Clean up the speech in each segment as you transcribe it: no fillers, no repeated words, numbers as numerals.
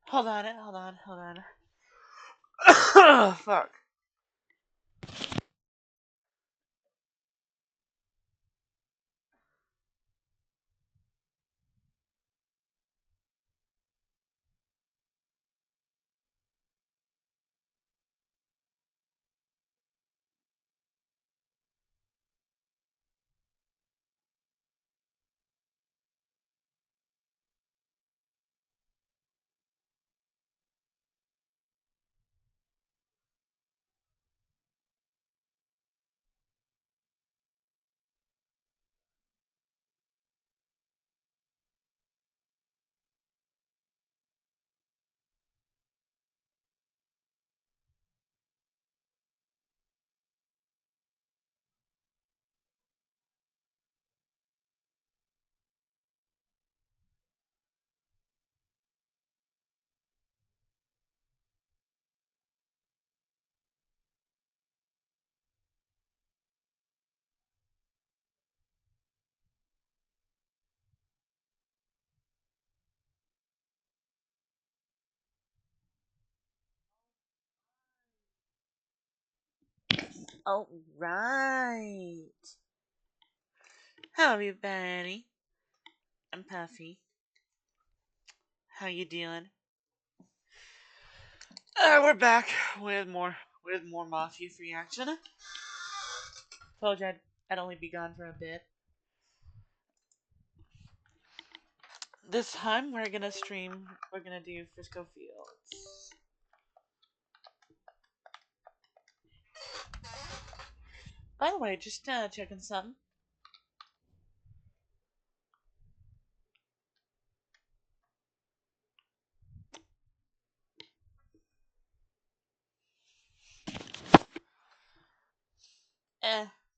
Hold on, hold on. Fuck. All right. How have you been, Annie? I'm Puffy. How you doing? We're back with more Mafia 3 action. Told you I'd only be gone for a bit. This time we're gonna stream. We're gonna do Frisco Fields. By the way, just checking something.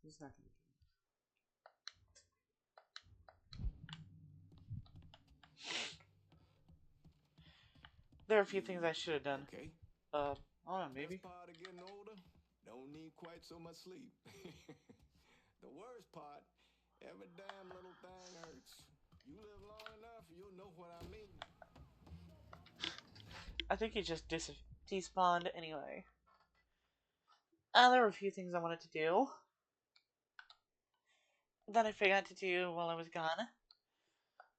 It's not gonna. There are a few things I should have done. Okay. Hold on, maybe. Best part of getting older, don't need quite so much sleep. The worst part, every damn little thing hurts. You live long enough, you'll know what I mean. I think he just despawned anyway. There were a few things I wanted to do that I forgot to do while I was gone.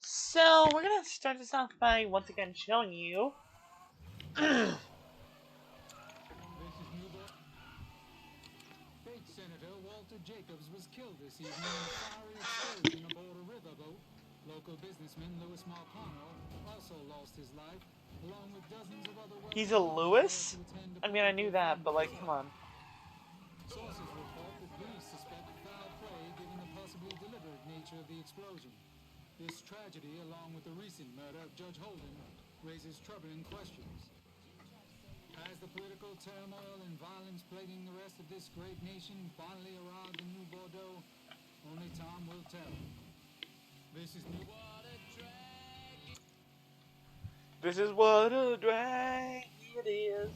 So we're gonna start this off by once again showing you. State Senator Walter Jacobs was killed this evening in a fiery explosion aboard a riverboat. Local businessman Louis Marcano also lost his life, along with dozens of other He's a Lewis? to attend I mean, I knew that, but like, come on. Sources report that police suspect foul play given the possibly deliberate nature of the explosion. This tragedy, along with the recent murder of Judge Holden, raises troubling questions. As the political turmoil and violence plaguing the rest of this great nation finally arrived in New Bordeaux, only time will tell. This is New This is what a drag it is.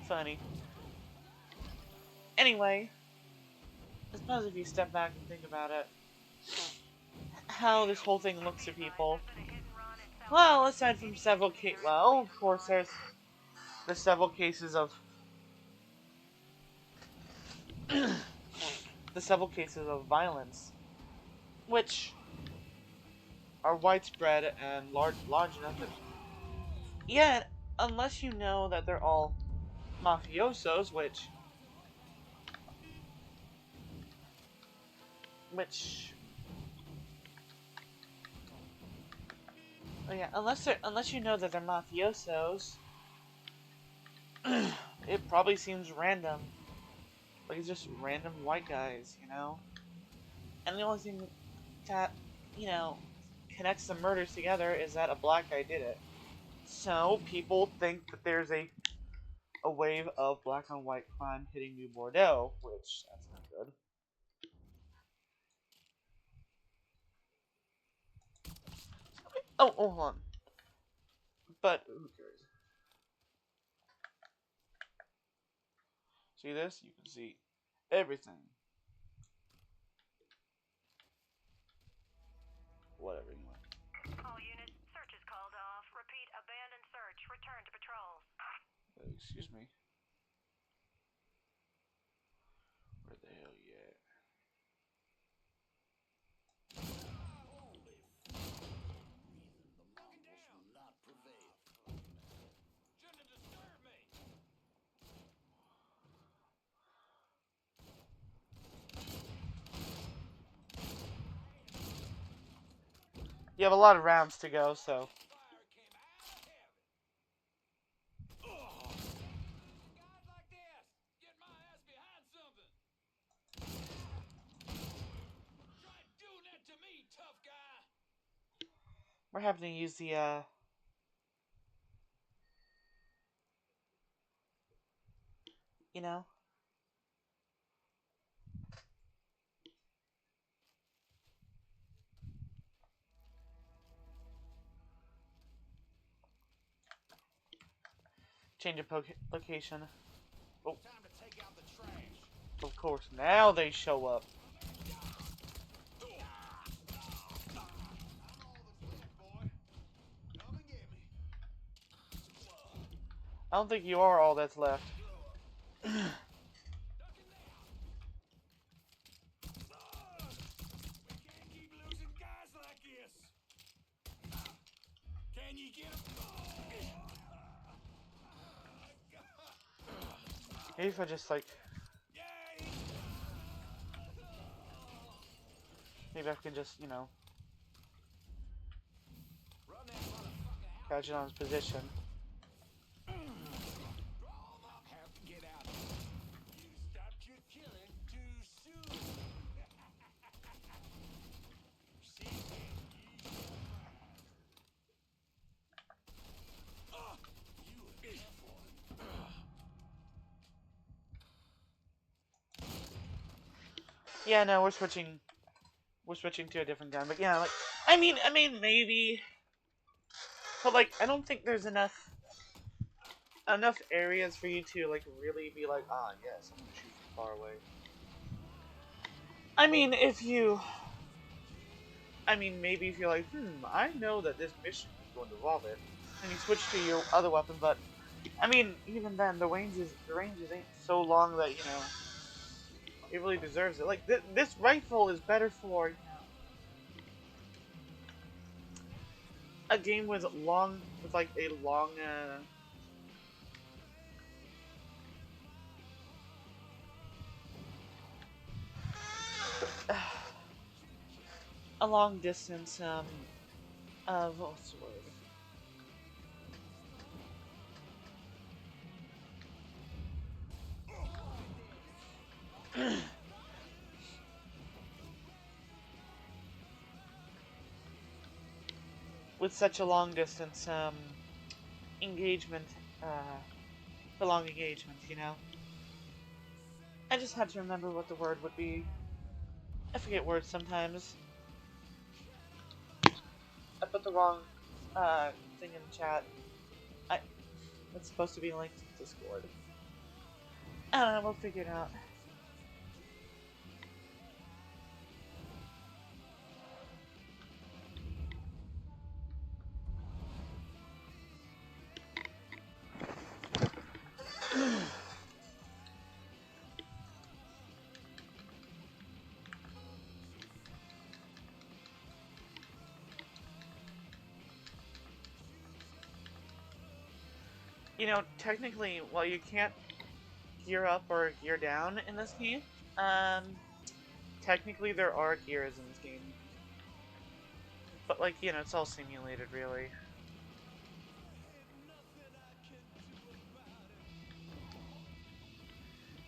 Funny. Anyway, I suppose if you step back and think about it, how this whole thing looks to people. Well, aside from several of course, there's the several cases of violence, which are widespread and large enough that yet, unless you know that they're all mafiosos, which oh yeah, unless you know that they're mafiosos, it probably seems random. Like it's just random white guys, you know? And the only thing that, you know, connects the murders together is that a black guy did it. So people think that there's a wave of black on white crime hitting New Bordeaux, which that's not good. Oh, hold on. But who cares? See this? You can see everything. Excuse me. Where the hell you at? You have a lot of rounds to go, so. We're having to use the, you know. Change of location. Oh. Of course, now they show up. I don't think you are all that's left. Maybe if I just like... Maybe I can just, you know... catch it on his position. Yeah, no, we're switching to a different gun. But yeah, like, I mean, maybe, but like, I don't think there's enough areas for you to like really be like, ah, yes, I'm gonna shoot from far away. I mean, maybe if you're like, I know that this mission is going to involve it, and you switch to your other weapon. But I mean, even then, the ranges ain't so long that, you know, it really deserves it. Like this rifle is better for, you know, a game with like a long a long distance of what's the word? With such a long distance engagement, for long engagement, you know. I just had to remember what the word would be. I forget words sometimes. I put the wrong thing in the chat. It's supposed to be linked to Discord. I don't know, we'll figure it out. You know, technically, while you can't gear up or gear down in this game, technically there are gears in this game. But, like, you know, it's all simulated, really.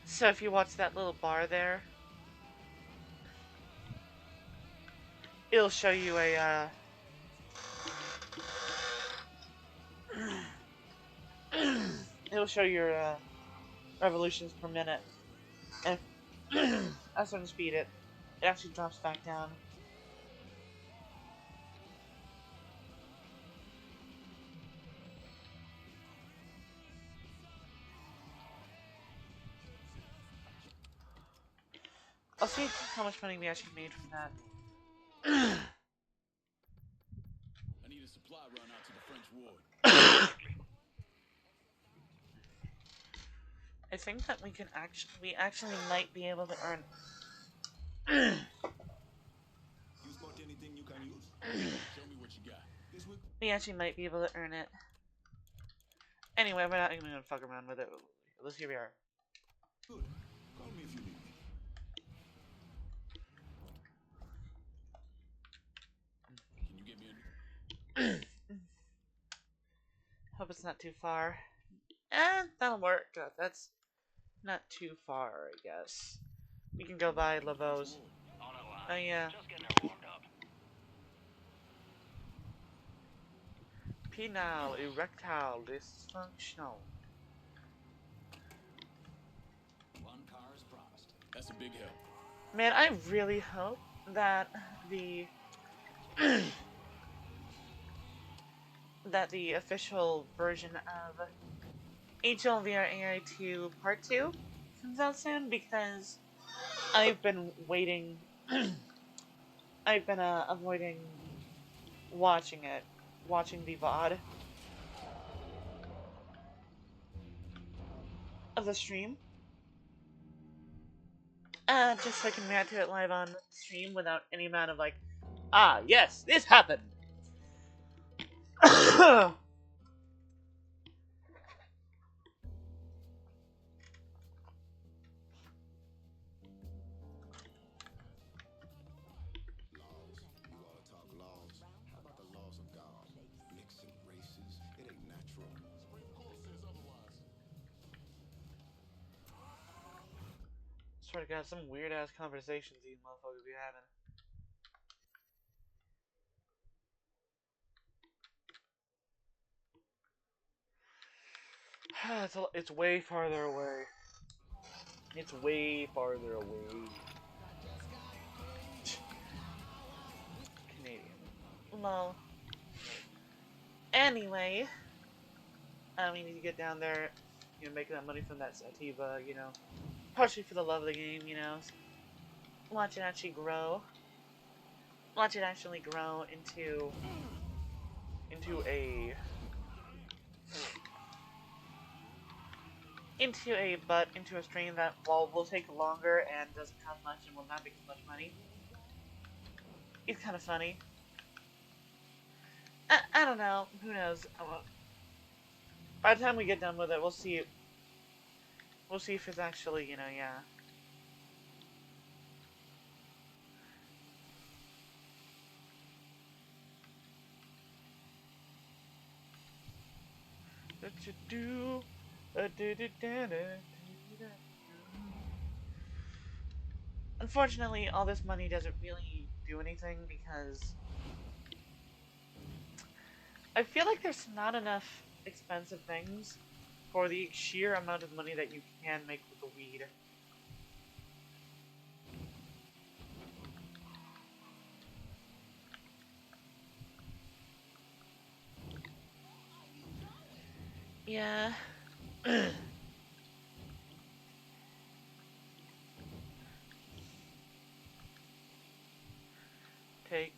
So if you watch that little bar there, it'll show you a, it'll show your, revolutions per minute. And as soon as you speed it, it actually drops back down. I'll see how much money we actually made from that. I need a supply run out to the French ward. I think that we actually might be able to earn. You spot anything you can use? Show me what you got. This week. We actually might be able to earn it. Anyway, we're not even gonna fuck around with it. Let's here we are. Good. Call me if you need me. Can you get me a... Hope it's not too far. And that'll work. That's not too far, I guess. We can go by Laveau's. Oh yeah. Penile, erectile, dysfunctional. One car is promised. That's a big help. Man, I really hope that the official version of HLVR AI2 Part 2 comes out soon, because I've been waiting. I've been avoiding watching the VOD of the stream, just so I can react to it live on stream without any amount of like, ah, yes, this happened. Laws. You want to talk laws? How about the laws of God? Mixing races. It ain't natural. Supreme Court says otherwise. Swear to God, some weird ass conversations these motherfuckers be having. It's way farther away. It's way farther away. Canadian. Lol. Anyway, we need to get down there, make that money from that sativa, partially for the love of the game, watch it actually grow. Watch it actually grow into a into a strain that will take longer and doesn't cost much and will not make as much money. It's kind of funny. I don't know. Who knows? By the time we get done with it, we'll see. We'll see if it's actually, yeah. Unfortunately, all this money doesn't really do anything, because I feel like there's not enough expensive things for the sheer amount of money that you can make with the weed. Yeah.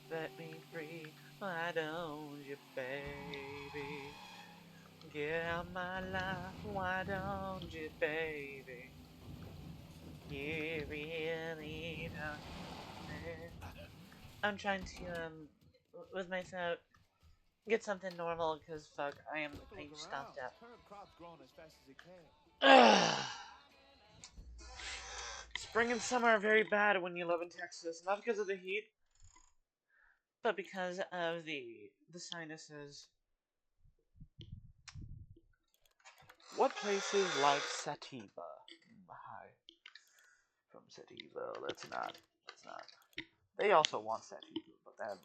Let me free. Why don't you, baby? Get out my life. Why don't you, baby? You really don't. I'm trying to with myself get something normal, because fuck, I'm stopped up. Spring and summer are very bad when you live in Texas, not because of the heat, but because of the sinuses. What places like Sativa? Hi. From Sativa. Let's not. They also want Sativa, but they're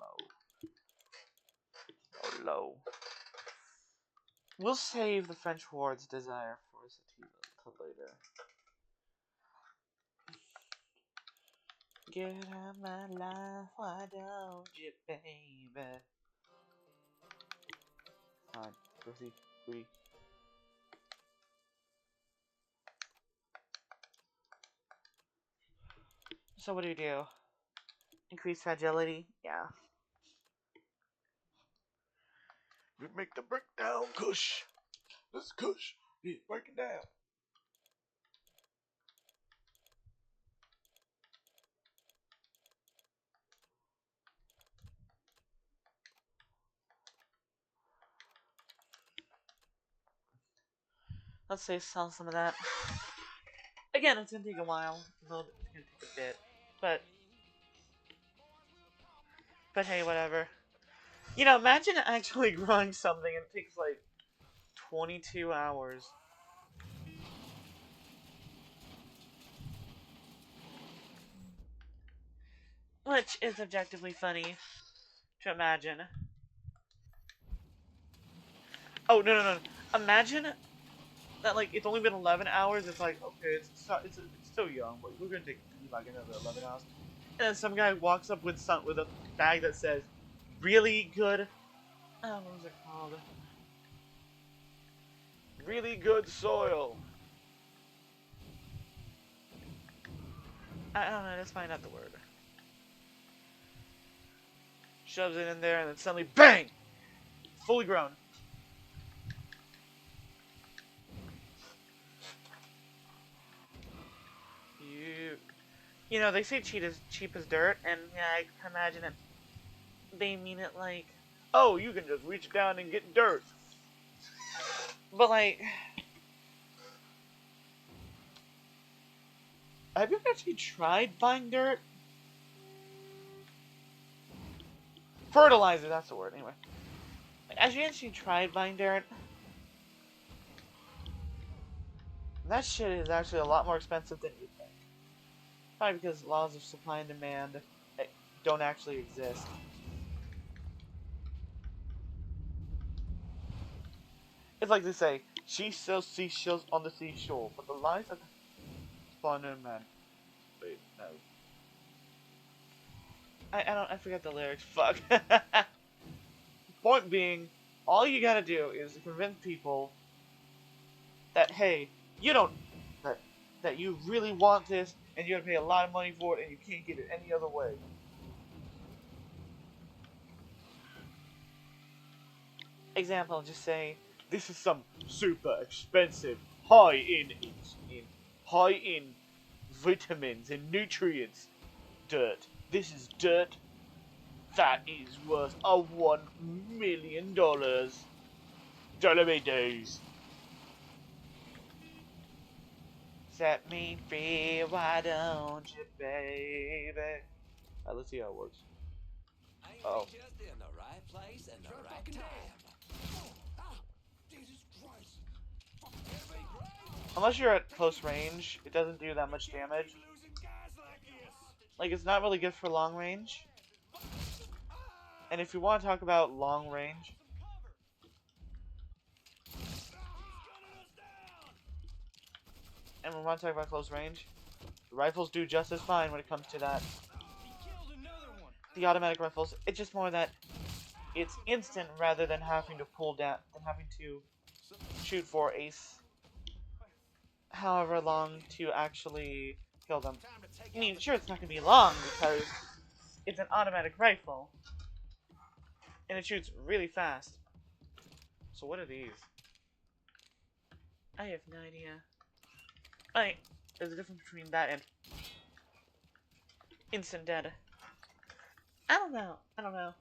low. We'll save the French ward's desire for Sativa till later. Get out my life, why don't you, baby? Alright, proceed. We. So what do? Increase fragility? Yeah. We make the breakdown kush. Let's kush. Yeah, break it down. let's say sell some of that. Again, it's gonna take a while. It's gonna take a bit, but hey, whatever. You know, imagine actually growing something and it takes like 22 hours. Which is objectively funny to imagine. Oh, no, no, no. Imagine that, like, it's only been 11 hours. It's like, okay, it's still young, but we're gonna take like another 11 hours. And then some guy walks up with a bag that says, really good. What was it called? Really good soil. I don't know, let's find out the word. Shoves it in there, and then suddenly, bang! Fully grown. You know, they say cheap as dirt, and yeah, I can imagine it. They mean it like, oh, you can just reach down and get dirt. But like, have you actually tried buying dirt? Fertilizer, that's the word, anyway. Like, have you actually tried buying dirt? That shit is actually a lot more expensive than you think. Probably because laws of supply and demand don't actually exist. It's like they say, she sells seashells on the seashore, but the lies of Bonner man. Wait, no. I forget the lyrics, fuck. Point being, all you gotta do is convince people that, hey, you don't, that you really want this, and you gotta pay a lot of money for it, and you can't get it any other way. Example, just say, this is some super expensive, high in vitamins and nutrients dirt. This is dirt that is worth $1 million. Dolomites. Set me free, why don't you, baby? Alright, let's see how it works. Oh. Just in the right place and the right time. Jesus Christ. Unless you're at close range, it doesn't do that much damage. Like, it's not really good for long range. And if you want to talk about long range, and we want to talk about close range, the rifles do just as fine when it comes to that. The automatic rifles, it's just more that it's instant rather than having to pull down, than having to shoot for however long to actually kill them. I mean, sure, it's not going to be long because it's an automatic rifle. And it shoots really fast. So what are these? I have no idea. Like, there's a difference between that and instant dead. I don't know.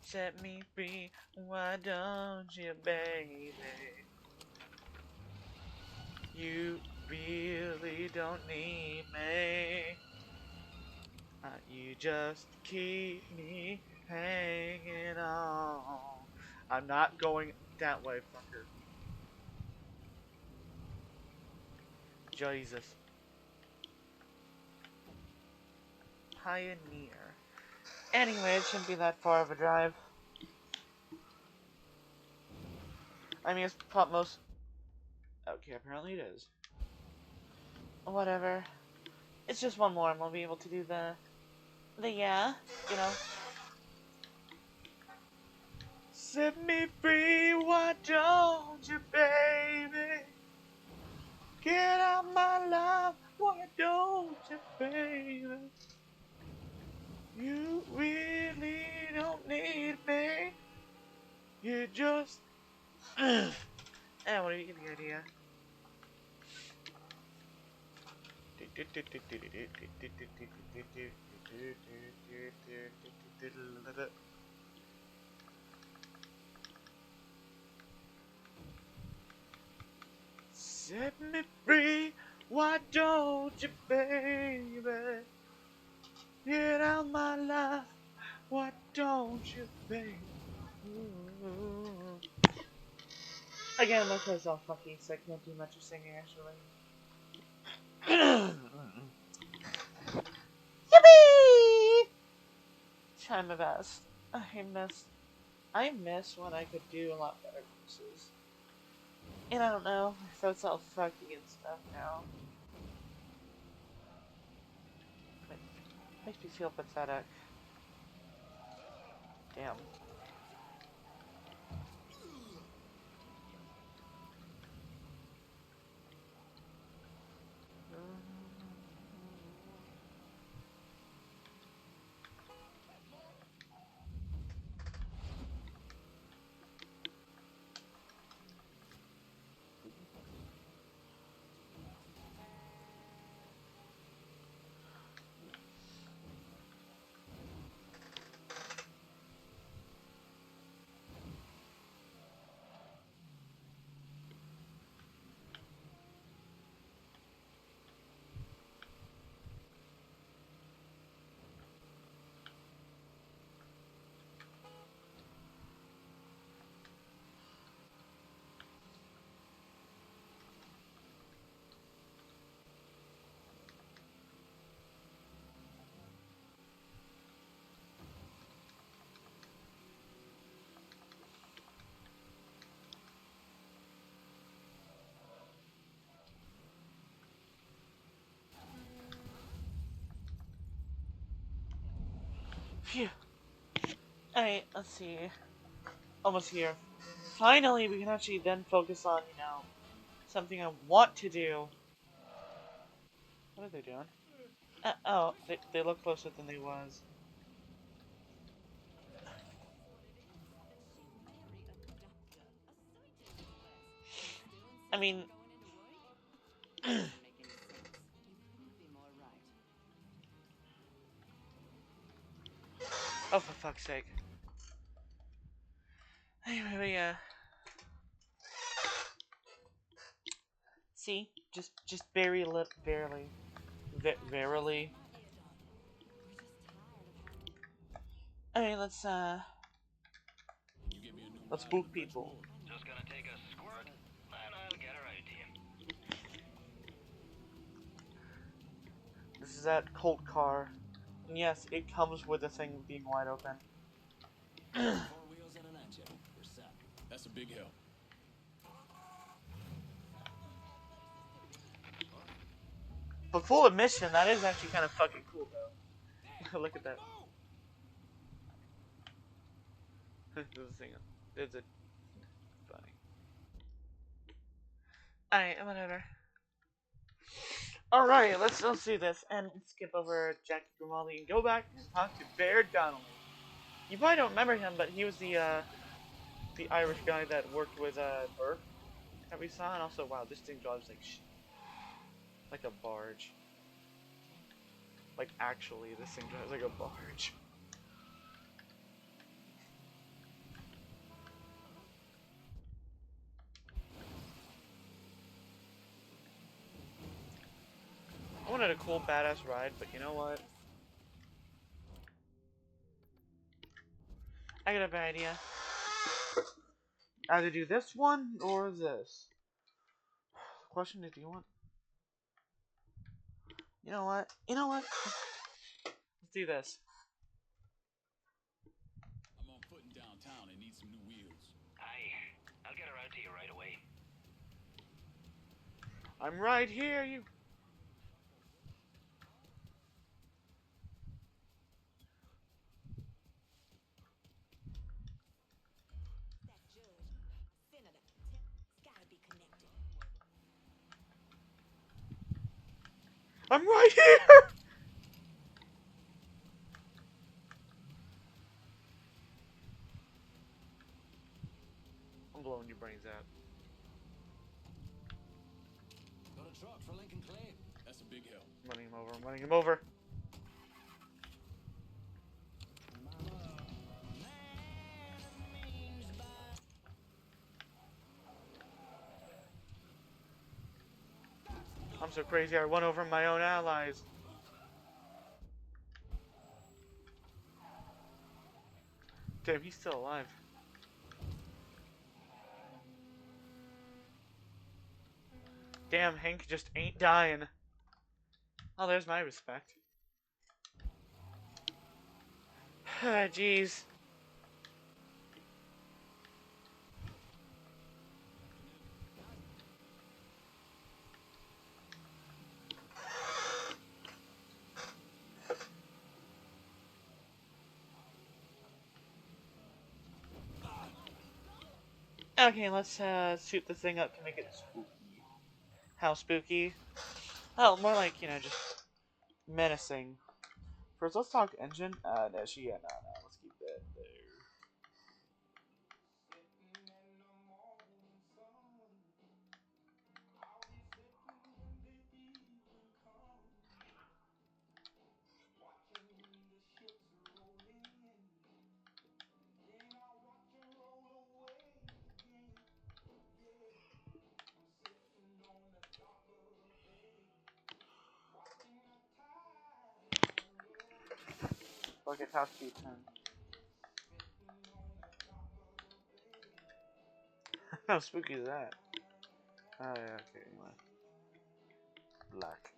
Set me free, why don't you, baby? You really don't need me. You just keep me hanging on. I'm not going that way, fucker. Jesus. Pioneer. Anyway, it shouldn't be that far of a drive. I mean, it's most... Okay, apparently it is. Whatever. It's just one more and we'll be able to do the yeah, you know. Set me free, why don't you, baby? Get out my life, why don't you, baby? You really don't need me. You just... what do you get the idea? Set me free, why don't you, baby? Get out my life, why don't you, baby? Ooh. Again, my voice all fucky, so I can't do much of singing, actually. Yippee! Try my best. I miss when I could do a lot better voices. And I don't know, my throat's all fucky and stuff now. Makes me feel pathetic. Damn. Phew. Alright, let's see. Almost here. Finally, we can actually then focus on, something I want to do. What are they doing? Oh, they look closer than they was. I mean... oh, for fuck's sake. Anyway, see? Just barely. Verily. Alright, let's spook people. Just gonna take a squirt, and I'll get her out to you. This is that Colt car. And yes, it comes with the thing being wide open. 4 wheels and an engine. We're set. That's a big help. But full admission, that is actually kind of fucking cool, though. Look at that. It's a funny. Alright, whatever. Alright, let's see this and skip over Jackie Grimaldi and go back and talk to Baird Donnelly. You probably don't remember him, but he was the Irish guy that worked with Burke that we saw, and also, wow, this thing drives like a barge. Like, actually, this thing drives like a barge. I wanted a cool, badass ride, but you know what? I got a bad idea. Either do this one or this. The question is, do you want... You know what? Let's do this. I'm on foot in downtown and need some new wheels. Aye, I'll get her out to you right away. I'm right here, you... I'm right here! I'm blowing your brains out. Got a truck for Lincoln Clay. That's a big help. I'm running him over, I'm running him over. I'm so crazy I won over my own allies. Damn, he's still alive. Damn, Hank just ain't dying. Oh, there's my respect. Jeez. Okay, let's shoot the thing up to make it spooky. How spooky? Oh, more like, you know, just menacing. First, let's talk engine. No, no, let's keep that there. Look at top speed 10. How spooky is that? Oh, yeah, okay, anyway. Black.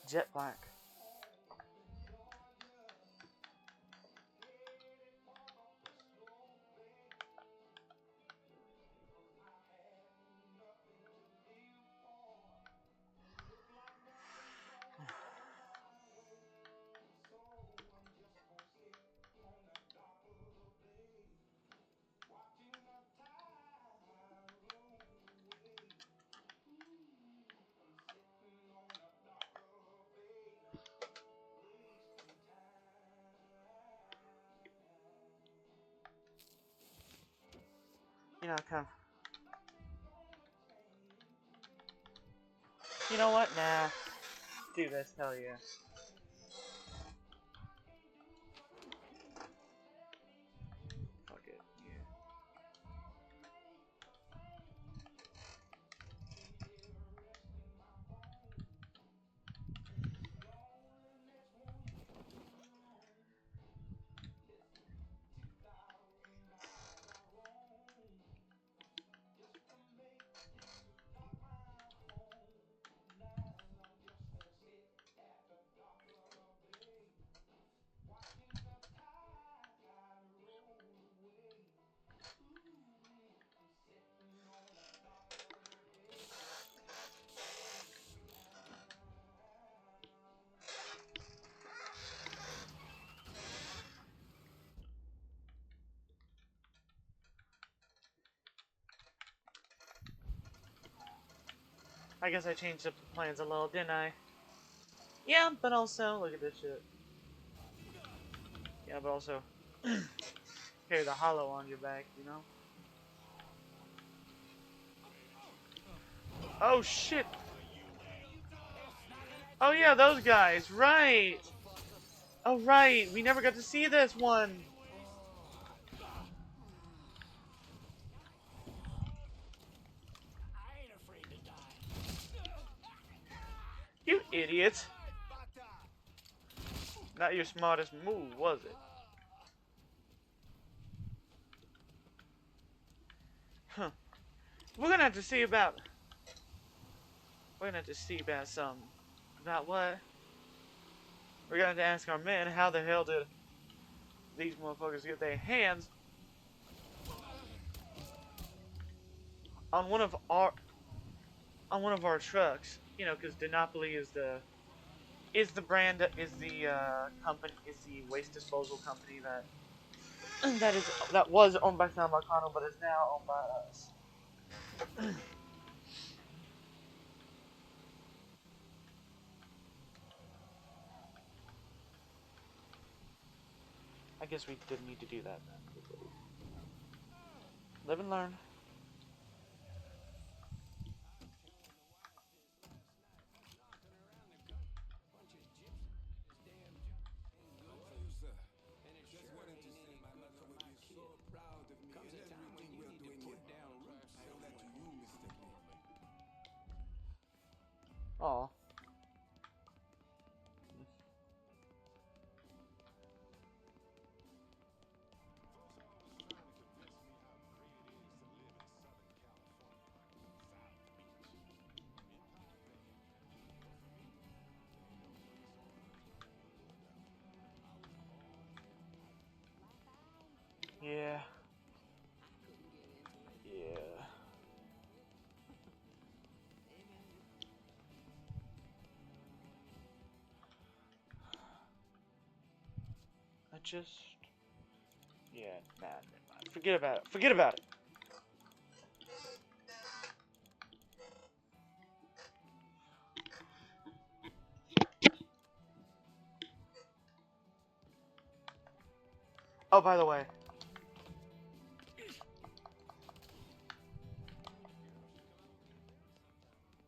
Jet black. You know, kind of. You know what? Nah. Do this, hell yeah. Fuck it, yeah. I guess I changed up the plans a little, didn't I? Yeah, but also, look at this shit. Yeah, but also, carry the hollow on your back, you know? Oh, shit! Oh, yeah, those guys, right! Oh, right, we never got to see this one! You idiot! Not your smartest move, was it? Huh. We're gonna have to see about... We're gonna have to see about some... About what? We're gonna have to ask our men how the hell did these motherfuckers get their hands on one of our trucks. You know, because Dinopoly is the company, is the waste disposal company that was owned by San Marcano, but is now owned by us. I guess we didn't need to do that then. Live and learn. Aw. Yeah. Yeah. I just... Yeah, nah, never mind. Forget about it. Forget about it. Oh, by the way.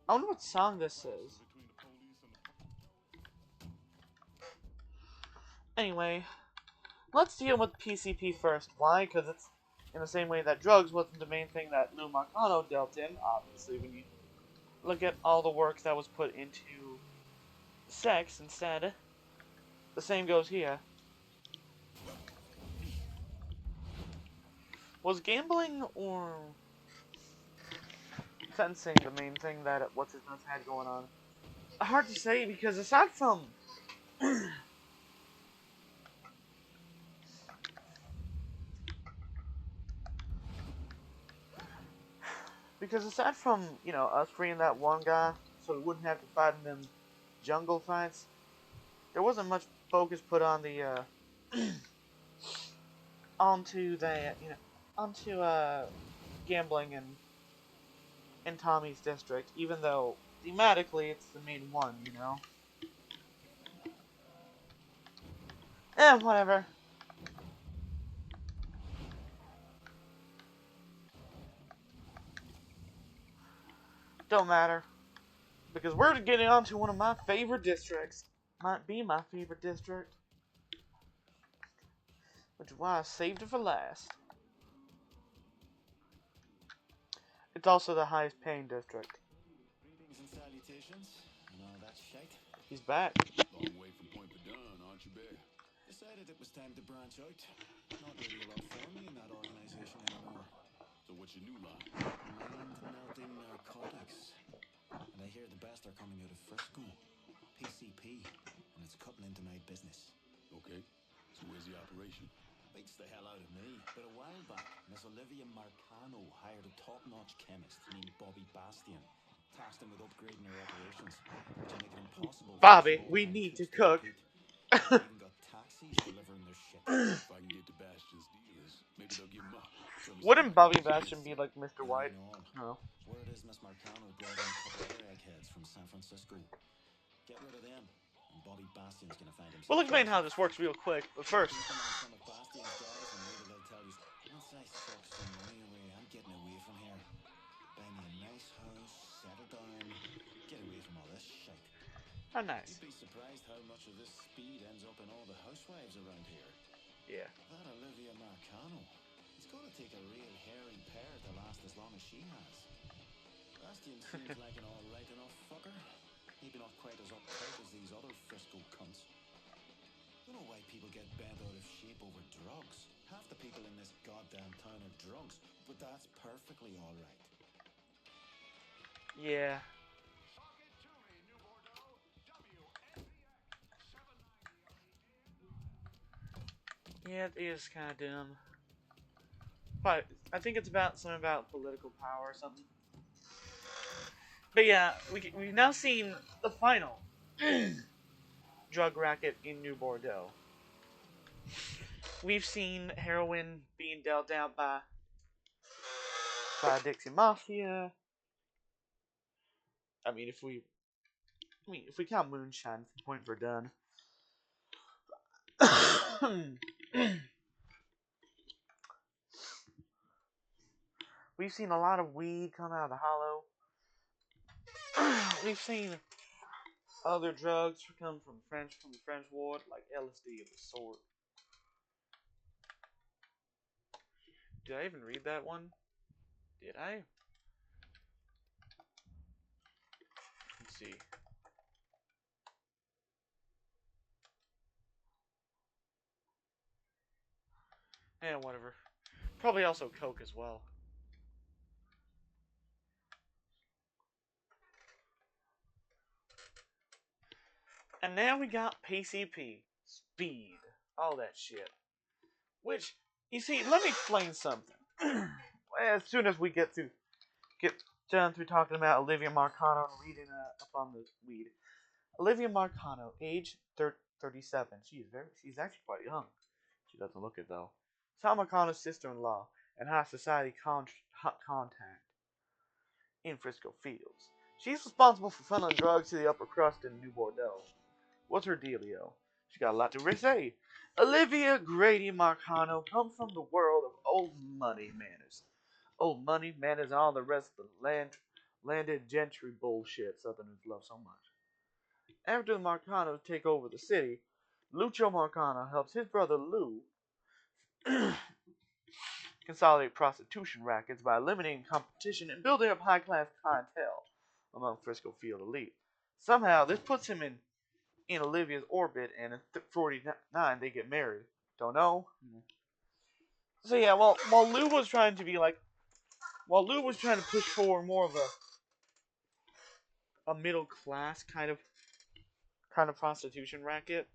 I wonder what song this is. Anyway, let's deal with PCP first. Why? Because it's in the same way that drugs wasn't the main thing that Lou Marcano dealt in. Obviously, when you look at all the work that was put into sex instead, the same goes here. Was gambling or fencing the main thing that What's His Nuts had going on? Hard to say because aside from you know, us freeing that one guy so we wouldn't have to fight in them jungle fights, there wasn't much focus put on the onto the onto gambling in Tommy's district, even though thematically it's the main one, you know. Whatever. Don't matter. Because we're getting on to one of my favorite districts. Might be my favorite district. Which is why I saved it for last. It's also the highest paying district. Greetings and salutations, and all that shite. He's back. Long way from Point Verdun, aren't you, Bear? Decided it was time to branch out. Not really a lot for me in that organization anymore. So what's your new line? Mind-melting narcotics. And I hear the best are coming out of Frisco. PCP. And it's cutting into my business. Okay, so where's the operation? Beats the hell out of me. But a while back, Miss Olivia Marcano hired a top-notch chemist named Bobby Bastian. Tasked him with upgrading her operations, which will make it impossible for Bobby, small we time need to troops cook. compete. They even got taxis delivering their shit. If I can get to Bastion's dealers, maybe they'll give him up. Show me Wouldn't some Bobby ideas. Bastion be like Mr. White? No. Word is Miss Marcano brought in a couple other eggheads from San Francisco. Get rid of them, and Bobby Bastion's gonna find himself. We'll explain how this works real quick, but first. Keep an eye on some of Bastion's guys, and maybe they'll tell you. Once I suck some money away, I'm getting away from here. Buy me a nice house, settle down, get away from all this shite. How nice. You'd be surprised how much of this speed ends up in all the housewives around here. Yeah. That Olivia Marcano. It's gonna take a real hairy pair to last as long as she has. Bastion seems like an alright enough fucker. Maybe not quite as uptight as these other Frisco cunts. Don't know why people get bent out of shape over drugs. Half the people in this goddamn town are drunks, but that's perfectly alright. Yeah. Yeah, it is kind of dumb. But I think it's about something about political power or something. But yeah, we've now seen the final drug racket in New Bordeaux. We've seen heroin being dealt out by Dixie Mafia. I mean, if we count moonshine from Point Verdun. We've seen a lot of weed come out of the hollow. We've seen other drugs come from the French ward, like LSD of the sort. Did I even read that one? Did I? Let's see. Yeah, whatever. Probably also coke as well. And now we got PCP, speed, all that shit. Which You see, let me explain something. As soon as we get done through talking about Olivia Marcano and reading up on the weed, Olivia Marcano, age 37. She's actually quite young. She doesn't look it though. Sal Marcano's sister-in-law and high society contact in Frisco Fields. She's responsible for funneling drugs to the upper crust in New Bordeaux. What's her dealio? She got a lot to say. Olivia Grady Marcano comes from the world of old money manners. Old money manners and all the rest of the landed gentry bullshit Southerners love so much. After the Marcanos take over the city, Lucio Marcano helps his brother Lou consolidate prostitution rackets by eliminating competition and building up high-class clientele among Frisco Field elite. Somehow, this puts him in Olivia's orbit, and in 49 they get married. Don't know. So yeah, while Lou was trying to push forward more of a middle class kind of prostitution racket,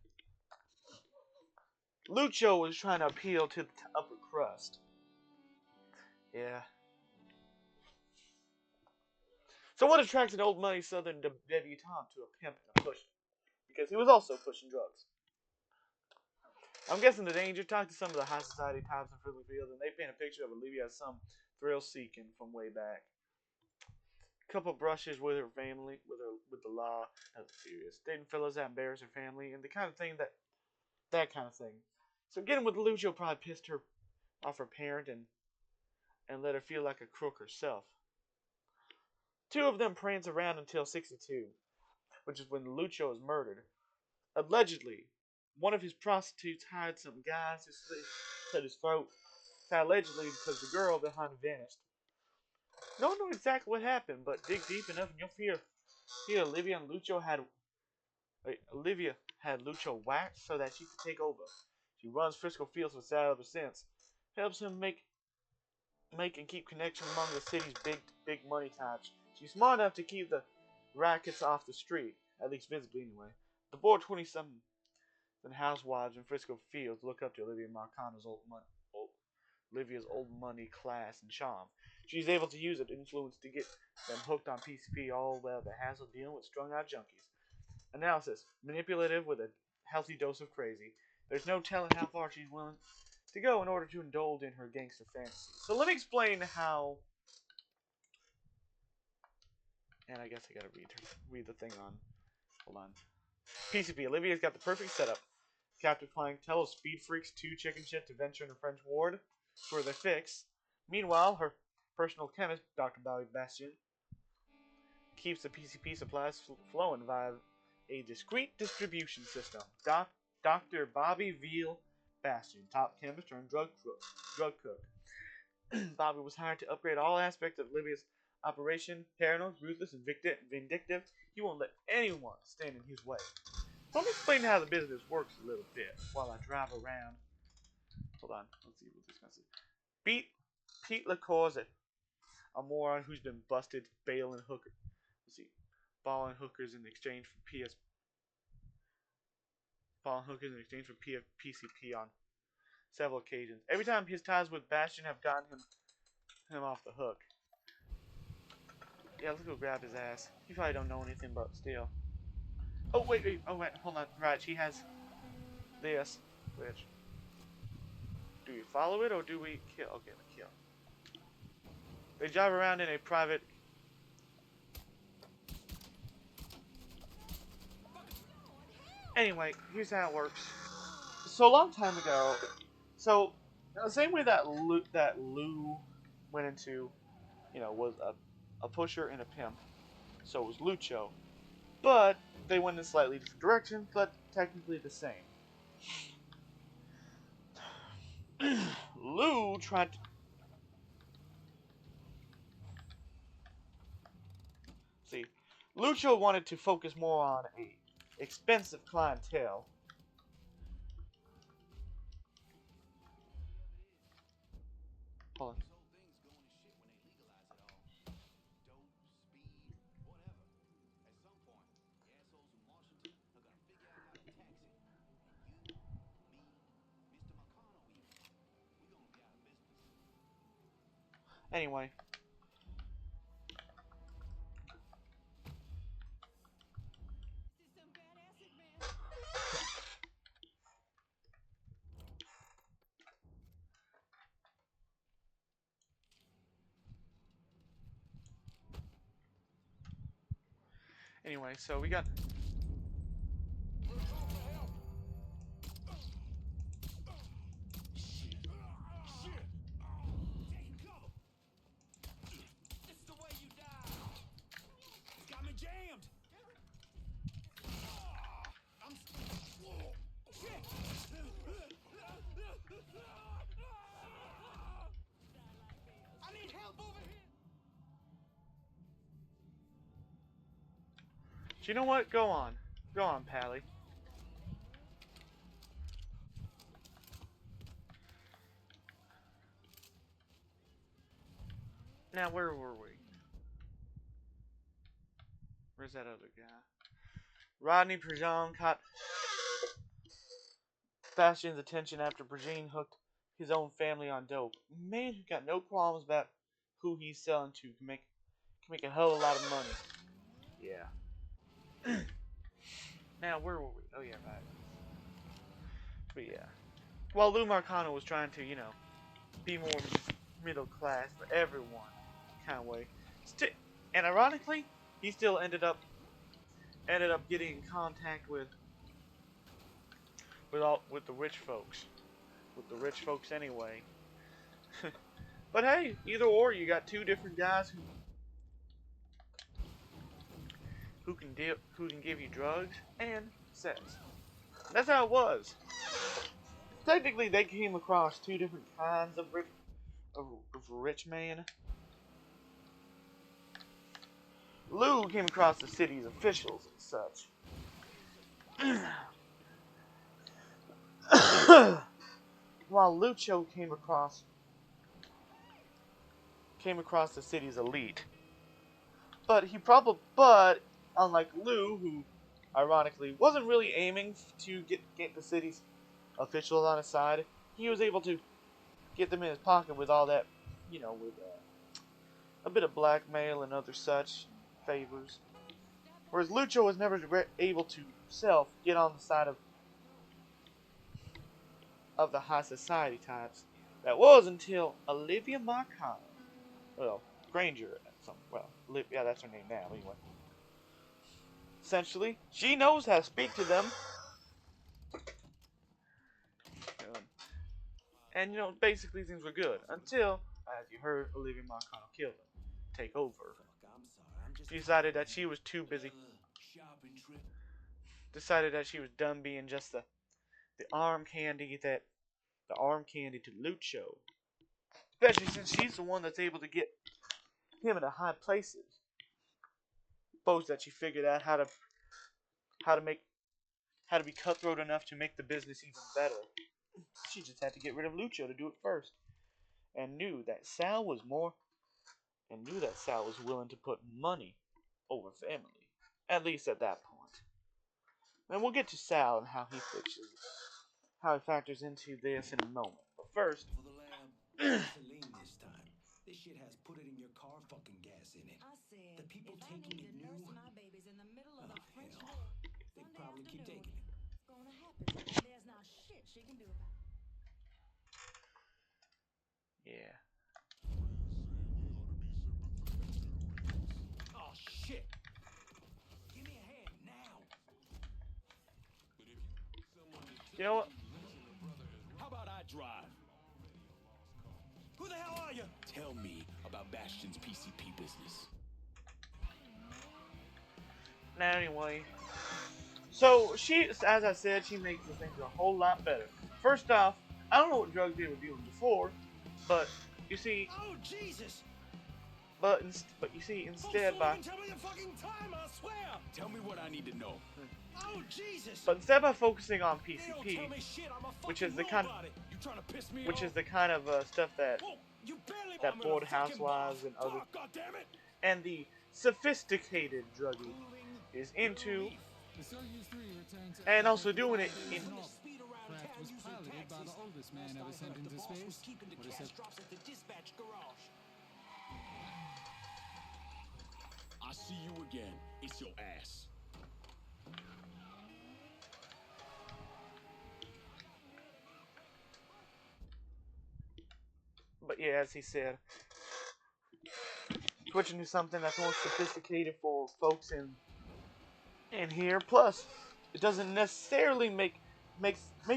Lucio was trying to appeal to the upper crust. Yeah. So what attracts an old money Southern debutante to a pimp and a pusher? Because he was also pushing drugs. I'm guessing the danger. Talk to some of the high society types in Frisco Field, and they paint a picture of Olivia as some thrill-seeking from way back. Couple brushes with her family, with the law, nothing serious. Dating fellas that embarrass her family, and the kind of thing that kind of thing. So getting with Lucio probably pissed her off her parent and let her feel like a crook herself. Two of them prance around until 62, which is when Lucio is murdered. Allegedly, one of his prostitutes hired some guys to slit his throat. Allegedly, because the girl behind him vanished. No one knows exactly what happened, but dig deep enough and you'll hear Olivia had Lucio whacked so that she could take over. She runs Frisco Fields with Sal ever since. Helps him make and keep connection among the city's big money types. She's smart enough to keep the rackets off the street, at least visibly anyway. The bored 20-something housewives in Frisco Fields look up to Olivia Marcano's Olivia's old money, class, and charm. She's able to use it influence to get them hooked on PCP, all while the hassle dealing with strung-out junkies. Analysis: manipulative with a healthy dose of crazy. There's no telling how far she's willing to go in order to indulge in her gangster fantasy. So let me explain how. And I guess I gotta read the thing on. Hold on. PCP. Olivia's got the perfect setup. Captive clientele, speed freaks, 2 chicken shit to venture in a French ward for the fix. Meanwhile, her personal chemist, Dr. Bobby Bastion, keeps the PCP supplies flowing via a discreet distribution system. Dr. Bobby Veal Bastion, top chemist turned drug cook. Bobby was hired to upgrade all aspects of Olivia's operation. Paranoid, ruthless, and vindictive, he won't let anyone stand in his way. So let me explain how the business works a little bit while I drive around. Hold on, let's see what this guy says. Pete LaCour's a moron who's been busted bailing hookers. Let's see, balling hookers in exchange for PCP on several occasions. Every time his ties with Bastion have gotten him off the hook. Yeah, let's go grab his ass. He probably don't know anything but steal. Oh wait, hold on. Right, she has this, which. Do we follow it or do we kill? Okay, let's kill. They drive around in a private. Anyway, here's how it works. So a long time ago, the same way that Lou went into, was a pusher and a pimp. So was Lucio, but they went in slightly different directions, but technically the same. Lou tried to. See, Lucio wanted to focus more on a expensive clientele. Hold on. Anyway. Anyway, so we got... Do you know what? Go on. Go on, Pally. Now, where were we? Where's that other guy? Rodney Prejean caught Bastian's attention after Prejean hooked his own family on dope. A man who got no qualms about who he's selling to can make a hell of a lot of money. Yeah. Now, where were we? Oh, yeah, right. But yeah. While Lou Marcano was trying to, you know, be more middle class for everyone kind of way. And ironically, he still ended up getting in contact with the rich folks. With the rich folks anyway. But hey, either or, you got two different guys who can give you drugs and sex. That's how it was. Technically, they came across two different kinds of rich man. Lou came across the city's officials and such. While Lucho came across the city's elite. But unlike Lou, who ironically wasn't really aiming to get the city's officials on his side, he was able to get them in his pocket with all that, you know, with a bit of blackmail and other such favors. Whereas Lucho was never able to himself get on the side of the high society types. That was until Olivia Marcano, well, Granger, yeah, that's her name now, anyway. Essentially, she knows how to speak to them. And, you know, basically things were good. Until, as you heard, Olivia Marcano killed him. Take over. Decided that she was too busy. Decided that she was done being just the arm candy to Lucho. Especially since she's the one that's able to get him into high places. Suppose that she figured out how to be cutthroat enough to make the business even better. She just had to get rid of Lucho to do it first. And knew that Sal was willing to put money over family. At least at that point. And we'll get to Sal and how he factors into this in a moment. But first, For the lab, gasoline this time. This shit has put it in your car fucking gas in it. I said, The people if I taking need it to knew. nurse my babies in the middle of the French hell. war, They Sunday probably keep afternoon, taking it. it's gonna happen, and there's not shit she can do about it. yeah. Oh shit! Give me a hand now. You know what? How about I drive? Who the hell are you? Tell me about Bastion's PCP business. Now anyway. So she, as I said, she makes the things a whole lot better. First off, I don't know what drugs they were doing before, but you see, Oh Jesus! but you see, instead by Tell me the fucking time, I swear! Tell me what I need to know. Oh Jesus! But instead by focusing on They don't PCP, tell me shit, I'm a which fucking is the kind, robot. You trying to piss me which off? is the kind of stuff that Whoa, you barely that I'm bored a fucking housewives boss. and other Talk, goddammit! and the sophisticated druggie is into, The Soyuz 3 returned to and Earth also after doing 5 it days in. orbit. Craft was piloted by the oldest man ever sent into space. What is it? drops at the dispatch garage. I see you again. It's your ass. But yeah, as he said, switching to something that's more sophisticated for folks in here. Plus, it doesn't necessarily makes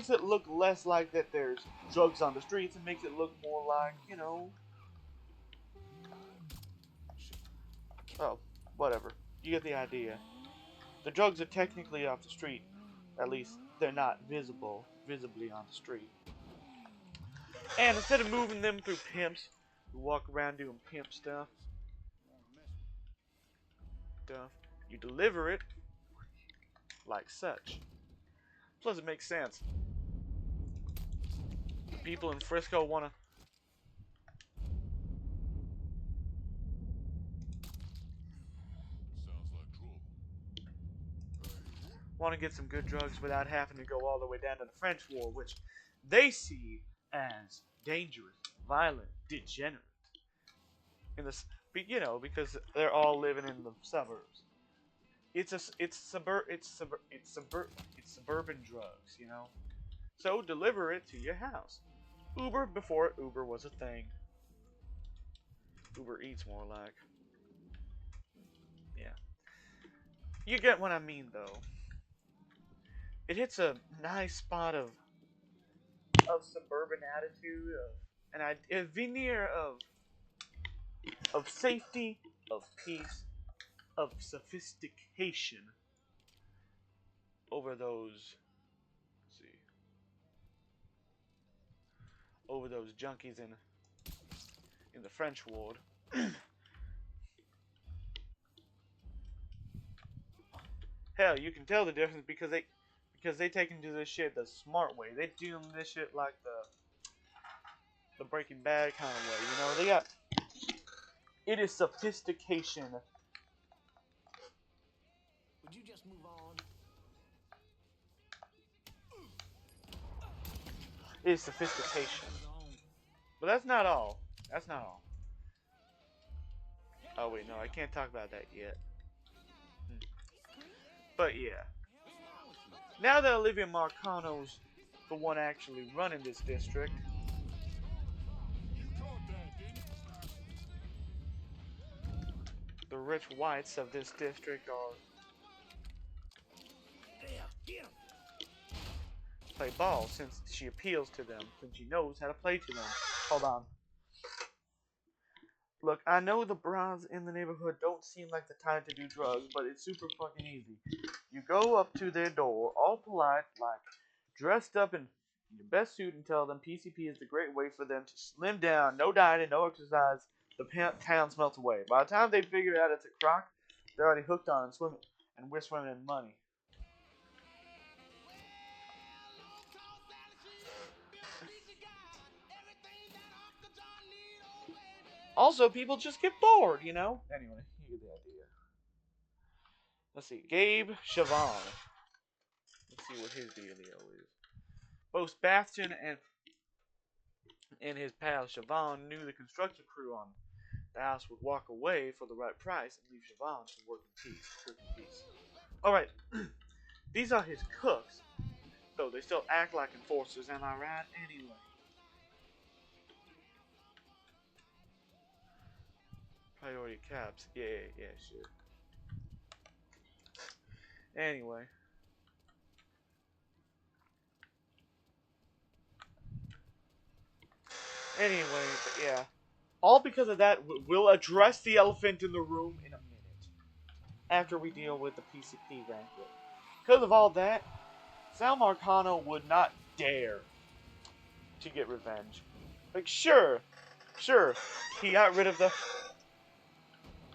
it look less like that there's drugs on the streets. It makes it look more like, you know, oh, whatever. You get the idea. The drugs are technically off the street. At least they're not visibly on the street. And instead of moving them through pimps who walk around doing pimp stuff, you deliver it like such. Plus, it makes sense. The people in Frisco want to get some good drugs without having to go all the way down to the French War, which they see as dangerous, violent, degenerate. In this, you know, because they're all living in the suburbs. It's suburban drugs, you know. So deliver it to your house. Uber before Uber was a thing. Uber Eats more like. Yeah. You get what I mean though. It hits a nice spot of suburban attitude, a veneer of safety, of peace, of sophistication over those, let's see, over those junkies in the French ward. Hell, you can tell the difference because they take into this shit the smart way. They do this shit like the Breaking Bad kind of way. You know, it is sophistication. Would you just move on? It is sophistication. But that's not all. That's not all. Oh wait, no, I can't talk about that yet. But yeah. Now that Olivia Marcano's the one actually running this district, the rich whites of this district play ball since she appeals to them, since she knows how to play to them. Hold on. Look, I know the bras in the neighborhood don't seem like the time to do drugs, but it's super fucking easy. You go up to their door, all polite, like dressed up in your best suit, and tell them PCP is the great way for them to slim down, no dieting, no exercise. The town melts away. By the time they figure out it's a crock, they're already hooked on and swimming, and we're swimming in money. Also, people just get bored, you know? Anyway, you get the idea. Let's see. Gabe Chavon. Let's see what his dealio is. Both Bastion and his pal Chavon knew the construction crew on the house would walk away for the right price and leave Chavon to work in peace. Alright. These are his cooks, though they still act like enforcers, am I right? Anyway. Priority caps. Yeah, sure. Anyway. But yeah. All because of that, we'll address the elephant in the room in a minute. After we deal with the PCP banquet. Because of all that, Sal Marcano would not dare to get revenge. Like, sure, he got rid of the...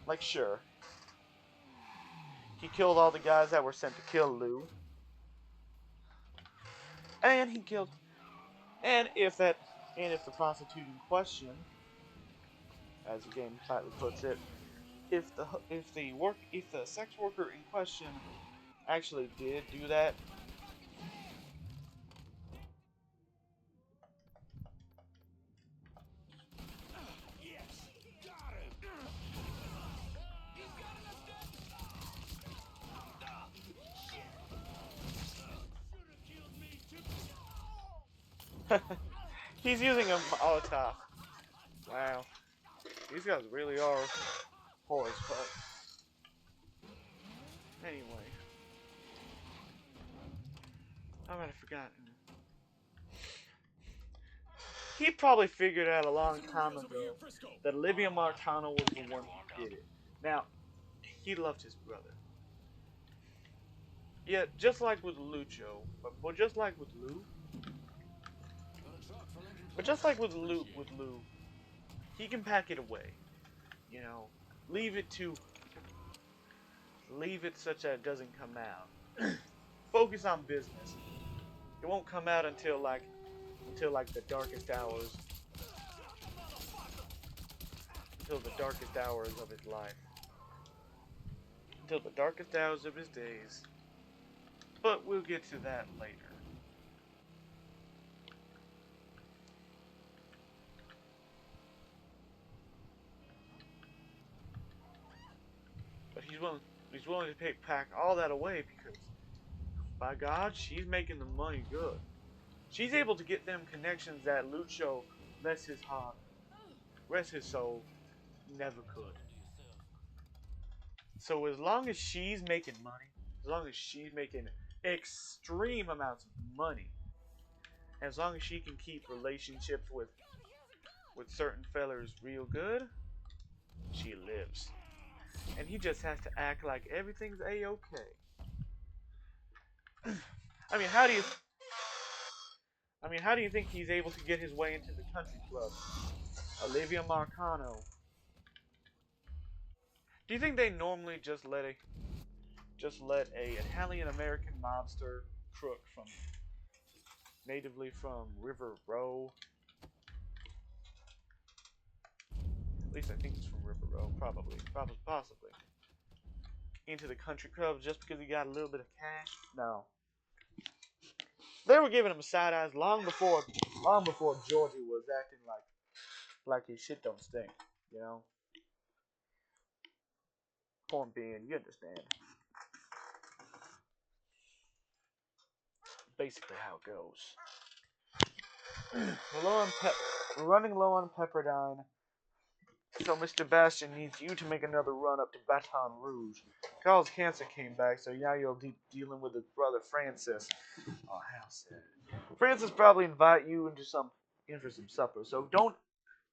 Like, sure. He killed all the guys that were sent to kill Lou. And he killed... And if the prostitute in question, as the game tightly puts it, if the sex worker in question actually did do that, He's using a Molotov. Wow. These guys really are poor as fuck. Anyway. I might have forgotten. He probably figured out a long time ago that Olivia Marcano was the one who did it. Now, he loved his brother. Yeah, just like with Lucho, but just like with Lou, but just like with Lou, he can pack it away. You know, leave it such that it doesn't come out. Focus on business. It won't come out until like the darkest hours. Until the darkest hours of his life. Until the darkest hours of his days. But we'll get to that later. But he's willing to pack all that away because, by God, she's making the money good. She's able to get them connections that Lucho, bless his heart, rest his soul, never could. So as long as she's making money, as long as she's making extreme amounts of money, as long as she can keep relationships with certain fellers real good, she lives. And he just has to act like everything's a-okay. I mean, how do you think he's able to get his way into the country club? Olivia Marcano. Do you think they normally just let a Italian American mobster crook natively from River Row? At least I think it's from River Row, probably, possibly. Into the country club just because he got a little bit of cash? No. They were giving him side eyes long before Georgie was acting like his shit don't stink, you know? Point being, you understand. Basically how it goes. We're running low on Pepperdine, so Mr. Bastion needs you to make another run up to Baton Rouge. Carl's cancer came back, so now you're dealing with his brother Francis. Oh, how sad. Francis probably invite you in for some supper, so don't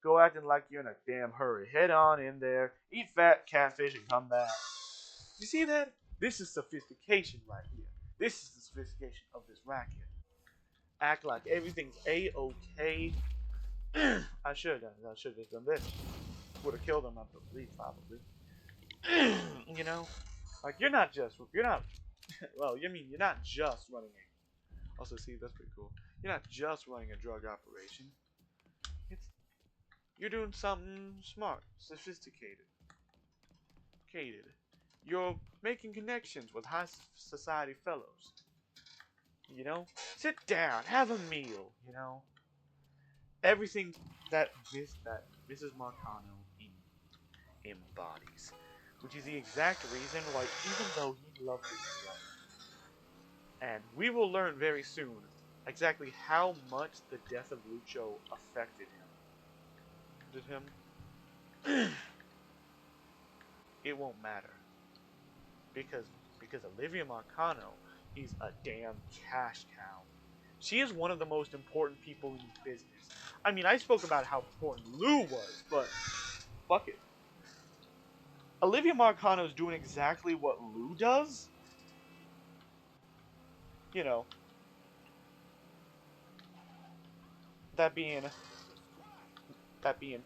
go acting like you're in a damn hurry. Head on in there, eat fat catfish, and come back. You see that? This is sophistication right here. This is the sophistication of this racket. Act like everything's a-okay. I should have done this. Would have killed him, I believe, probably. You know, like you're not just running a. Also, see, that's pretty cool. You're not just running a drug operation. You're doing something smart, sophisticated. You're making connections with high society fellows. You know, sit down, have a meal. You know, everything that Mrs. Marcano embodies, which is the exact reason why, even though he loved his brother, and we will learn very soon exactly how much the death of Lucho affected him. It won't matter because Olivia Marcano is a damn cash cow. She is one of the most important people in business. I mean, I spoke about how important Lou was, but fuck it. Olivia Marcano is doing exactly what Lou does. You know, that being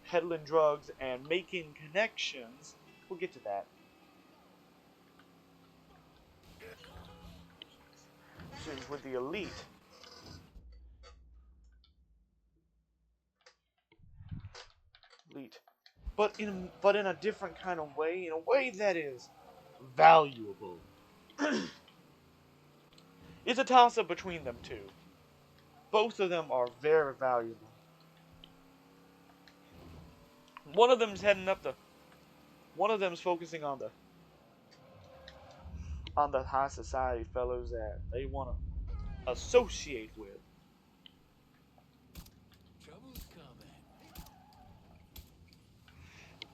peddling drugs and making connections. We'll get to that. With the elite. But in a different kind of way, in a way that is valuable. It's a toss-up between them two. Both of them are very valuable. One of them's focusing on the high society fellows that they want to associate with.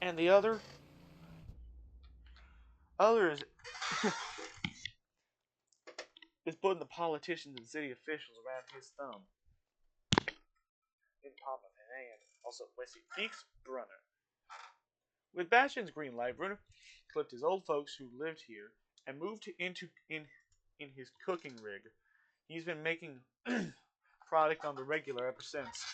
And the other is putting the politicians and city officials around his thumb. In palm of his hand. Also, Wesley Feeks Brunner. With Bastion's green light, Brunner clipped his old folks who lived here and moved in his cooking rig. He's been making product on the regular ever since.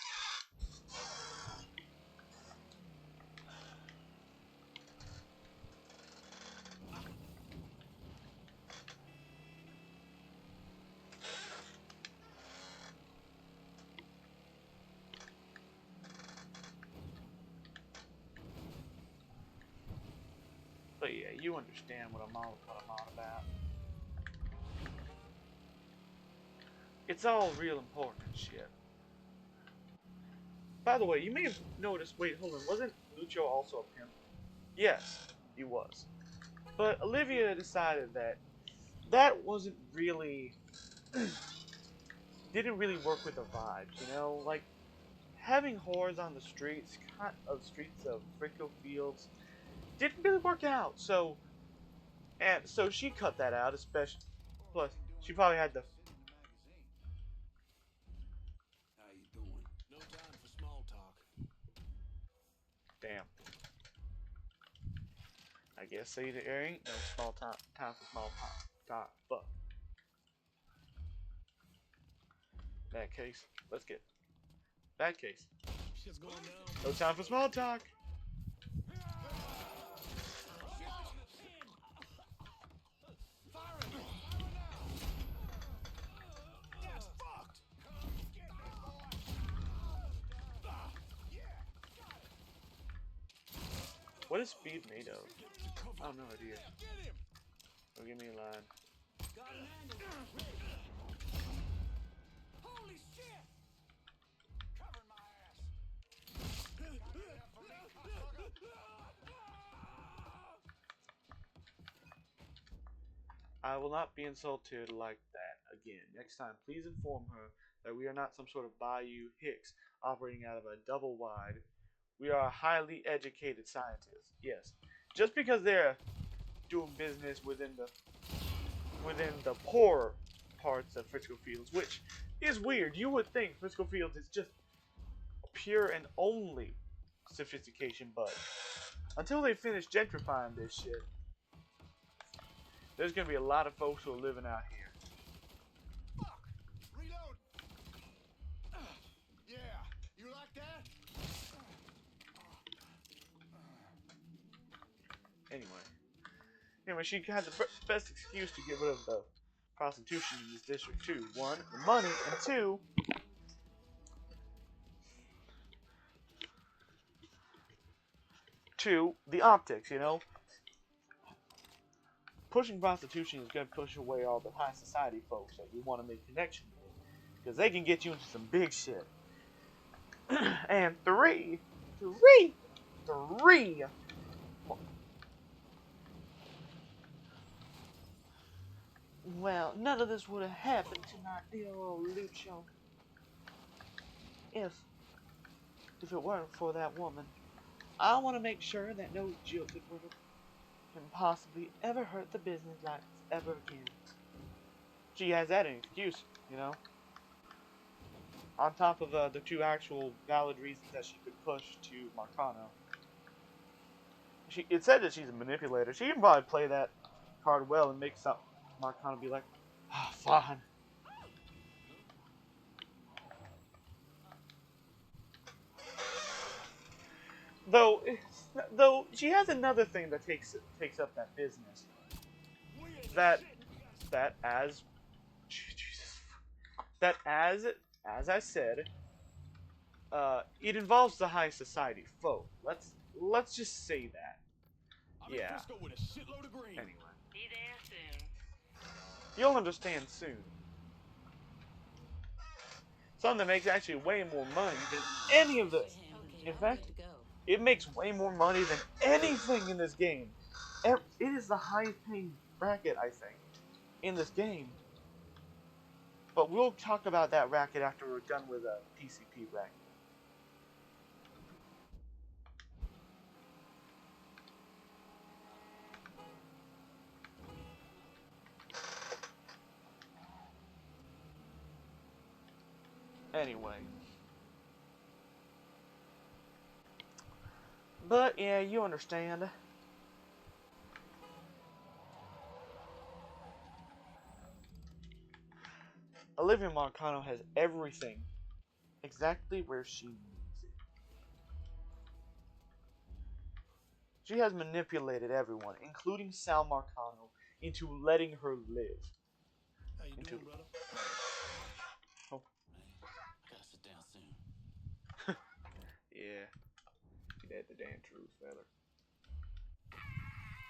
But yeah, you understand what I'm on about. It's all real important shit. By the way, you may have noticed. Wait, hold on. Wasn't Lucio also a pimp? Yes, he was. But Olivia decided that wasn't really didn't really work with the vibes, you know? Like having whores on the streets of Frisco Fields didn't really work out. So she cut that out, especially plus she probably had the How you doing? No time for small talk. damn. I guess say there ain't no time for small talk. But bad case. Let's get bad case. Shit's going down. No time for small talk. What is speed made of? I have no idea. Oh, give me a line. Holy shit! Covering my ass. I will not be insulted like that again. Next time, please inform her that we are not some sort of Bayou Hicks operating out of a double wide. We are a highly educated scientists. Yes. Just because they're doing business within the poorer parts of Frisco Fields, which is weird. You would think Frisco Fields is just pure and only sophistication, but until they finish gentrifying this shit, there's gonna be a lot of folks who are living out here. Fuck! Reload! Yeah, you like that? Anyway, she had the best excuse to get rid of the prostitution in this district too. One, the money, and two, the optics. You know, pushing prostitution is gonna push away all the high society folks that you want to make connections with, because they can get you into some big shit. And three. Well, none of this would have happened to my dear old Lucio if it weren't for that woman. I want to make sure that no jilted woman can possibly ever hurt the business lights ever again. She has that an excuse, you know. On top of the two actual valid reasons that she could push to Marcano. It said that she's a manipulator. She can probably play that card well and make Marcano be like, ah, oh, fine. Though she has another thing that takes up that business. That as I said, it involves the high society folk. Let's just say that. Yeah. Anyway. Be there soon. You'll understand soon. Something that makes actually way more money than any of this. In fact, it makes way more money than anything in this game. It is the highest paying bracket, I think, in this game. But we'll talk about that racket after we're done with a PCP racket. Anyway. But yeah, you understand. Olivia Marcano has everything exactly where she needs it. She has manipulated everyone, including Sal Marcano, into letting her live. How you Into doing, brother? oh I gotta sit down soon. yeah, that's the damn truth, fella.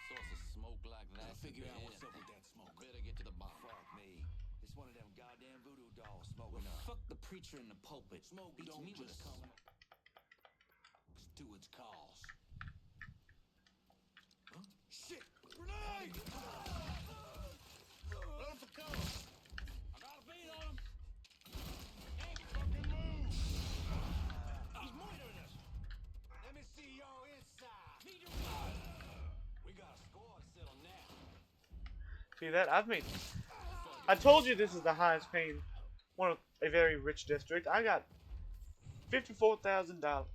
Source of smoke like that. Gotta figure out what's up with that smoke. Better get to the bottom. Fuck me. It's one of them goddamn voodoo dolls smoking up. Fuck the preacher in the pulpit. Smoke Beats don't me with just a come to its cause. Huh? Shit! Grenade! Let him for cover. I got a beat on him. Can't fucking move. He's monitoring us. Let me see your inside. Need your We got a score to settle now. See that? I told you this is the highest paying one of a very rich district. I got $54,000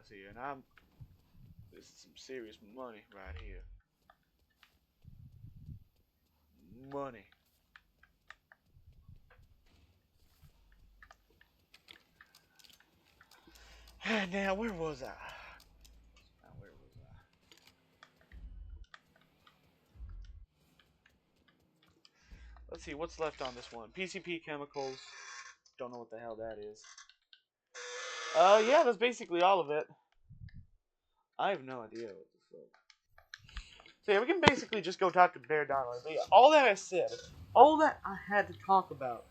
here, and this is some serious money right here. Money. Now, where was I? Let's see, what's left on this one? PCP chemicals. Don't know what the hell that is. Yeah, that's basically all of it. I have no idea what the fuck. So yeah, we can basically just go talk to Bear Donnelly. But yeah, all that I said, all that I had to talk about.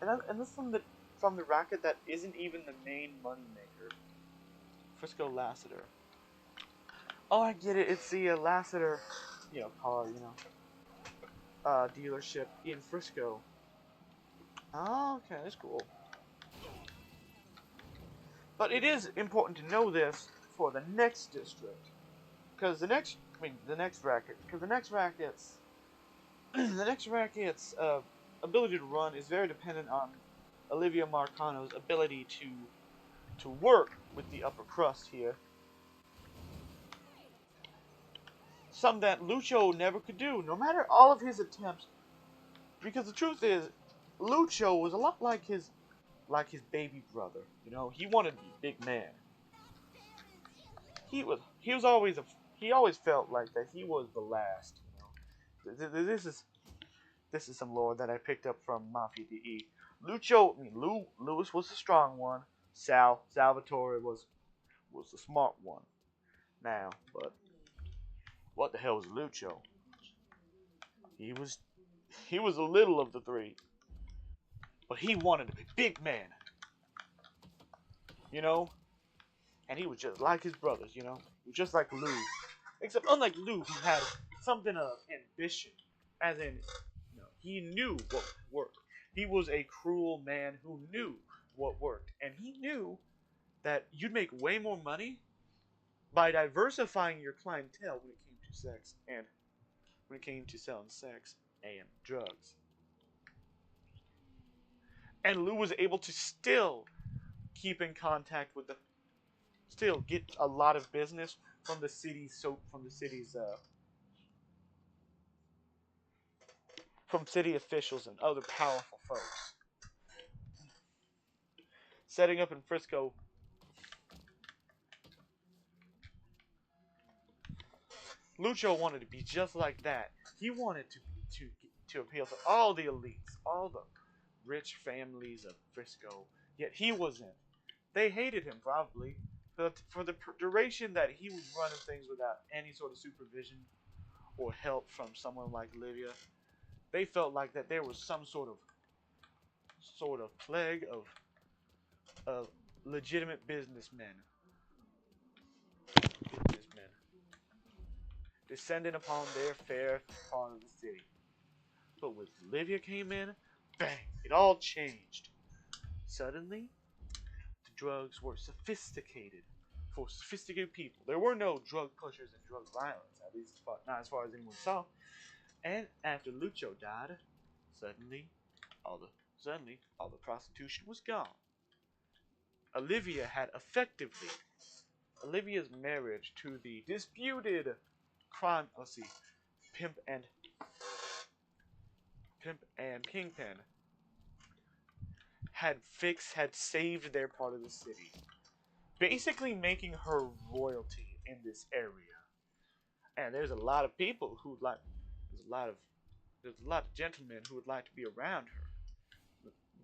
And this from the racket that isn't even the main moneymaker. Frisco Lassiter. Oh, I get it. It's the Lassiter, car, dealership in Frisco. Oh, okay, that's cool. But it is important to know this for the next district, because the next racket's ability to run is very dependent on Olivia Marcano's ability to work with the upper crust here. Something that Lucho never could do, no matter all of his attempts. Because the truth is, Lucho was a lot like his baby brother. He wanted to be a big man. He always felt like that he was the last. This is some lore that I picked up from Mafia DE. Lewis was the strong one. Salvatore was the smart one. Now, but what the hell was Lucho? He was the little of the three, but he wanted to be a big man. And he was just like his brothers. He was just like Lou, except unlike Lou, who had something of ambition, as in, he knew what worked. He was a cruel man who knew what worked, and he knew that you'd make way more money by diversifying your clientele when it came to sex and when it came to selling sex and drugs. And Lou was able to still keep in contact with still get a lot of business from the city's from city officials and other powerful folks. Setting up in Frisco, Lucho wanted to be just like that. He wanted to appeal to all the elites, all the rich families of Frisco. Yet he wasn't. They hated him probably for the duration that he was running things without any sort of supervision or help from someone like Lydia. They felt like that there was some sort of plague of legitimate businessmen descending upon their fair part of the city. But when Olivia came in, bang, it all changed. Suddenly, the drugs were sophisticated for sophisticated people. There were no drug pushers and drug violence, at least not as far as anyone saw. And after Lucho died, suddenly all the prostitution was gone. Olivia's marriage to the disputed pimp and kingpin had saved their part of the city, basically making her royalty in this area. And there's a lot of people who would like, there's a lot of gentlemen who would like to be around her.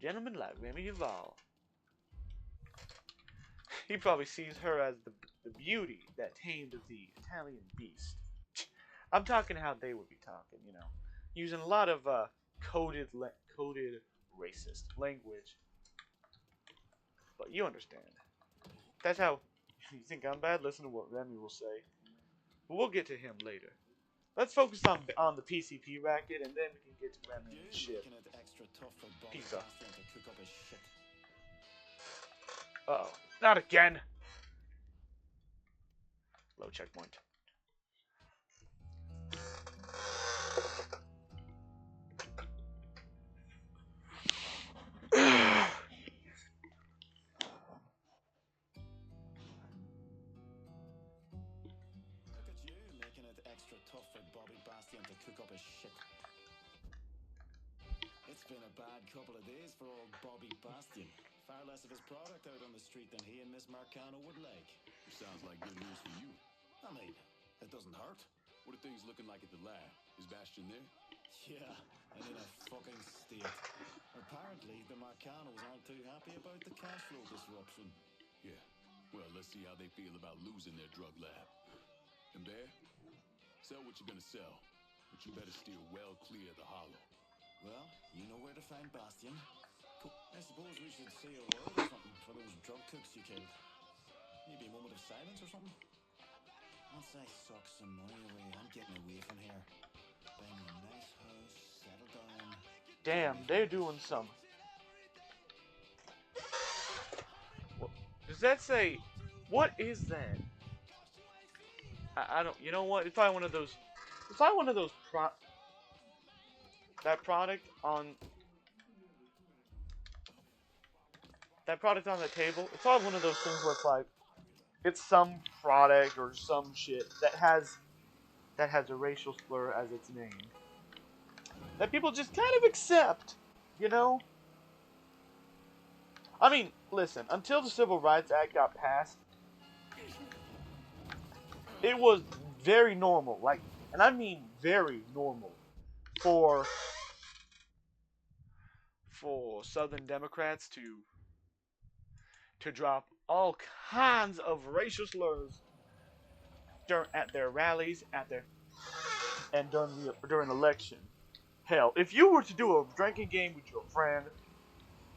Gentlemen like Remy Duval. He probably sees her as the beauty that tamed the Italian beast. I'm talking how they would be talking, you know, using a lot of coded racist language. But you understand. That's how you think I'm bad. Listen to what Remy will say. But we'll get to him later. Let's focus on the PCP racket, and then we can get to Remy and shit. Pizza. Uh-oh. Not again! Low checkpoint. It's been a bad couple of days for old Bobby Bastion. Far less of his product out on the street than he and Miss Marcano would like. Sounds like good news for you. I mean, it doesn't hurt. What are things looking like at the lab? Is Bastion there? Yeah, and in a fucking state. Apparently, the Marcanos aren't too happy about the cash flow disruption. Yeah. Well, let's see how they feel about losing their drug lab. And Bear, sell what you're gonna sell, but you better steer well clear of the hollow. Well, you know where to find Bastion. Cool. I suppose we should say a word or something for those drug cooks you killed. Maybe a moment of silence or something? Once I suck some money away, I'm getting away from here. Buy me a nice house, settle down. Damn, they're doing some. Does that say? What is that? I don't. You know what? It's probably one of those. It's probably one of those that product on the table. It's probably one of those things where it's like, it's some product or some shit that has a racial slur as its name that people just kind of accept, you know? I mean, listen, until the Civil Rights Act got passed, it was very normal, like, and I mean very normal, for Southern Democrats to drop all kinds of racial slurs at their rallies, and during election. Hell, if you were to do a drinking game with your friend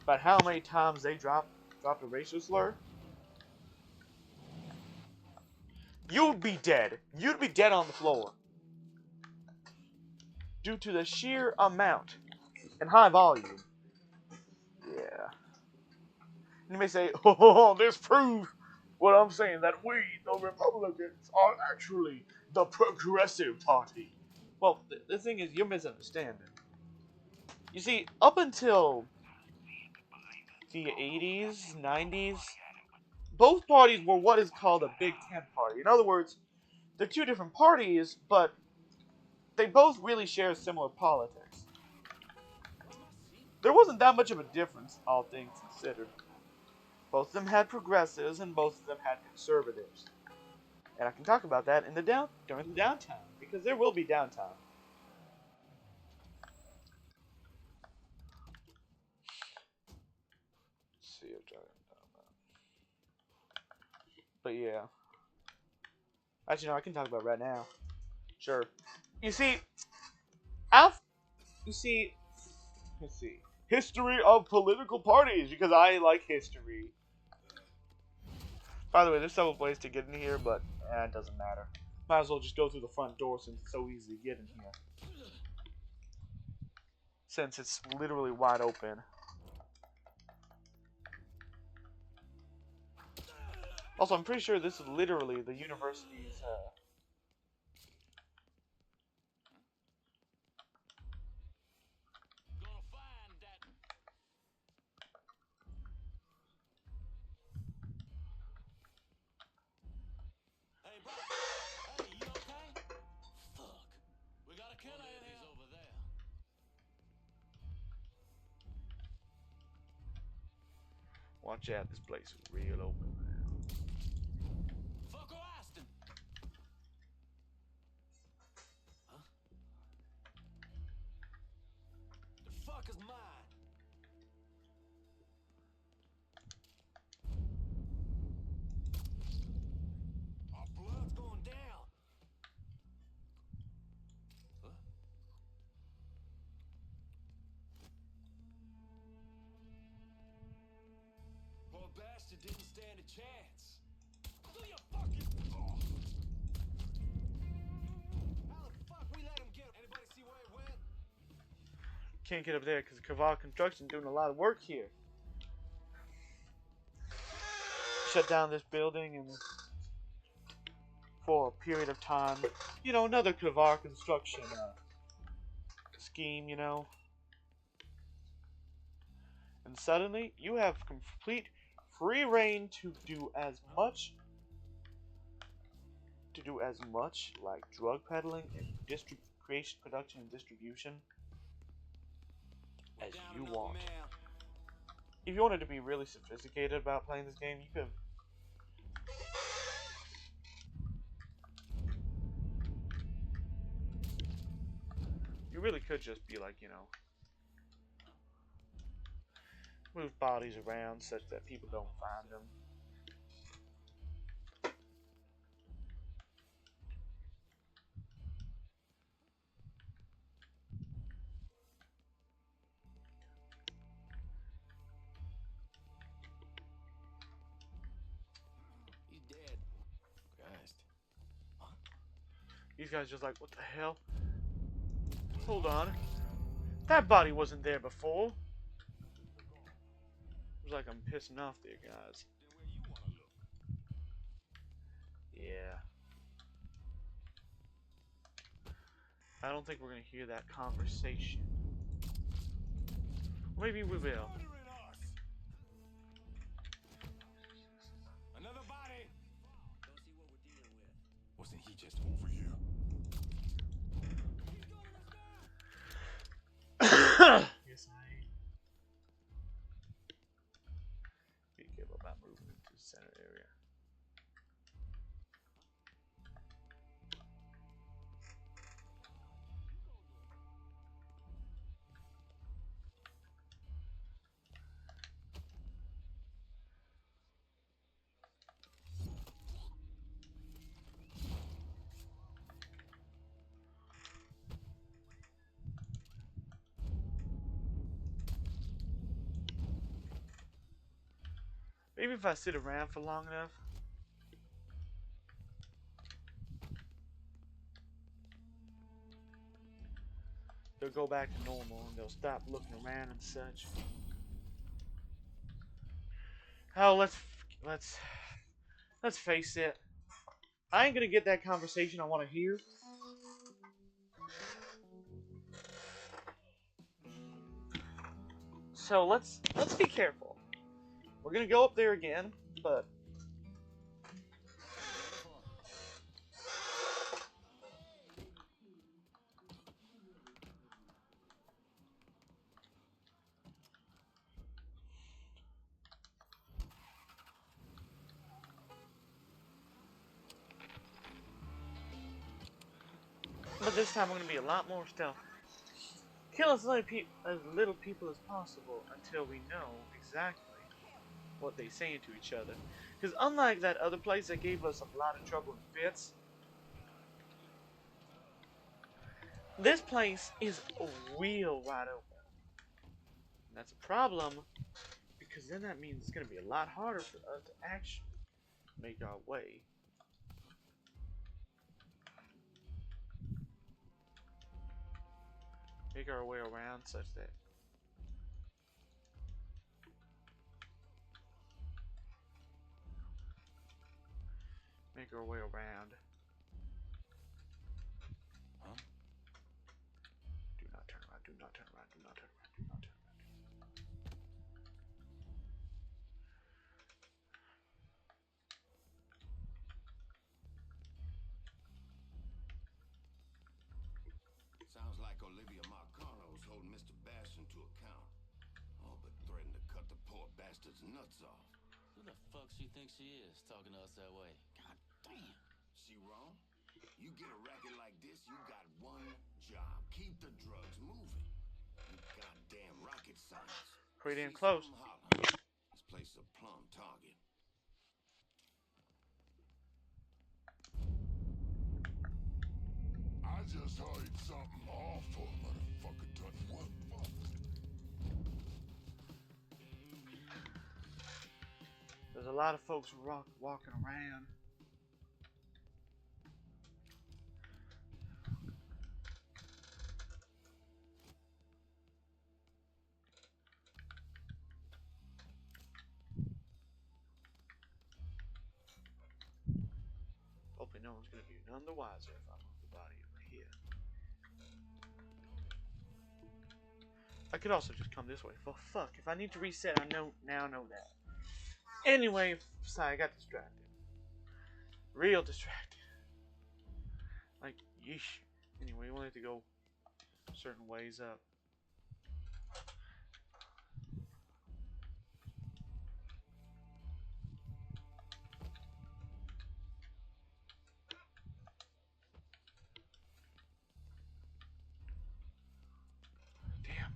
about how many times they dropped a racial slur, you'd be dead. You'd be dead on the floor due to the sheer amount and high volume. Yeah. You may say, oh, this proves what I'm saying, that we, the Republicans, are actually the Progressive Party. Well, the thing is, you're misunderstanding. You see, up until the 80s, 90s, both parties were what is called a Big Tent party. In other words, they're two different parties, but they both really share similar politics. There wasn't that much of a difference, all things considered. Both of them had progressives, and both of them had conservatives. And I can talk about that during the downtime, because there will be downtime. Let's see if but yeah. Actually, no, I can talk about it right now. Sure. You see, let's see. History of political parties, because I like history. By the way, there's several ways to get in here, but it doesn't matter. Might as well just go through the front door since it's so easy to get in here. Since it's literally wide open. Also, I'm pretty sure this is literally the university's, Gonna find that. Hey, bro. Hey, you okay? Fuck. We got a killer in here. Over there. watch out, this place is real open. Fuck Aston. Huh? The fuck is mine? Our blood's going down. Huh? Poor bastard didn't stand a chance. Do you fucking... Oh. How the fuck we let him get... Anybody see where he went? Can't get up there because Kaval Construction doing a lot of work here. Shut down this building and for a period of time. You know, another Kavar Construction scheme, you know. And suddenly, you have complete free reign to do as much like drug peddling and creation, production, and distribution as you want. If you wanted to be really sophisticated about playing this game, you could. You really could just be like, you know, move bodies around such that people don't find them. He's dead. Christ. Huh? These guys just like, what the hell? Hold on. That body wasn't there before. Looks like I'm pissing off there, guys. Yeah. I don't think we're gonna hear that conversation. Maybe we will. Another body. Don't see what we're dealing with. Wasn't he just over here? Yes, I. Be careful about moving into the center area. Maybe if I sit around for long enough. They'll go back to normal and they'll stop looking around and such. Oh, let's face it. I ain't gonna get that conversation I want to hear. So let's be careful. We're gonna go up there again, but this time we're gonna be a lot more stealthy. Kill as little people as possible until we know exactly what they're saying to each other. Because unlike that other place that gave us a lot of trouble and fits, this place is real wide open. And that's a problem, because then that means it's going to be a lot harder for us to actually make our way. Make our way around such that our way around. Huh? Do not turn around, do not turn around, do not turn around, do not turn around. Sounds like Olivia Marcano's holding Mr. Bastion to account. All but threatened to cut the poor bastard's nuts off. Who the fuck she thinks she is, talking to us that way? God damn. She wrong? You get a racket like this, you got one job. Keep the drugs moving. You goddamn rocket science. Pretty damn See close. something, holler. This place is a plum target. I just heard something awful, motherfucker. Done what? Fuck. There's a lot of folks walking around. Hopefully no one's gonna be none the wiser if I move the body over here. I could also just come this way. For fuck, if I need to reset, I know that. Anyway, sorry, I got distracted. Real distracted. Like, yeesh. Anyway, we wanted to go certain ways up. Damn.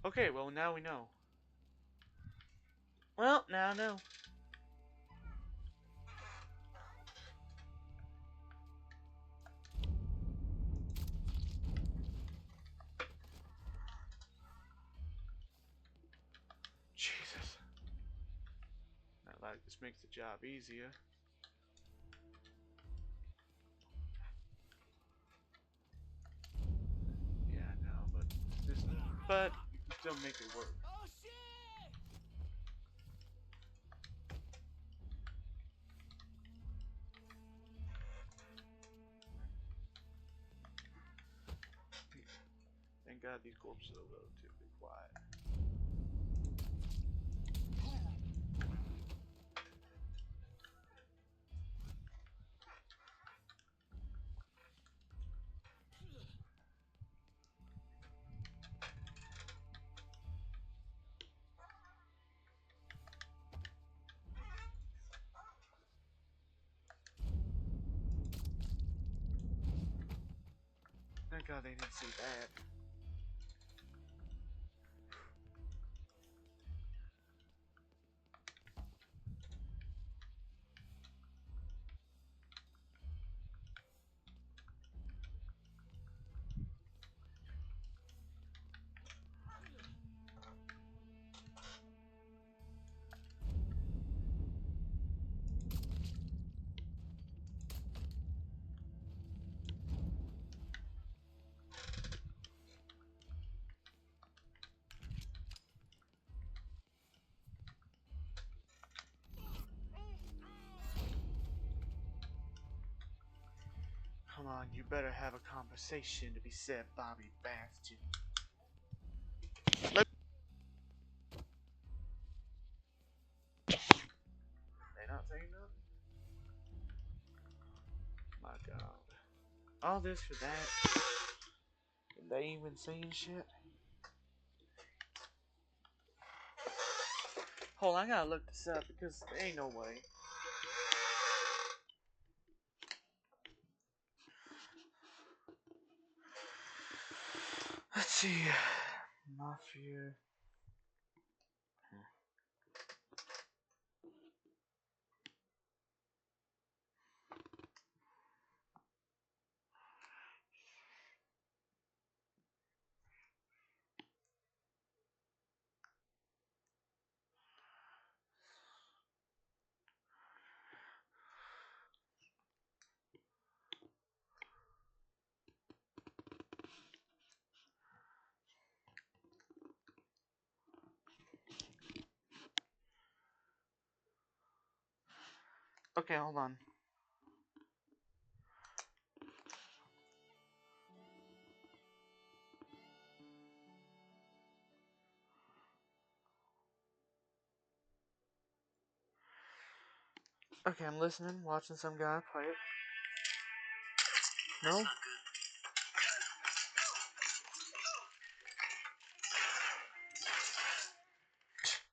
Okay, well, now we know. Well, now I know. Jesus. Not like this makes the job easier. Yeah, I know, but this, but you can still make it work. Oh shit! Thank God these corpses are relatively quiet. Thank God they didn't see that. Come on, you better have a conversation to be said, Bobby Bastion. They not saying nothing? My God. All this for that? Are they even saying shit? Hold on, I gotta look this up because there ain't no way. Let's see. Mafia Okay, hold on. Okay, I'm listening, watching some guy play it. No?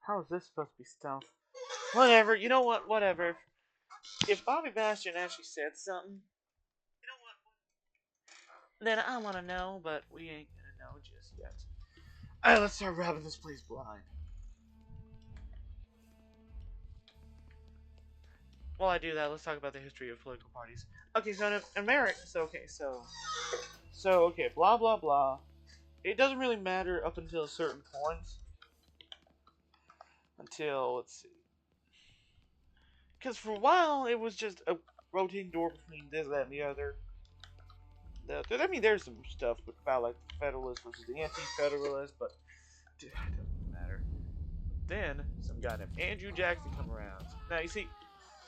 How is this supposed to be stealth? Whatever, you know what? Whatever. If Bobby Bastion actually said something, then I want to know, but we ain't gonna know just yet. Alright, let's start robbing this place blind. While I do that, let's talk about the history of political parties. Okay, so in America, okay, blah blah blah. It doesn't really matter up until a certain point. Until, let's see. Because for a while, it was just a rotating door between this, that, and the other. I mean, there's some stuff about like the Federalists versus the Anti-Federalists, but it doesn't matter. Then, some guy named Andrew Jackson come around. Now, you see,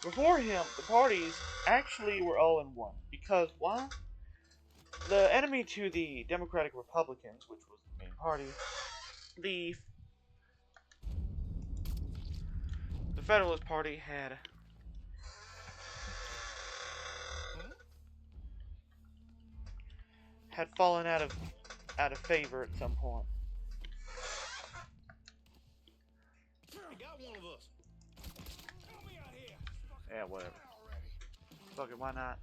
before him, the parties actually were all in one. Because, why? The enemy to the Democratic Republicans, which was the main party, the Federalist Party had fallen out of favor at some point. Got one of us. Help me out here. Yeah, whatever. Fuck it, why not?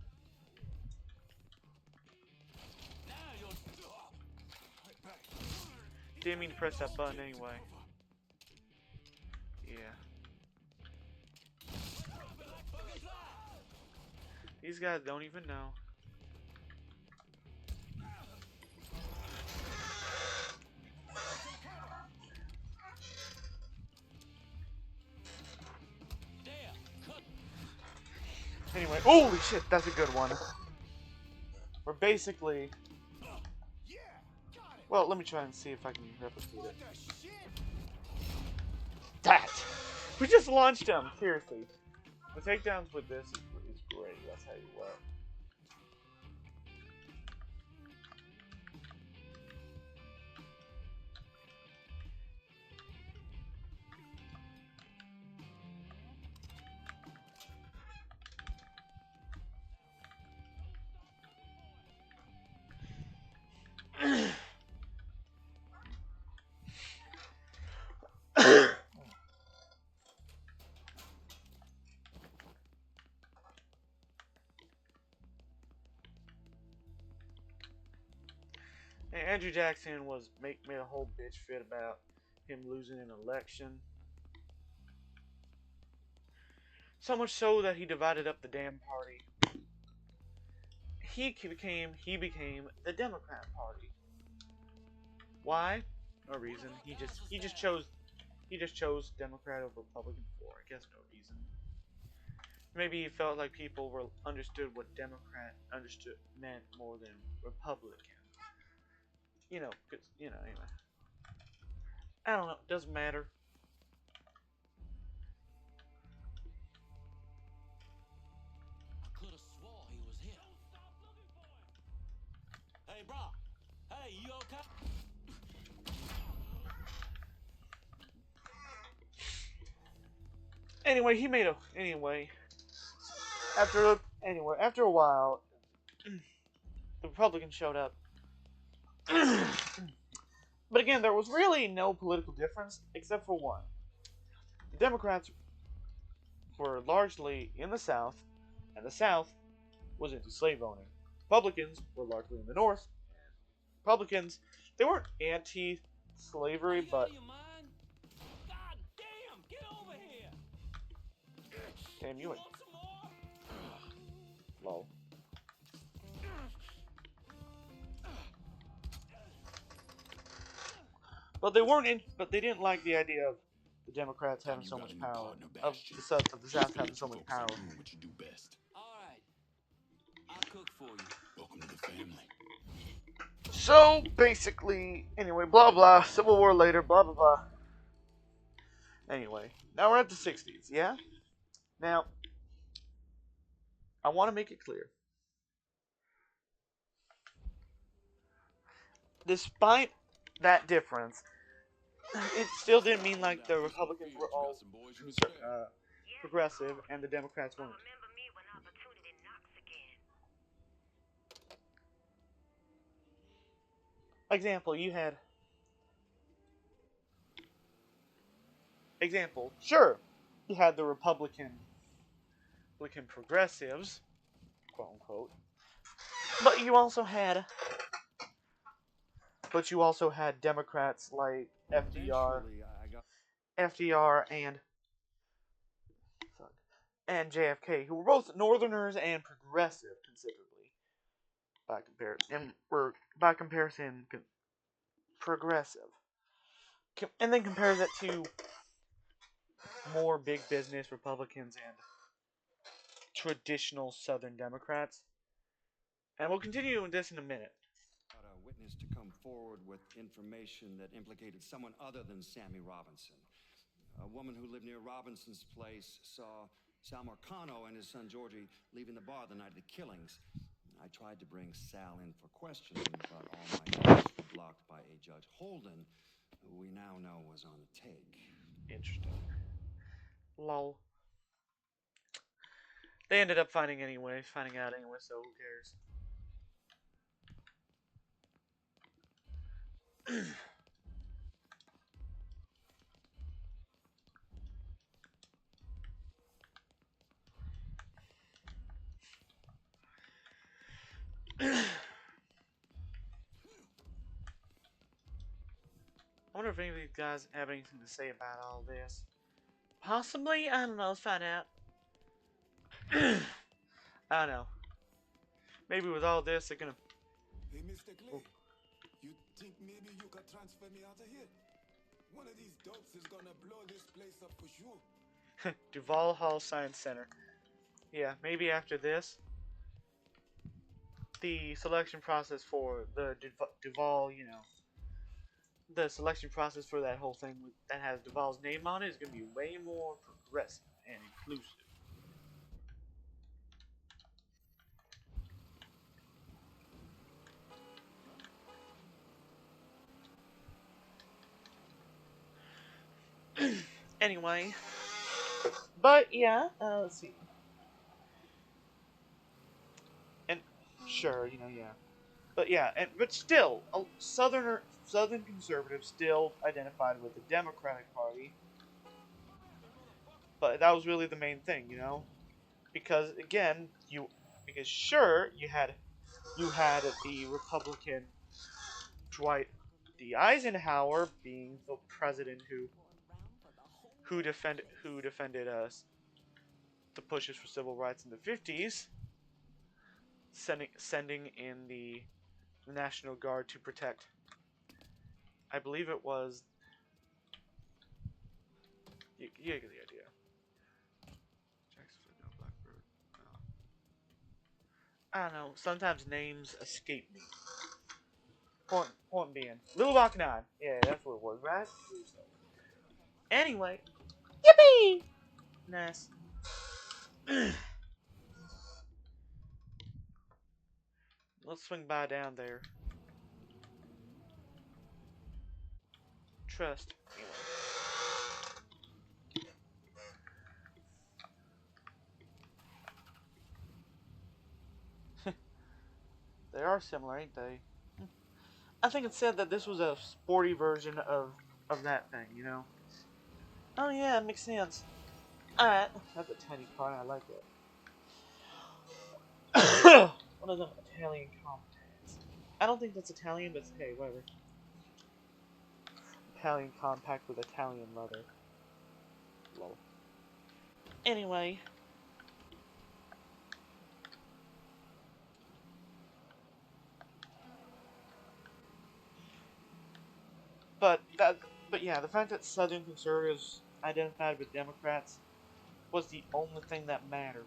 Didn't mean to press that button anyway. Yeah. These guys don't even know. Anyway, holy shit, that's a good one. We're basically... Well, let me try and see if I can replicate it. That! We just launched him, seriously. The takedowns with this is great, I'll tell you what. Andrew Jackson made a whole bitch fit about him losing an election. So much so that he divided up the damn party. He became the Democrat Party. Why? No reason. He just chose Democrat over Republican for, I guess, no reason. Maybe he felt like people understood what Democrat meant more than Republican. Anyway. I don't know, doesn't matter. I could have swore he was here. Hey, bro. Hey, you okay? After a while, the Republicans showed up. But again, there was really no political difference except for one. The Democrats were largely in the South, and the South was into slave owning. Republicans were largely in the North. Republicans, they weren't anti-slavery, but God damn, get over here. damn you. Want some more? Lol. But they didn't like the idea of the Democrats having so much power, of the South having so much power. What you do best. All right. I'll cook for you. Welcome to the family. So basically, anyway, blah blah, Civil War later, blah blah blah. Anyway, now we're at the 60s, yeah? Now, I want to make it clear. Despite that difference, it still didn't mean like the Republicans were all progressive and the Democrats weren't. Remember me when opportunity knocks again. Example, sure, you had the Republican progressives, quote unquote, but you also had Democrats like FDR, Eventually, I got and JFK, who were both Northerners and progressive considerably by comparison progressive, and then compare that to more big business Republicans and traditional Southern Democrats. And we'll continue with this in a minute. a witness to come forward with information that implicated someone other than Sammy Robinson. A woman who lived near Robinson's place saw Sal Marcano and his son Georgie leaving the bar the night of the killings. I tried to bring Sal in for questioning, but all my efforts were blocked by a Judge Holden, who we now know was on the take. Interesting. Lol. They ended up finding out anyway, so who cares? I wonder if any of these guys have anything to say about all this. Possibly? I don't know. Let's find out. I don't know. Maybe with all this, they're gonna... Hey, Mr. Clay, you think maybe you could transfer me out of here? One of these dopes is gonna blow this place up for sure. Duval Hall Science Center. Yeah, maybe after this, the selection process for the Duval, the selection process for that whole thing that has Duval's name on it is going to be way more progressive and inclusive. Anyway, but yeah, let's see. And sure, yeah. But yeah, but still, Southern conservatives still identified with the Democratic Party. But that was really the main thing, because again, sure you had the Republican Dwight D. Eisenhower being the president who defended us the pushes for civil rights in the 50s, sending in the National Guard to protect, I believe it was, you get the idea. I don't know, sometimes names escape me. Point being, Little Rock 9. Yeah, that's what it was, right? Anyway, yippee! Nice. Let's swing by down there. Trust. They are similar, ain't they? I think it said that this was a sporty version of that thing, Oh yeah, it makes sense. Alright, that's a tiny car, I like it. One of them Italian compacts. I don't think that's Italian, but hey, whatever. Italian compact with Italian leather. Lol. Anyway. But yeah, the fact that Southern conservatives identified with Democrats was the only thing that mattered.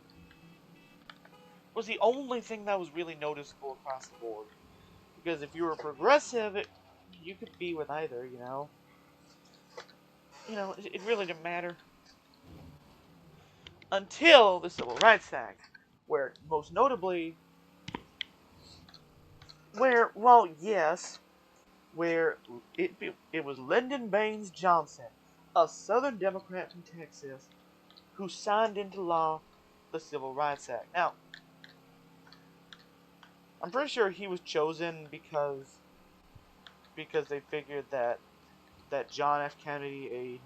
Was the only thing that was really noticeable across the board. Because if you were progressive, you could be with either, it really didn't matter. Until the Civil Rights Act. where most notably, where, well, yes, where it was Lyndon Baines Johnson, a Southern Democrat from Texas, who signed into law the Civil Rights Act. Now, I'm pretty sure he was chosen because they figured that John F. Kennedy,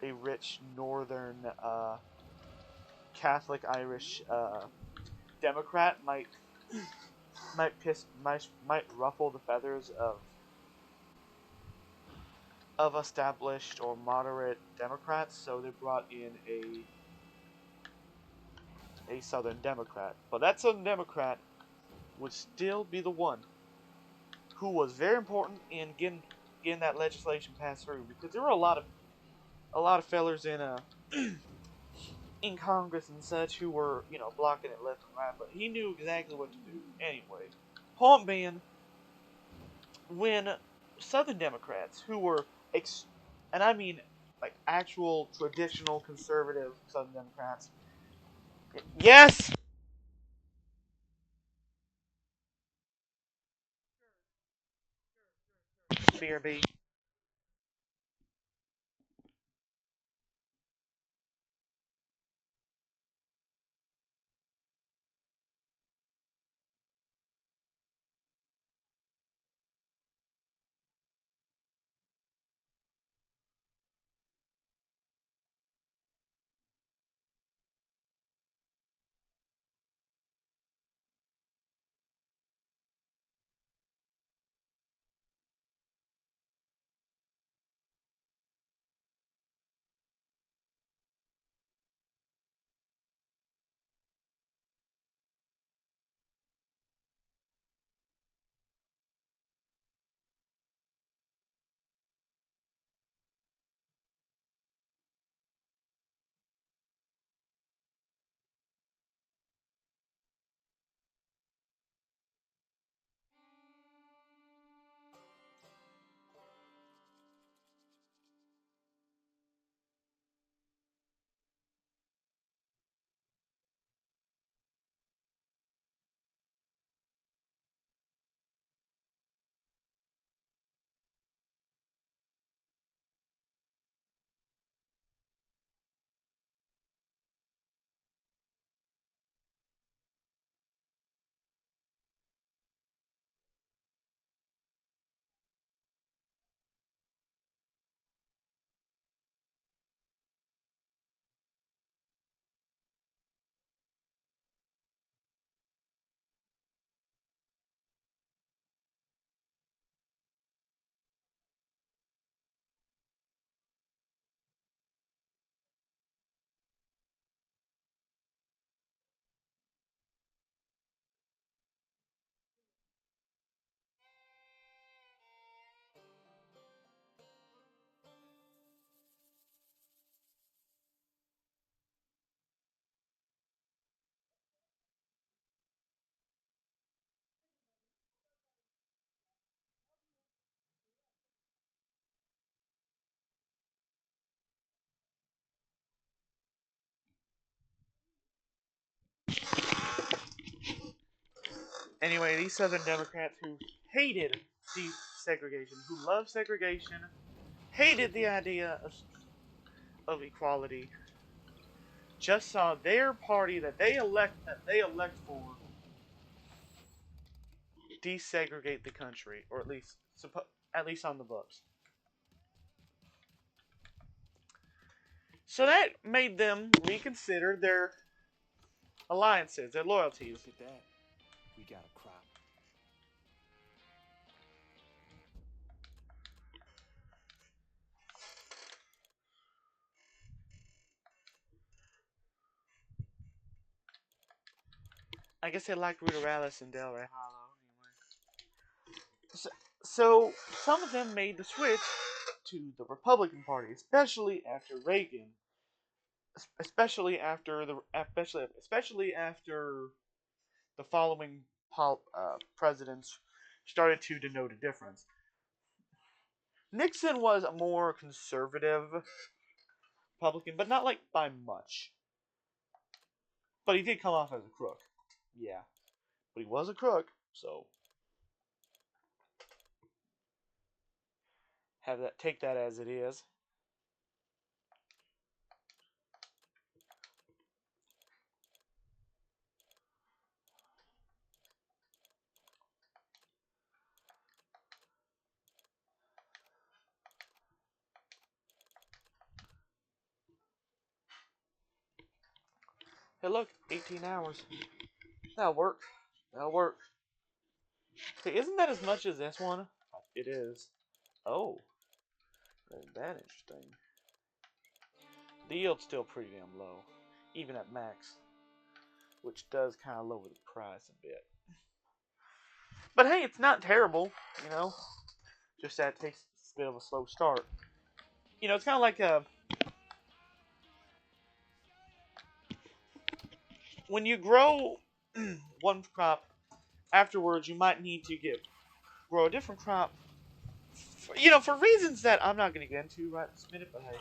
a rich northern Catholic Irish Democrat, might ruffle the feathers of established or moderate Democrats, so they brought in a Southern Democrat. But that Southern Democrat would still be the one who was very important in getting that legislation passed through, because there were a lot of fellers in Congress and such who were, blocking it left and right, but he knew exactly what to do anyway. Point being, when Southern Democrats, who were, and I mean like actual traditional conservative Southern Democrats, yes! BRB. Anyway, these Southern Democrats who hated desegregation, who loved segregation, hated the idea of equality, just saw their party that they elect for desegregate the country, or at least on the books. So that made them reconsider their alliances, their loyalties. Look at that. We got a crop. I guess they liked Rita Rallis and Delray Hollow anyway. So some of them made the switch to the Republican Party, especially after Reagan, especially after the following presidents started to denote a difference. Nixon was a more conservative Republican, but not like by much. But he did come off as a crook. Yeah. But he was a crook, so take that as it is. Hey, look, 18 hours. That'll work. That'll work. Hey, isn't that as much as this one? It is. Oh, isn't that interesting? The yield's still pretty damn low, even at max, which does kind of lower the price a bit. But hey, it's not terrible, you know. Just that it takes a bit of a slow start. You know, it's kind of like when you grow one crop, afterwards you might need to grow a different crop. For reasons that I'm not going to get into right this minute, but hey.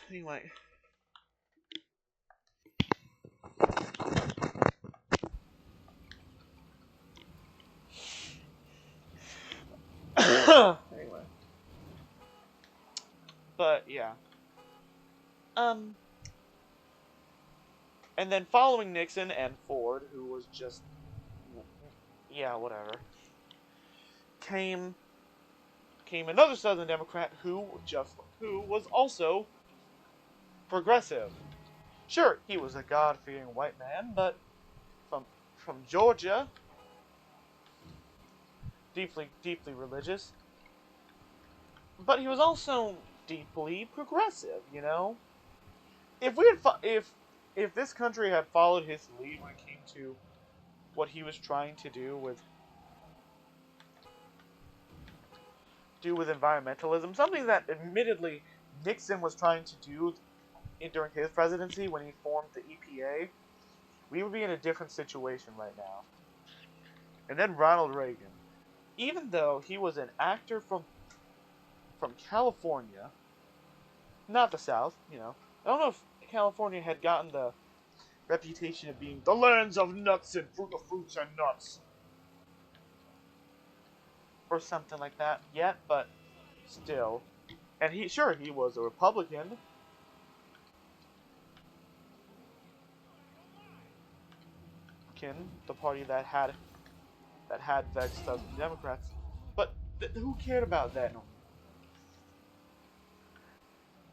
Anyway. Anyway. But yeah. And then following Nixon and Ford, who was just yeah, whatever. Came another Southern Democrat who was also progressive. Sure, he was a God-fearing white man, but from Georgia, deeply religious. But he was also deeply progressive, you know. If we had if this country had followed his lead when it came to what he was trying to do with environmentalism, something that admittedly Nixon was trying to do during his presidency when he formed the EPA, we would be in a different situation right now. And then Ronald Reagan, even though he was an actor from California, not the South, you know. I don't know if California had gotten the reputation of being the lands of nuts and fruits and nuts, or something like that yet, but still. And he was a Republican. The party that had vexed the Democrats. But who cared about that?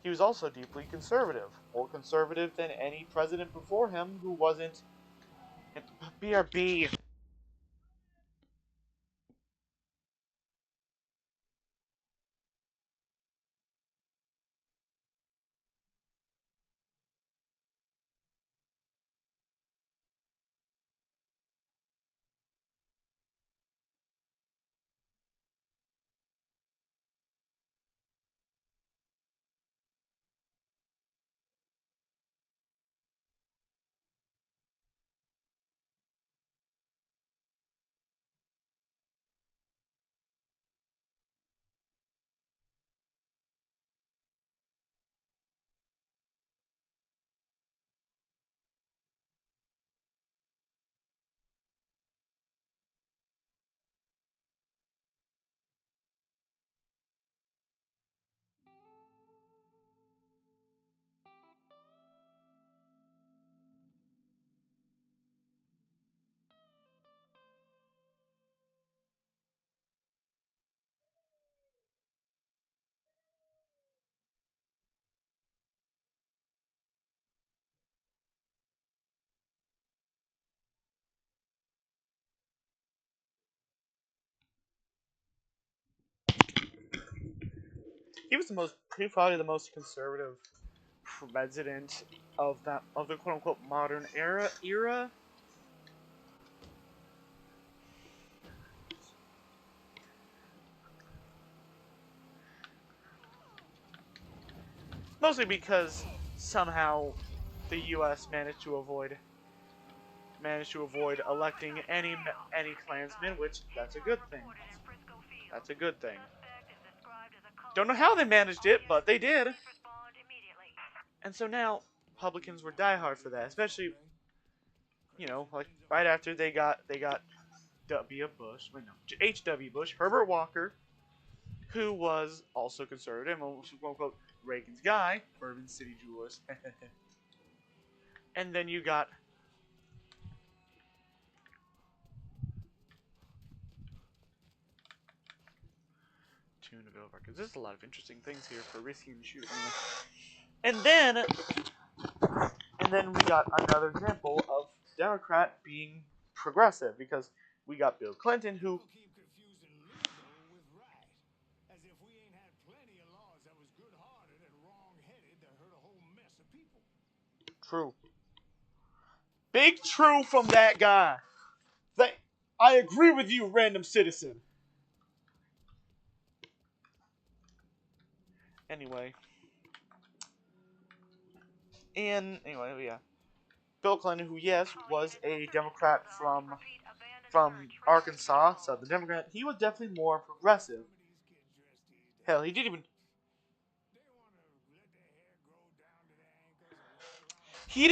He was also deeply conservative, more conservative than any president before him who wasn't. BRB. He was probably the most conservative president of the quote unquote modern era. Mostly because somehow the U.S. managed managed to avoid electing any Klansmen, which that's a good thing. That's a good thing. Don't know how they managed it, but they did. And so now Republicans were diehard for that, especially, you know, like right after they got W. Bush, wait no, H.W. Bush, Herbert Walker, who was also conservative, and quote unquote Reagan's guy, Bourbon City Jewelers. And then you got tune it over because there's a lot of interesting things here for risking and shooting. And then we got another example of Democrat being progressive because we got Bill Clinton, who People keep confusing legal with right. As if we ain't had plenty of laws that was good-hearted and wrong-headed that hurt a whole mess of people. true, big true from that guy. I agree with you, random citizen. Anyway, yeah, Bill Clinton, who yes was a Democrat from Arkansas, so the Democrat, he was definitely more progressive. Hell, he didn't even. He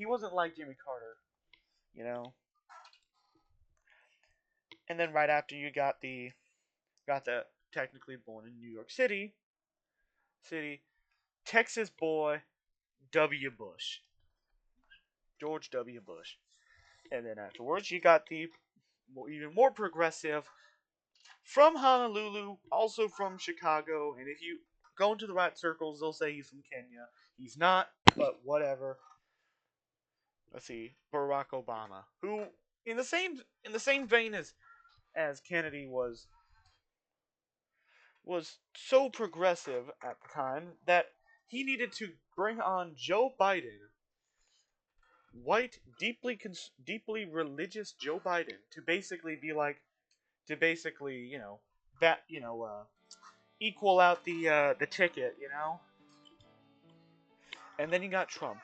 wasn't like Jimmy Carter, you know. And then right after you got the technically born in New York City, Texas boy W. Bush, George W. Bush. And then afterwards you got the even more progressive from Honolulu, also from Chicago, and if you go into the right circles, they'll say he's from Kenya. He's not, but whatever. Let's see, Barack Obama, who in the same vein as Kennedy was so progressive at the time that he needed to bring on Joe Biden, white, deeply religious Joe Biden, to basically equal out the ticket, you know. And then you got Trump.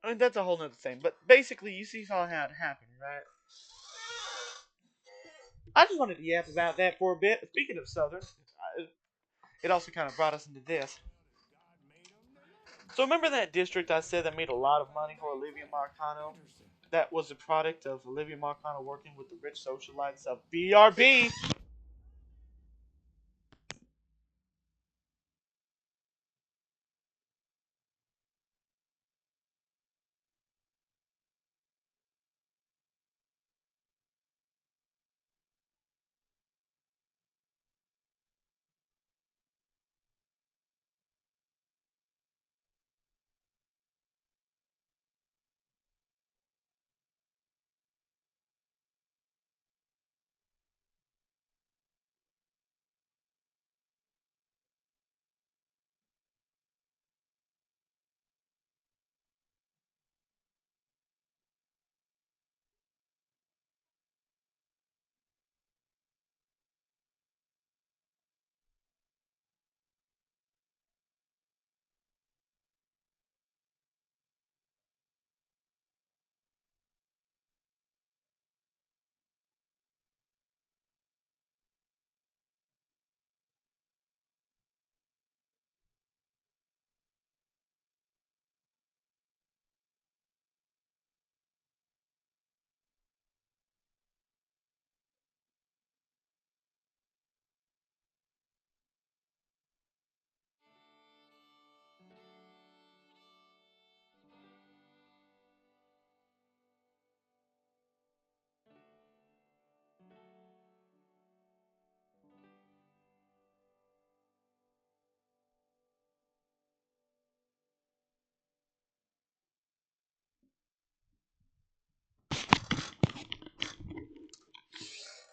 I mean, that's a whole nother thing. But basically, you see how it happened, right? I just wanted to yap about that for a bit. Speaking of Southern, it also kind of brought us into this. So remember that district I said that made a lot of money for Olivia Marcano? That was a product of Olivia Marcano working with the rich socialites of BRB.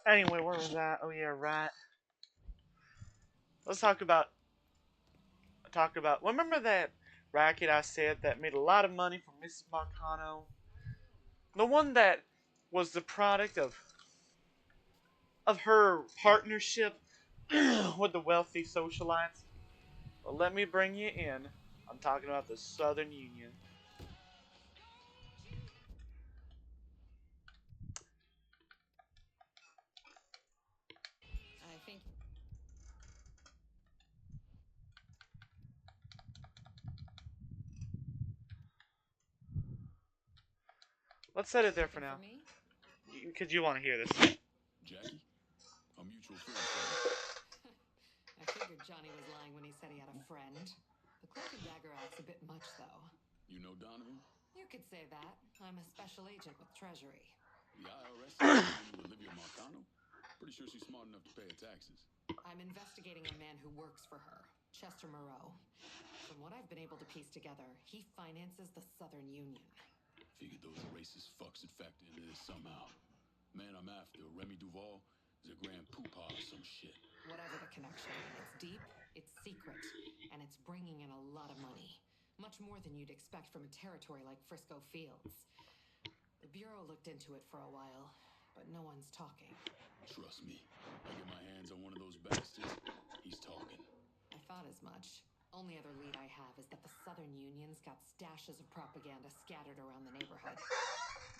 Anyway, where was that? Oh yeah, right. Let's talk about. Remember that racket I said that made a lot of money from Mrs. Marcano? The one that was the product of her partnership with the wealthy socialites. Well, let me bring you in. I'm talking about the Southern Union. Let's set it there for Looking now. me? Because you want to hear this. Jackie? A mutual friend. Son. I figured Johnny was lying when he said he had a friend. The cloak and dagger act's a bit much, though. You know Donovan? You could say that. I'm a special agent with Treasury. The IRS is dealing with Olivia Marcano? Pretty sure she's smart enough to pay her taxes. I'm investigating a man who works for her, Chester Moreau. From what I've been able to piece together, he finances the Southern Union. Figured those racist fucks would factor into this somehow. Man I'm after, Remy Duval, is a grand poopah or some shit. Whatever the connection, it's deep, it's secret, and it's bringing in a lot of money. Much more than you'd expect from a territory like Frisco Fields. The Bureau looked into it for a while, but no one's talking. Trust me, I get my hands on one of those bastards, he's talking. I thought as much. Only other lead I have is that the Southern Union's got stashes of propaganda scattered around the neighborhood.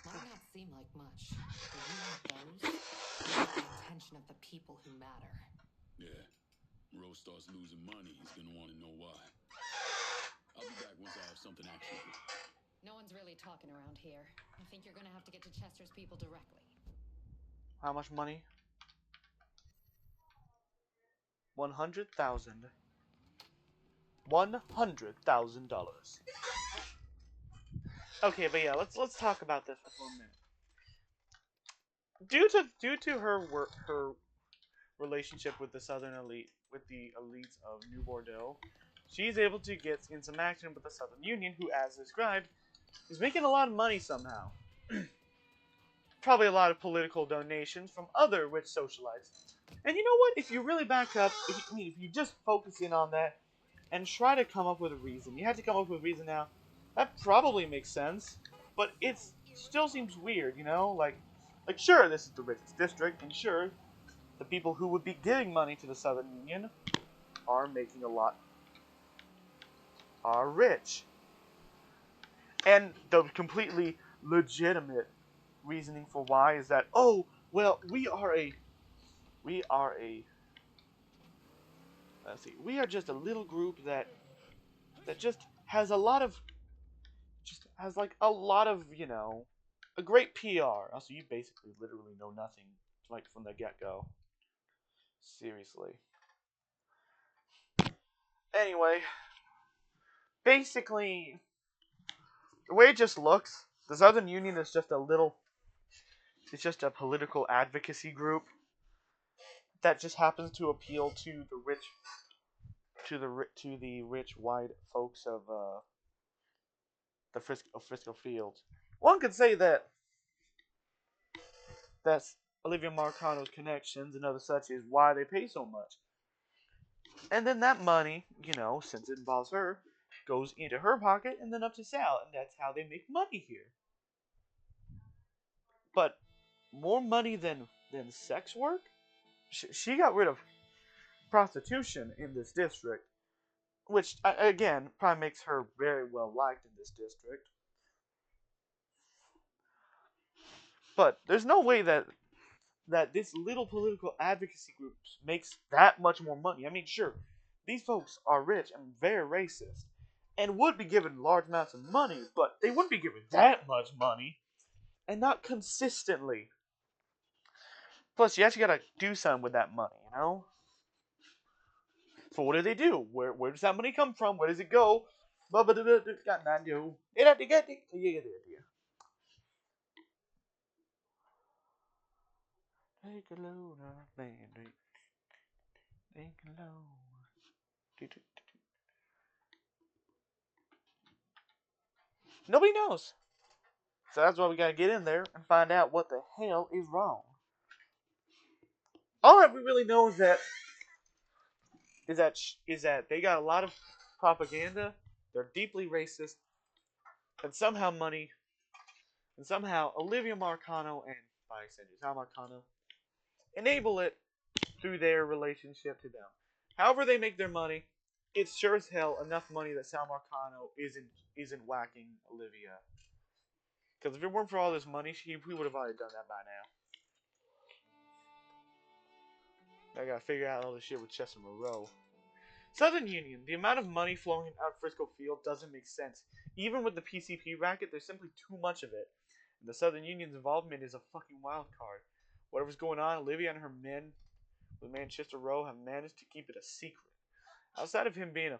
Might not seem like much, but you have those, you get the attention of the people who matter. Yeah, Rose starts losing money, he's gonna want to know why. I'll be back once I have something actionable. No one's really talking around here. I think you're gonna have to get to Chester's people directly. How much money? 100,000. $100,000. Okay, but yeah, let's talk about this for a minute. Due to her relationship with the Southern elite, with the elites of New Bordeaux, she's able to get in some action with the Southern Union, who, as described, is making a lot of money somehow. Probably a lot of political donations from other rich socialites. And you know what? If you really back up, if you just focus in on that and try to come up with a reason, you have to come up with a reason now. That probably makes sense, but it still seems weird, you know? Like sure, this is the richest district, and sure, the people who would be giving money to the Southern Union are making a lot, are rich. And the completely legitimate reasoning for why is that, oh, well, we are just a little group that just has a lot of, you know, a great PR. Also, you basically literally know nothing, like, from the get-go. Seriously. Anyway, basically, the way it just looks, the Southern Union is just it's just a political advocacy group that just happens to appeal to the rich white folks of the Frisco Fields. One could say that's Olivia Marcano's connections and other such is why they pay so much. And then that money, you know, since it involves her, goes into her pocket and then up to Sal, and that's how they make money here. But more money than sex work? She got rid of prostitution in this district, which, again, probably makes her very well liked in this district. But there's no way that this little political advocacy group makes that much more money. I mean, sure, these folks are rich and very racist, and would be given large amounts of money, but they wouldn't be given that much money, and not consistently. Plus, you actually gotta do something with that money, you know? So what do they do? Where does that money come from? Where does it go? Got not do. It had to get it. You get the idea. Take a load of Band-Aid. Take a load. Nobody knows. So that's why we gotta get in there and find out what the hell is wrong. All that we really know is that they got a lot of propaganda. They're deeply racist, and somehow Olivia Marcano and by extension Sal Marcano enable it through their relationship to them. However they make their money, it's sure as hell enough money that Sal Marcano isn't whacking Olivia. Because if it weren't for all this money, we would have already done that by now. I gotta figure out all this shit with Chester Moreau. Southern Union, the amount of money flowing out of Frisco Field doesn't make sense. Even with the PCP racket, there's simply too much of it. And the Southern Union's involvement is a fucking wild card. Whatever's going on, Olivia and her men with Manchester Row have managed to keep it a secret. Outside of him being a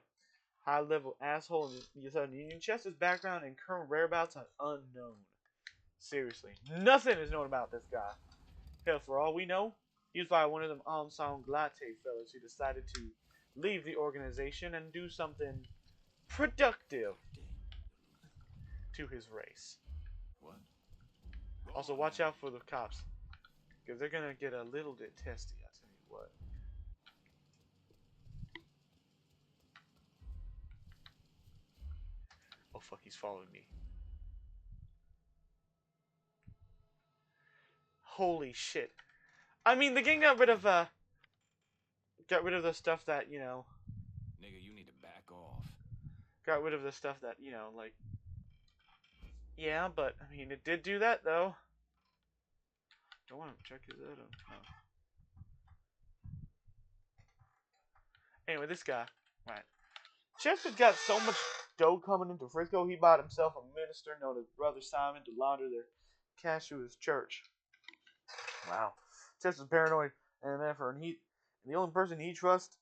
high-level asshole in the Southern Union, Chester's background and current whereabouts are unknown. Seriously, nothing is known about this guy. Hell, for all we know, he was probably one of them ensemble latte fellas who decided to leave the organization and do something productive to his race. What? Also, watch out for the cops, because they're gonna get a little bit testy, I tell you what. Oh fuck, he's following me. Holy shit. I mean, the gang got rid of the stuff that, you know, Nigga, you need to back off. got rid of the stuff that, you know, like, yeah, but, I mean, it did do that, though. Don't want to check his out. No. Anyway, this guy, right. Chester's got so much dough coming into Frisco, he bought himself a minister known as Brother Simon to launder their cash to his church. Wow. Chester's paranoid and an effort, and the only person he trusts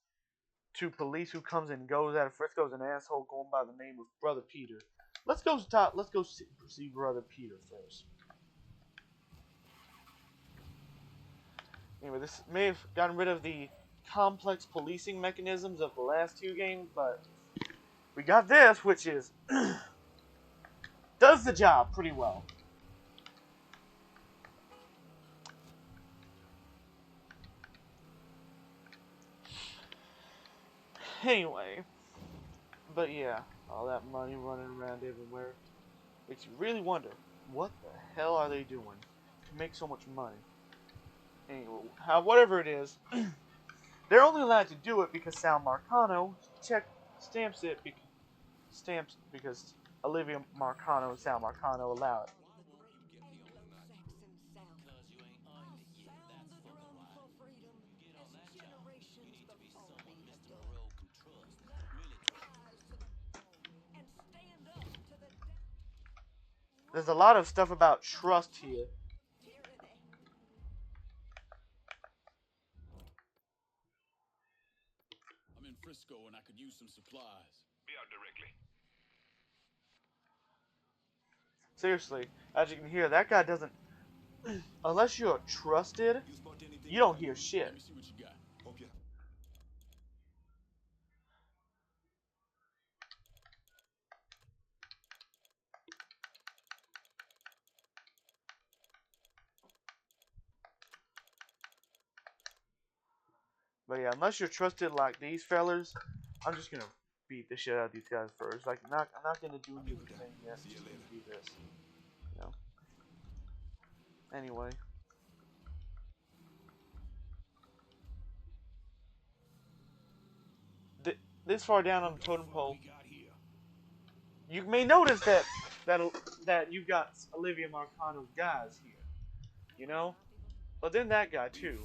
to police who comes and goes out of Frisco is an asshole going by the name of Brother Peter. Let's go see Brother Peter first. Anyway, this may have gotten rid of the complex policing mechanisms of the last two games, but we got this, which is does the job pretty well. Anyway, but yeah, all that money running around everywhere makes you really wonder, what the hell are they doing to make so much money? Anyway, whatever it is, they're only allowed to do it because Sal Marcano stamps it because Olivia Marcano and Sal Marcano allow it. There's a lot of stuff about trust here. I'm in Frisco and I could use some supplies. Be out directly. Seriously, as you can hear, that guy doesn't... Unless you're trusted, You spot anything? you don't hear shit. Let me see what you got. Okay. But yeah, unless you're trusted like these fellers, I'm just gonna beat the shit out of these guys first. Like, I'm not gonna do anything yet. See you Just later. gonna do this. You know. Anyway. This far down on the totem pole, you may notice that you got Olivia Marcano's guys here. You know? But then that guy too.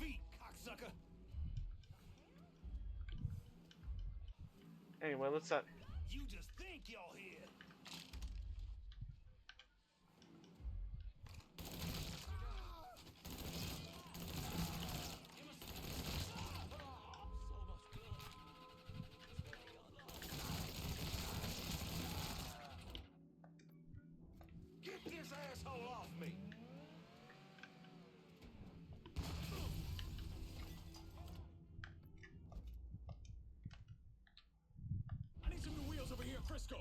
Anyway, let's not... You just think you're here. Get this asshole off me. I need some new wheels over here in Frisco.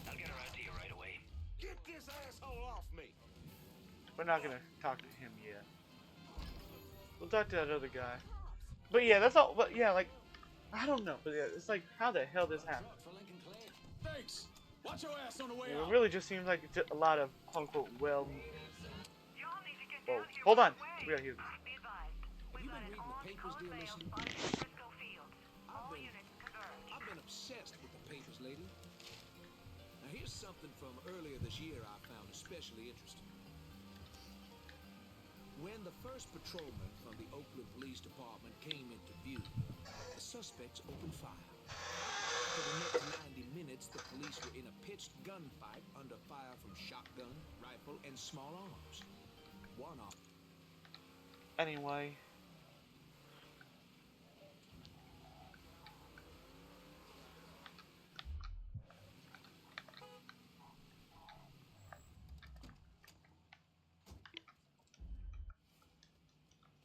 I'll get around to you right away. Get this asshole off me. We're not gonna talk to him yet. We'll talk to that other guy. But yeah, that's all. But yeah, like, I don't know. But yeah, it's like, how the hell this happened? Thanks. Watch your ass on the way It out. really just seems like it's a lot of quote unquote well. Y'all need to get Oh, down here hold on. right away. We gotta hear this. Be advised. We've got an on-call sale spotted in Frisco Fields. All units converge. I've been obsessed with the papers lately. Now here's something from earlier this year I found especially interesting. When the first patrolman from the Oakland Police Department came into view, the suspects opened fire. For the next 90 minutes, the police were in a pitched gunfight under fire from shotgun, rifle, and small arms. One off. Anyway.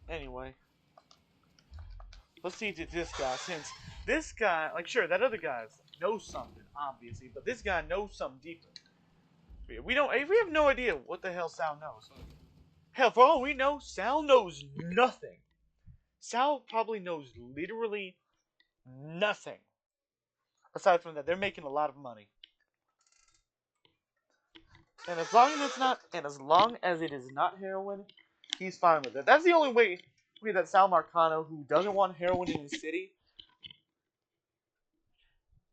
Anyway. Let's see to this guy, since this guy, like, sure, that other guy knows something, obviously, but this guy knows something deeper. We have no idea what the hell Sal knows. Hell, for all we know, Sal knows nothing. Sal probably knows literally nothing. Aside from that, they're making a lot of money. And as long as it is not heroin, he's fine with it. That's the only way that Sal Marcano, who doesn't want heroin in his city,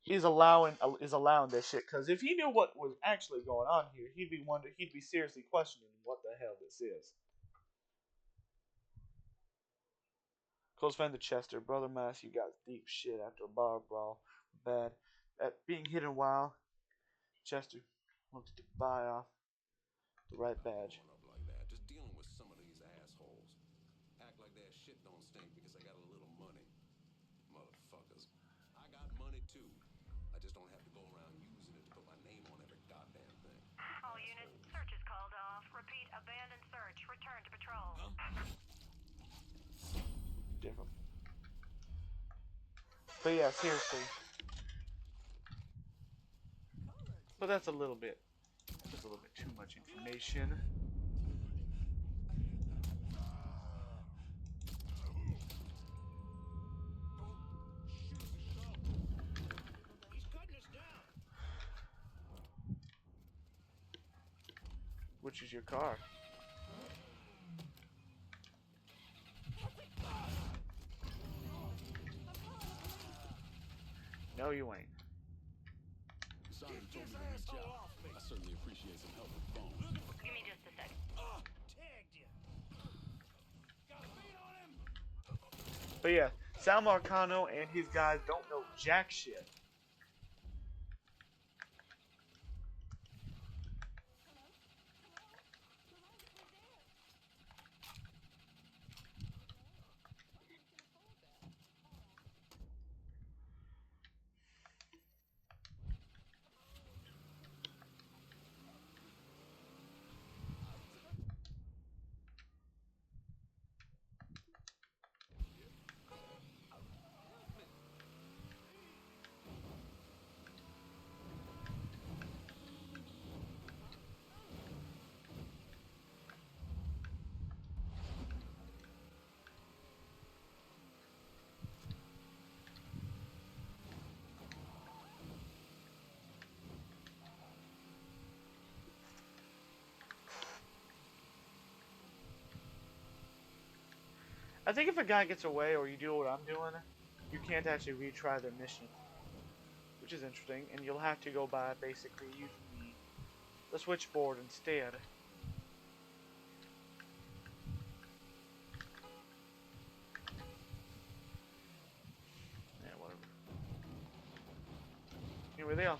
is allowing this shit. Because if he knew what was actually going on here, he'd be seriously questioning what the hell this is. Close friend to Chester, Brother Mass, you got deep shit after a bar brawl. Bad. At being hit a while, Chester looks to buy off the right badge. Like that. Just dealing with some of these assholes. Act like their shit don't stink because I got a little money. Motherfuckers. I got money too. I just don't have to go around using it to put my name on every goddamn thing. All units, search is called off. Repeat, abandoned search. Return to patrol. Different. But yeah, seriously. But that's a little bit too much information. Which is your car? No, you ain't. Simon told me to reach out. I certainly appreciate some help with the phone. Give me just a second. Tagged you. Got a beat on him. But yeah, Sal Marcano and his guys don't know jack shit. I think if a guy gets away or you do what I'm doing, you can't actually retry the mission. Which is interesting, and you'll have to go by basically using the switchboard instead. Yeah, whatever. Here they are.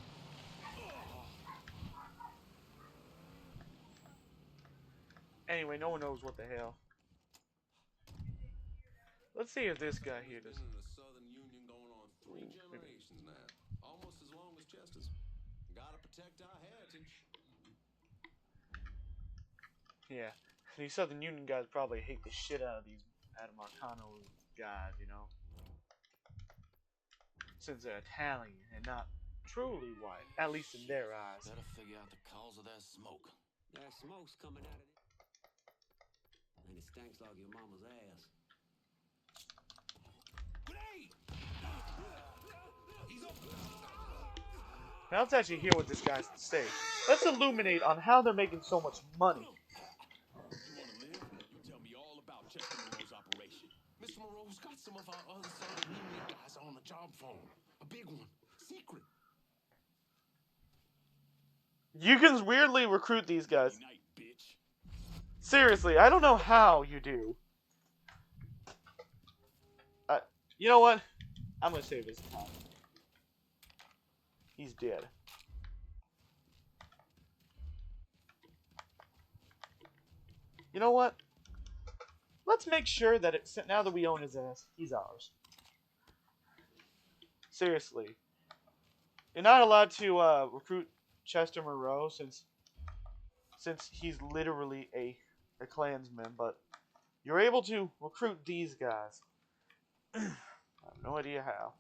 Anyway, no one knows what the hell. Let's see if this guy here does. Been in the Southern Union going on 3 generations now. Almost as long as Chester's. Gotta protect our heritage. Yeah, these Southern Union guys probably hate the shit out of Marcano guys, you know. Since they're Italian and not truly white, at least in their eyes. Better figure out the cause of that smoke. That smoke's coming out of it. And it stinks like your mama's ass. Now let's actually hear what this guy has to say. Let's illuminate on how they're making so much money. You want to live? You tell me all about Chester Moreau's operation. Mr. Moreau's got some of our other Southern Union guys on the job phone. A big one. Secret. You can weirdly recruit these guys. Night, bitch. Seriously, I don't know how you do. You know what? I'm gonna save this time. He's dead. You know what? Let's make sure that now that we own his ass, he's ours. Seriously. You're not allowed to recruit Chester Moreau since he's literally a Klansman, but you're able to recruit these guys. I have no idea how.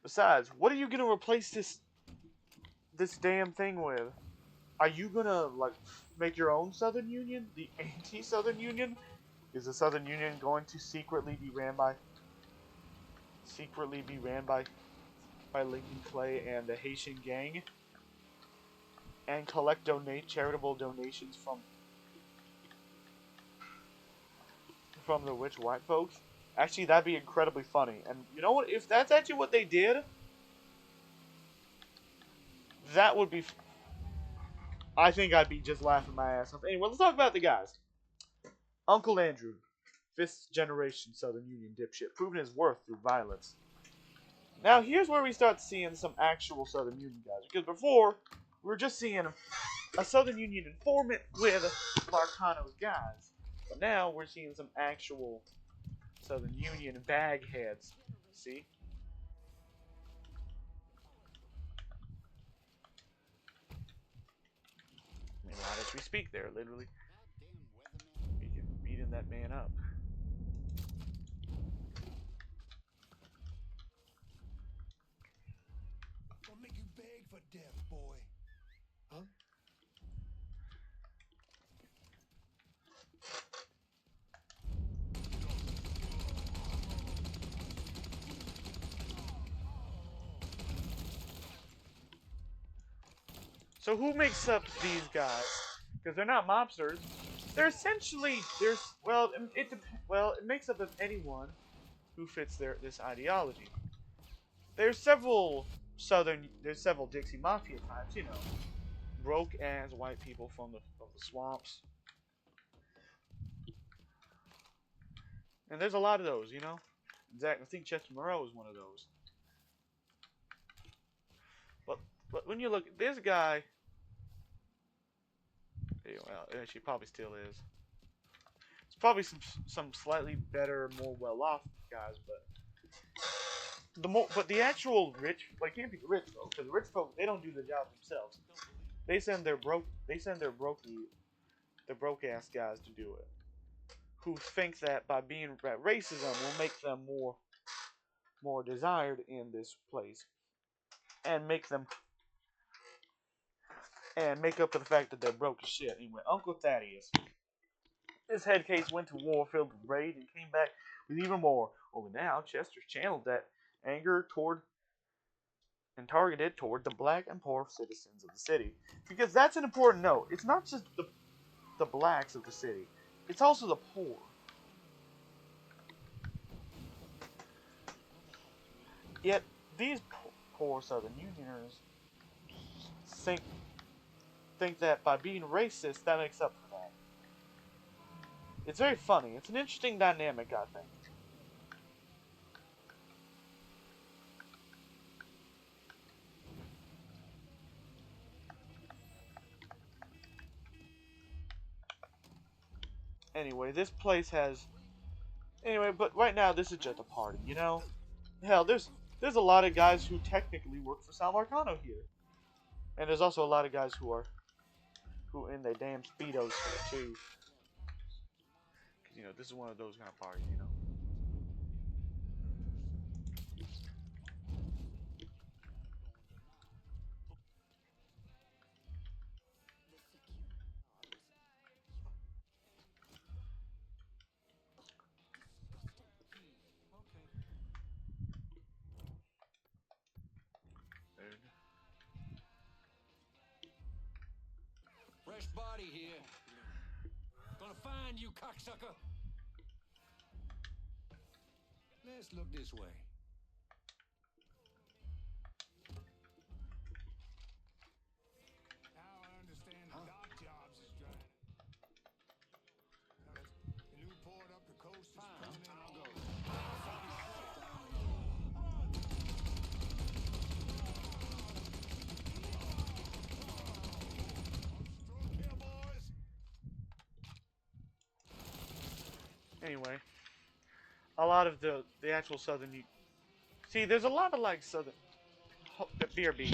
Besides, what are you gonna replace this damn thing with? Are you gonna like make your own Southern Union? The anti-Southern Union? Is the Southern Union going to secretly be ran by Lincoln Clay and the Haitian gang? And collect charitable donations from the rich white folks? Actually, that'd be incredibly funny. And you know what? If that's actually what they did, that would be... I think I'd be just laughing my ass off. Anyway, let's talk about the guys. Uncle Andrew, 5th generation Southern Union dipshit, proving his worth through violence. Now, here's where we start seeing some actual Southern Union guys. Because before, we were just seeing a Southern Union informant with Marcano's guys. But now, we're seeing some actual Southern Union bagheads. See? And not as we speak there, literally. Beating that man up. I'll make you beg for death, boy. Huh? So who makes up these guys? Because they're not mobsters. They're essentially it makes up of anyone who fits this ideology. There's several Dixie Mafia types, you know, broke ass white people from the swamps, and there's a lot of those, you know. Exactly, I think Chester Moreau is one of those. But when you look at this guy, well, she probably still is. It's probably some slightly better, more well-off guys, but the actual rich, like, can't be the rich folks, because the rich folks, they don't do the job themselves. They send their broke ass guys to do it, who think that by being racism will make them more desired in this place, and make up for the fact that they're broke as shit. Anyway, Uncle Thaddeus. This head case went to war filled with rage and came back with even more. Only now, Chester's channeled that anger targeted toward the black and poor citizens of the city. Because that's an important note. It's not just the blacks of the city. It's also the poor. Yet, these poor Southern Unioners think that by being racist, that makes up for that. It's very funny. It's an interesting dynamic, I think. Anyway, this place has... Anyway, but right now, this is just a party, you know? Hell, there's a lot of guys who technically work for Sal Marcano here. And there's also a lot of guys who in their damn Speedos here, too. Because, you know, this is one of those kind of parties, you know? Fresh body here. Gonna find you, cocksucker. Let's look this way. Now I understand the dock jobs is dry. The new port up the coast is coming in. I'll go. Anyway, a lot of the actual Southern see, there's a lot of like Southern the BRB.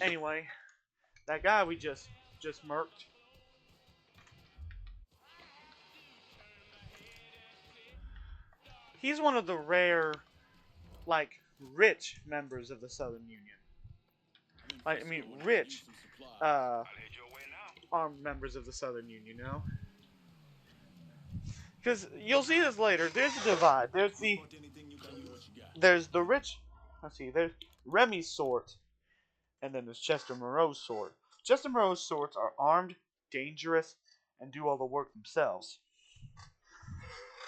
Anyway, that guy we just murked. He's one of the rare, like, rich members of the Southern Union. Like, I mean, rich, armed members of the Southern Union, you know? Because you'll see this later. There's a divide. There's the rich. Let's see. There's Remy's sort, and then there's Chester Moreau's sort. Chester Moreau's sorts are armed, dangerous, and do all the work themselves.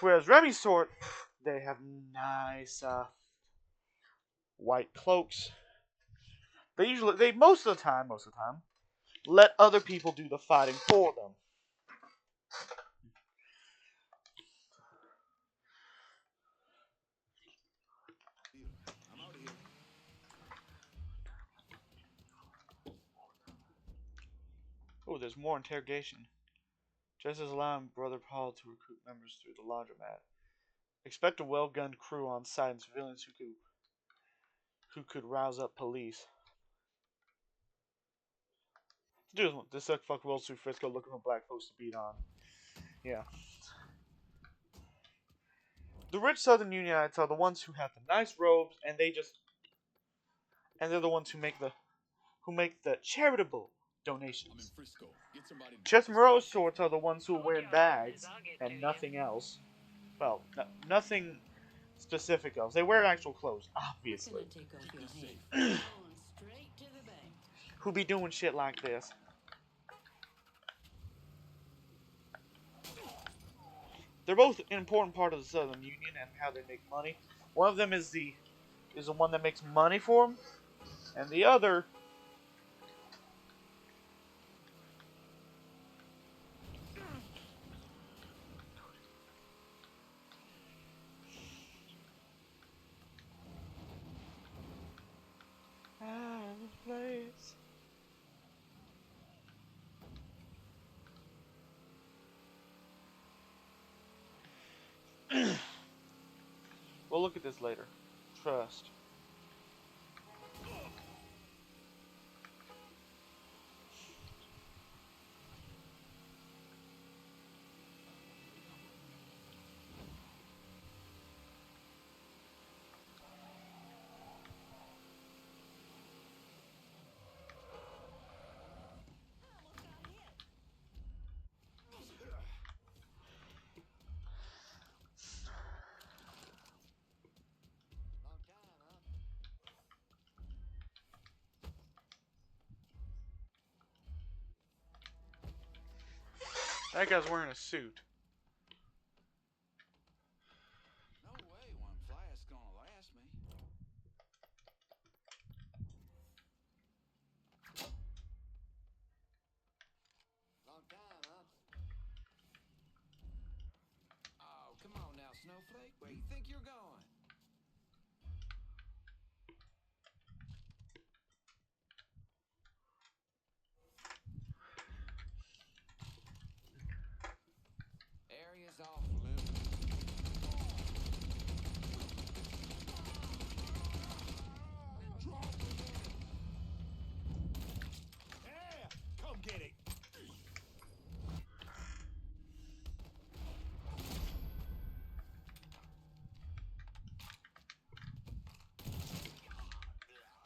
Whereas Remy's sort, they have nice white cloaks. They most of the time, let other people do the fighting for them. Oh, there's more interrogation. Just as allowing Brother Paul to recruit members through the laundromat. Expect a well-gunned crew on site and civilians who could rouse up police. Dude, this suck fuck rolls through Frisco looking for black folks to beat on. Yeah. The rich Southern Unionites are the ones who have the nice robes, and they're the ones who make the charitable donations. Chester Moreau's sorts are the ones who are wearing bags and nothing else. Well, nothing specific else. They wear actual clothes, obviously. Who be doing shit like this? They're both an important part of the Southern Union and how they make money. One of them is the one that makes money for them, and the other place. We'll look at this later. Trust. That guy's wearing a suit.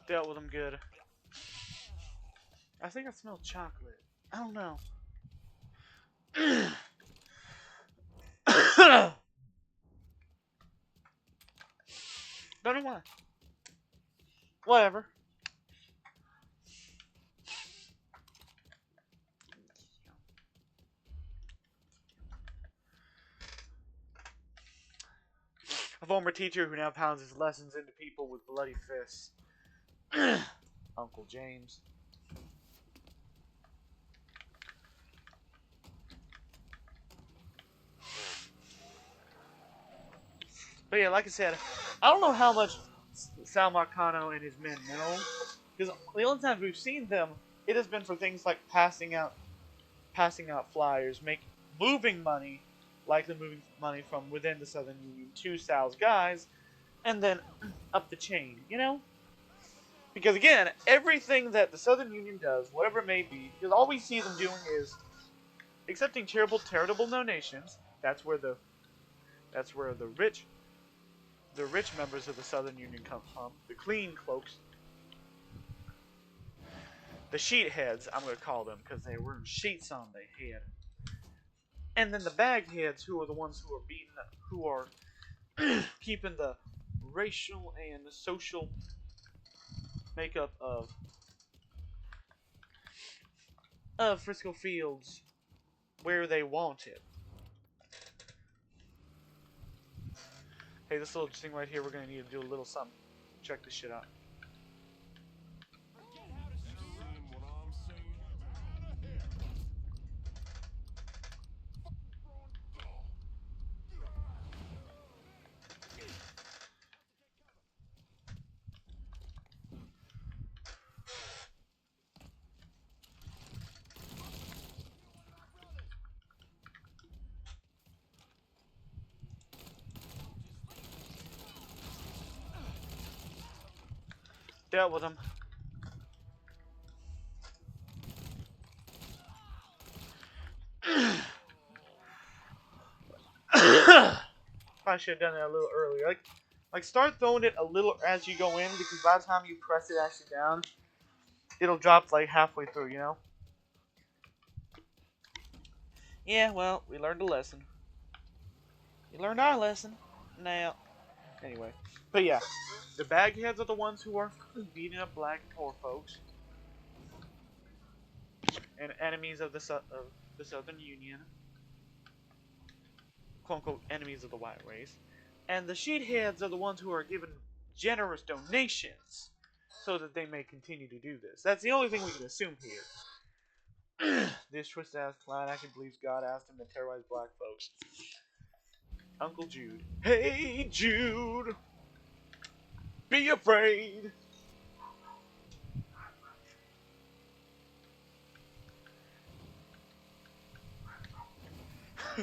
Dealt with them good. I think I smell chocolate. I don't know. Don't know why. Whatever. A former teacher who now pounds his lessons into people with bloody fists. Uncle James. But yeah, like I said, I don't know how much Sal Marcano and his men know, because the only times we've seen them, it has been for things like passing out flyers, moving money, likely moving money from within the Southern Union to Sal's guys, and then up the chain, you know? Because again, everything that the Southern Union does, whatever it may be, because all we see them doing is accepting charitable donations. That's where the rich members of the Southern Union come from. The clean cloaks. The sheetheads, I'm going to call them, because they wear sheets on their head. And then the bagheads, who are the ones who are who are keeping the racial and the social makeup of Frisco Fields where they want it. Hey, this little thing right here, we're going to need to do a little something. Check this shit out. Dealt with him. I should have done it a little earlier. Like start throwing it a little as you go in, because by the time you press it actually down, it'll drop like halfway through, you know? Yeah, well, we learned a lesson. We learned our lesson. Now, anyway. But yeah, the bagheads are the ones who are beating up black and poor folks. And enemies of the Southern Union. Quote-unquote enemies of the white race. And the sheetheads are the ones who are given generous donations so that they may continue to do this. That's the only thing we can assume here. This twisted-ass clown actually believes God asked him to terrorize black folks. Uncle Jude. Hey, Jude! Be afraid!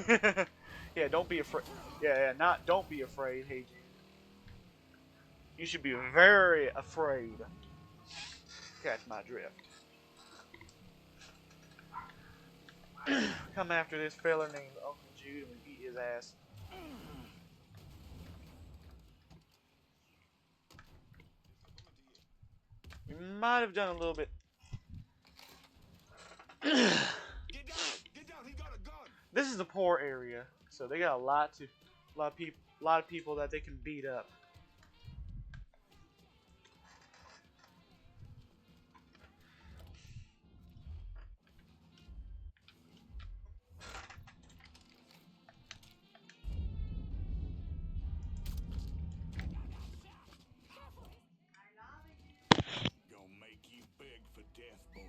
Yeah, don't be afraid. Yeah, don't be afraid, hey Jude. You should be very afraid. Catch my drift. Come after this fella named Uncle Jude and we beat his ass. We might have done a little bit. Get down, he got a gun. This is a poor area, so they got a lot of people that they can beat up. Gonna make you beg for death, boy.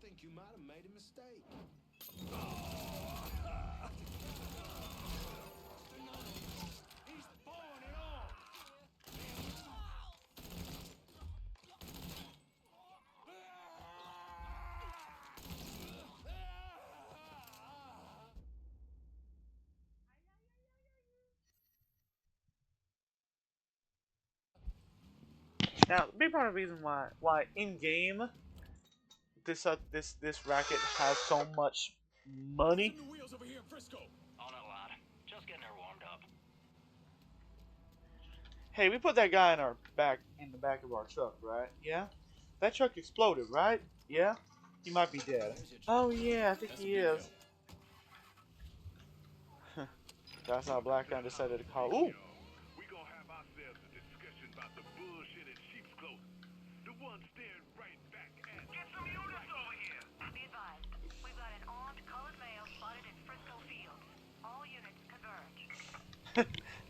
Think you might have made a mistake. He's blowing it off. Now, the big part of the reason why in game this racket has so much money. The wheels over here in Frisco. On it, lad. Just getting her warmed up. Hey, we put that guy in the back of our truck, right? Yeah? That truck exploded, right? Yeah? He might be dead. Oh yeah, I think he is. That's how Black Guy decided to call. Ooh! We gonna have ourselves a discussion about the bullshit in sheep's clothing. The one staring right back at Get some units over here! Be advised, we've got an armed colored male spotted in Frisco Fields. All units converge.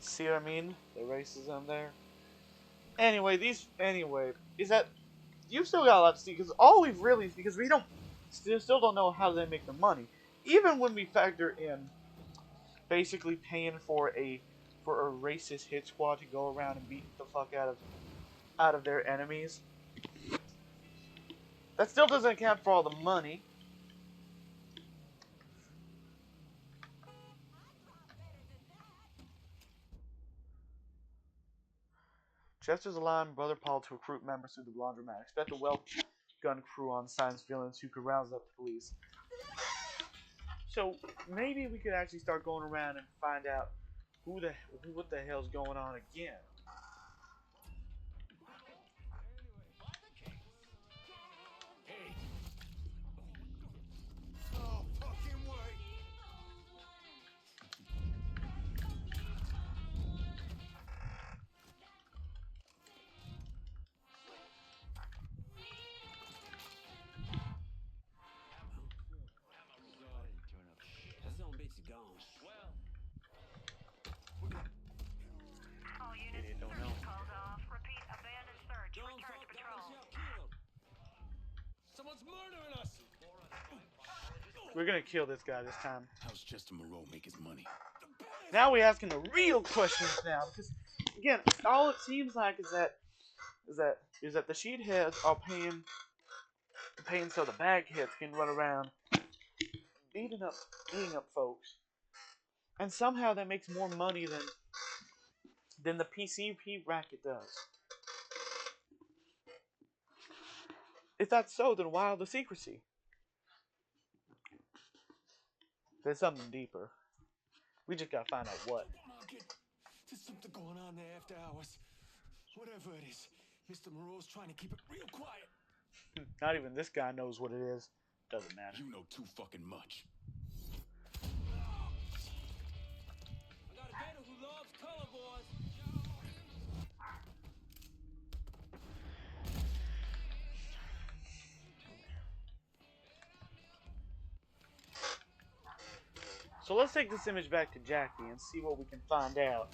See what I mean? The racism there. Anyway, is that you've still got a lot to see because all we've really because we don't still don't know how they make the money. Even when we factor in basically paying for a racist hit squad to go around and beat the fuck out of their enemies. That still doesn't account for all the money. Chester's allowing Brother Paul to recruit members through the laundromat. Expect a well-gun crew on science villains who could rouse up the police. So maybe we could actually start going around and find out what the hell's going on again. Oh, fucking way. That son of a bitch is gone. All units, Idiot, don't search know. is called off. Repeat, abandoned search. Return to patrol. Someone's murdering us! We're gonna kill this guy this time. How's Chester Moreau make his money? Now we're asking the real questions now, because again, all it seems like is that the sheetheads are paying so the bagheads can run around beating up folks, and somehow that makes more money than the PCP racket does. If that's so, then why all the secrecy? There's something deeper. We just gotta find out what. Market, there's something going on there after hours. Whatever it is, Mr. Moreau's trying to keep it real quiet. Not even this guy knows what it is. Doesn't matter. You know too fucking much. I got a gator who loves color, boys. So let's take this image back to Jackie and see what we can find out.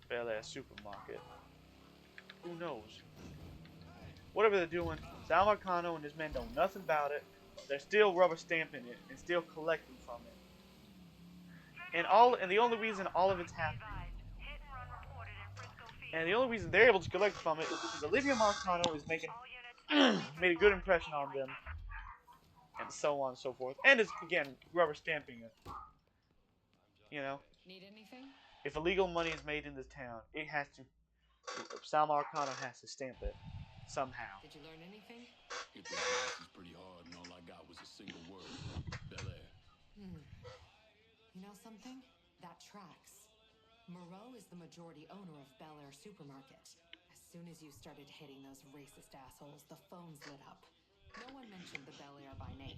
Bel Air supermarket. Who knows? Whatever they're doing, Sal Marcano and his men know nothing about it. They're still rubber stamping it and still collecting from it. And the only reason all of it's happening, and the only reason they're able to collect from it is because Olivia Marcano is making made a good impression on them, and so on and so forth. And it's again rubber stamping it. You know, Need anything? if illegal money is made in this town, it has to. Sal Marcano has to stamp it somehow. Did you learn anything? Hit this license pretty hard, and all I got was a single word: Bel Air. You know something? That tracks. Moreau is the majority owner of Bel Air Supermarket. As soon as you started hitting those racist assholes, the phones lit up. No one mentioned the Bel Air by name,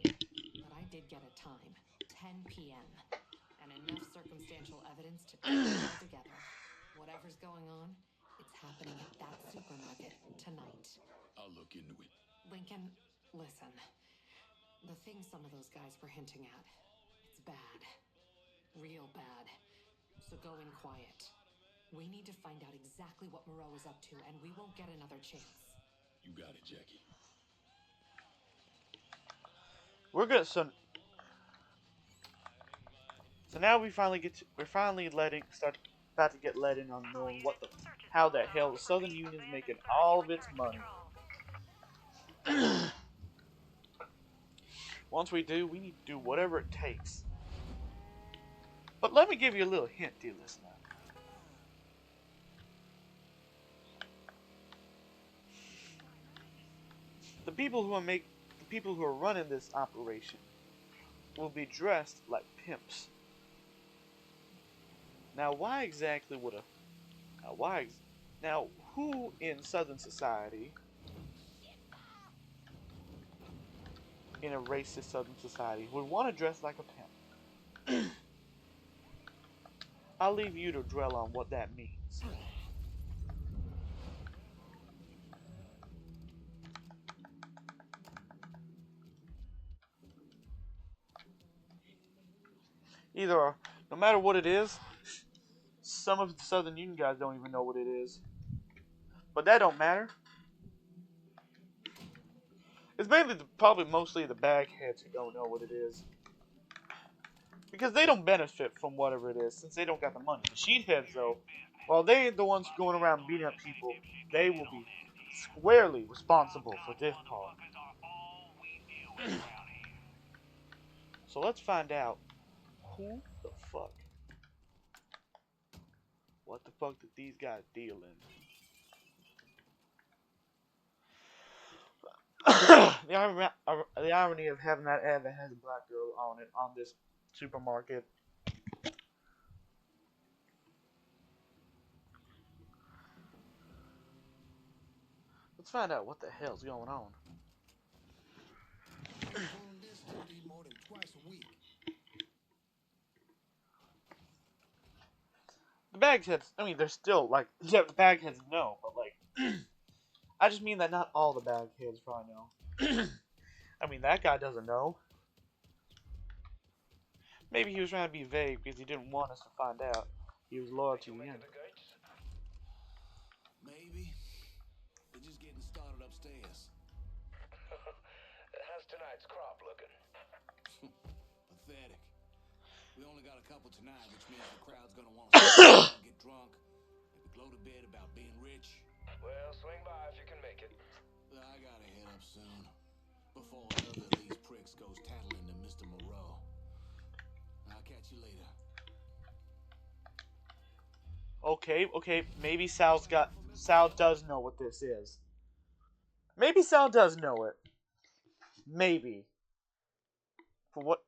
but I did get a time, 10 p.m., and enough circumstantial evidence to tie it all together. Whatever's going on, it's happening at that supermarket tonight. I'll look into it. Lincoln, listen. The thing some of those guys were hinting at, it's bad. Real bad. So go in quiet. We need to find out exactly what Moreau is up to, and we won't get another chance. You got it, Jackie. We're good. So now we're finally about to get let in on knowing how the hell the Southern Union's making all of its money. Once we do, we need to do whatever it takes. But let me give you a little hint, dear listener. The people who are running this operation will be dressed like pimps. Now, why exactly would a now who in Southern society, in a racist Southern society, would want to dress like a pimp? I'll leave you to dwell on what that means. Either, no matter what it is, some of the Southern Union guys don't even know what it is. But that don't matter. It's mainly probably mostly the bagheads who don't know what it is. Because they don't benefit from whatever it is, since they don't got the money. The sheetheads, though, while they ain't the ones going around beating up people, they will be squarely responsible for this part. So let's find out who the fuck, what the fuck did these guys deal in? The irony of having that ad that has a black girl on it on this supermarket. Let's find out what the hell's going on. The bagheads, I mean, they're still like, yeah, the bagheads know, but like, I just mean that not all the bagheads probably know. I mean, that guy doesn't know. Maybe he was trying to be vague because he didn't want us to find out he was loyal to the end. Maybe. We're just getting started upstairs. How's tonight's crop looking? Pathetic. We only got a couple tonight, which means the crowd's gonna want to get drunk, maybe gloat a bit about being rich. Well, swing by if you can make it. I gotta head up soon, before another of these pricks goes tattling to Mr. Moreau. I'll catch you later. Okay, maybe Sal does know what this is. Maybe Sal does know it. Maybe. For what?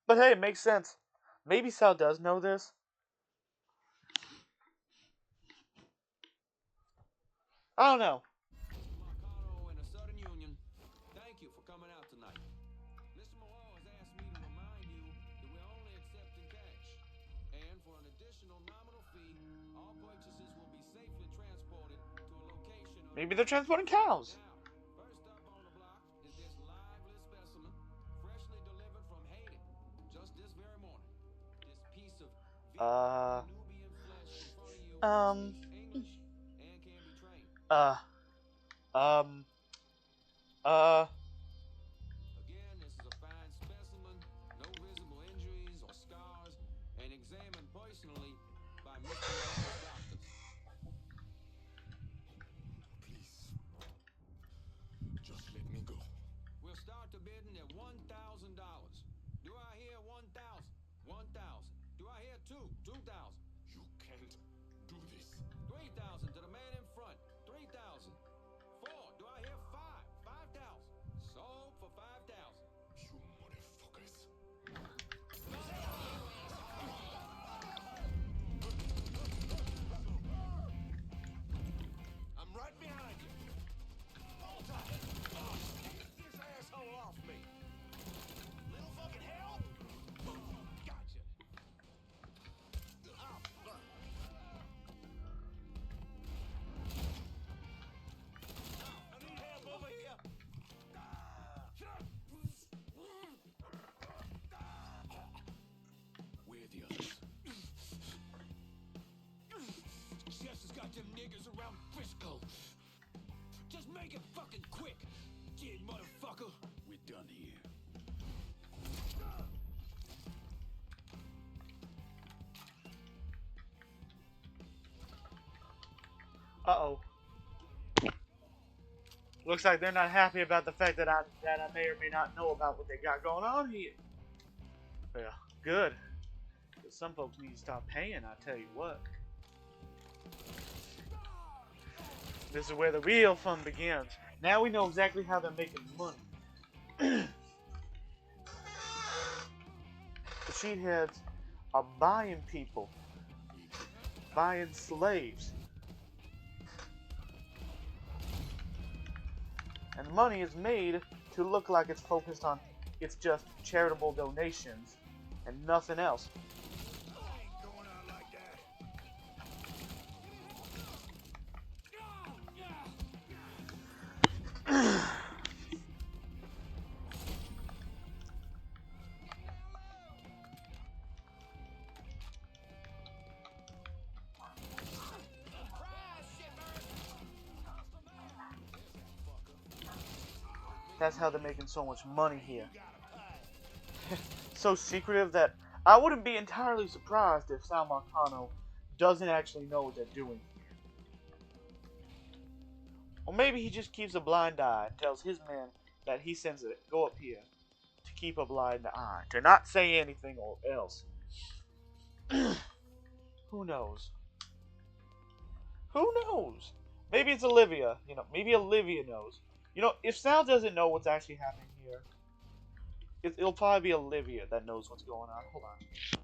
But hey, it makes sense. Maybe Sal does know this. I don't know. Marcano and the Southern Union, thank you for coming out tonight. Mr. Moreau has asked me to remind you that we're only accepting cash. And for an additional nominal fee, all purchases will be safely transported to a location. Maybe they're transporting cows. Now, first up on the block is this lively specimen, freshly delivered from Haiti, just this very morning. This piece of Nubian flesh in front of you speaks English and can be trained. Again, this is a fine specimen, no visible injuries or scars, and examined personally by Mr. Moreau's doctors. Please. Just let me go. We'll start the bidding at $1,000. Do I hear 1,000? 1,000. Do I hear 2,000? You can't do this. 3,000 to the man in front. 3,000. 4. Do I hear 5? 5,000. Sold for 5,000. You motherfuckers. I'm right behind you. Volta! Get this asshole off me. Little fucking hell. Gotcha. Oh, fuck. I need help over here. Where are the others? Jess has got them niggas around Frisco. Just make it fucking quick, kid motherfucker. We're done here. Uh-oh. Looks like they're not happy about the fact that I may or may not know about what they got going on here. Yeah, good. 'Cause some folks need to stop paying, I tell you what. This is where the real fun begins. Now we know exactly how they're making money. The sheetheads are buying people buying slaves. And money is made to look like it's focused on it's just charitable donations and nothing else. That's how they're making so much money here. So secretive that I wouldn't be entirely surprised if Sal Marcano doesn't actually know what they're doing here. Or maybe he just keeps a blind eye and tells his men that he sends it go up here to keep a blind eye, to not say anything or else. Who knows? Who knows? Maybe it's Olivia. You know, maybe Olivia knows. You know, if Sal doesn't know what's actually happening here, it'll probably be Olivia that knows what's going on. Hold on.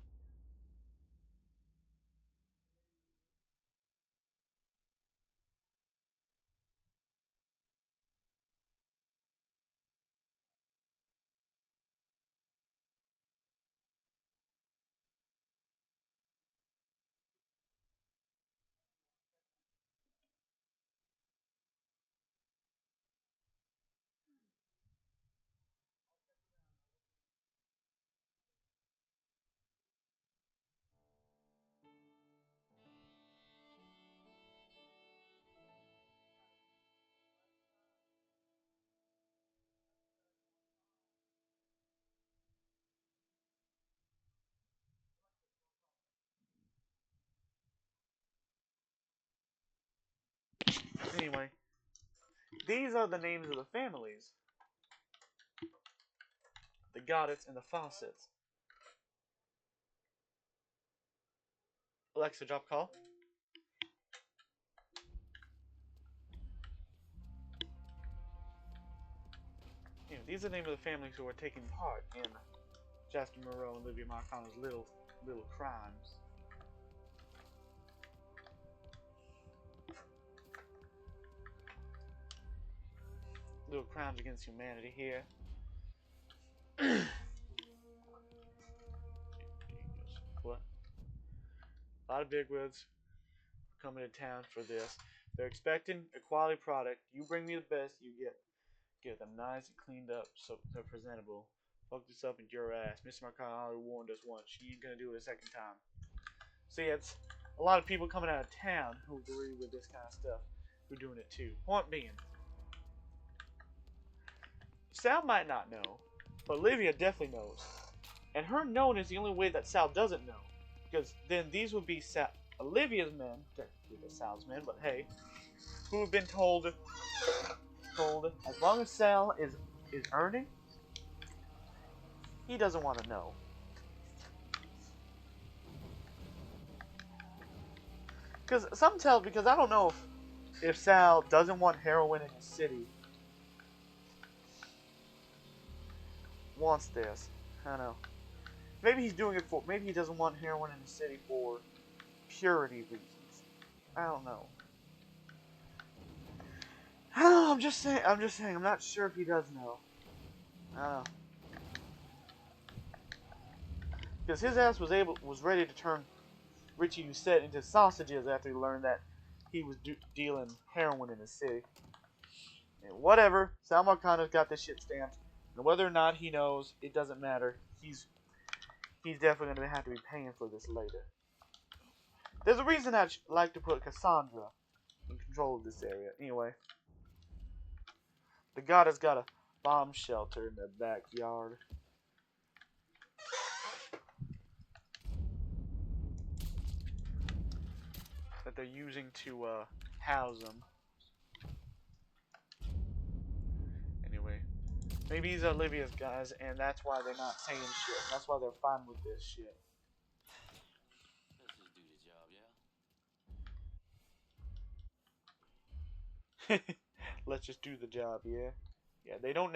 Anyway, these are the names of the families. The Goddets and the Fawcett's. Alexa, drop call. You know, these are the names of the families who are taking part in Jasper Moreau and Olivia Marcano's little crimes. Little crimes against humanity here. What? A lot of bigwigs coming to town for this. They're expecting a quality product. You bring me the best, you get them nice and cleaned up so they're presentable. Fuck this up into your ass. Mr. Marcano already warned us once. She ain't gonna do it a second time. See, it's a lot of people coming out of town who agree with this kind of stuff, who are doing it too. Point being, Sal might not know, but Olivia definitely knows. And her knowing is the only way that Sal doesn't know. Because then these would be Olivia's men, technically they're Sal's men, but hey, who have been told as long as Sal is earning, he doesn't want to know. Because I don't know if Sal doesn't want heroin in his city. Wants this. I don't know. Maybe he's doing it for, maybe he doesn't want heroin in the city for purity reasons. I don't know. I don't know, I'm just saying, I'm not sure if he does know. I don't know. Because his ass was ready to turn Richie Doucette into sausages after he learned that he was dealing heroin in the city. And whatever, Sal Marcano's got this shit stamped. And whether or not he knows, it doesn't matter. He's definitely going to have to be paying for this later. There's a reason I'd like to put Cassandra in control of this area. Anyway. The Goddess got a bomb shelter in their backyard. That they're using to house them. Anyway. Maybe these are Olivia's guys, and that's why they're not saying shit. That's why they're fine with this shit. Let's just do the job, yeah? Let's just do the job, yeah? Yeah, they're not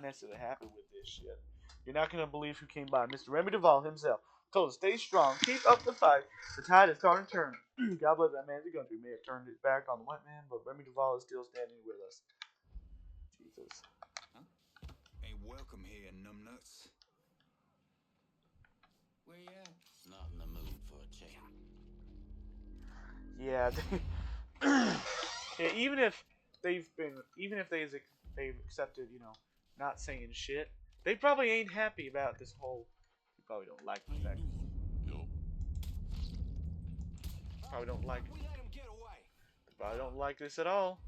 necessarily happy with this shit. You're not gonna believe who came by. Mr. Remy Duvall himself. Told us, stay strong, keep up the fight. The tide is starting to turn. God bless that man's country. May have turned his back on the white man, but Remy Duval is still standing with us. Jesus. Ain't welcome here, numbnuts. Where you at? Not in the mood for a chat. Yeah. Yeah, even if they've accepted, not saying shit, they probably ain't happy about this whole. You probably don't like the fact. Yup. Probably don't like. We let him get away. Probably don't like this at all.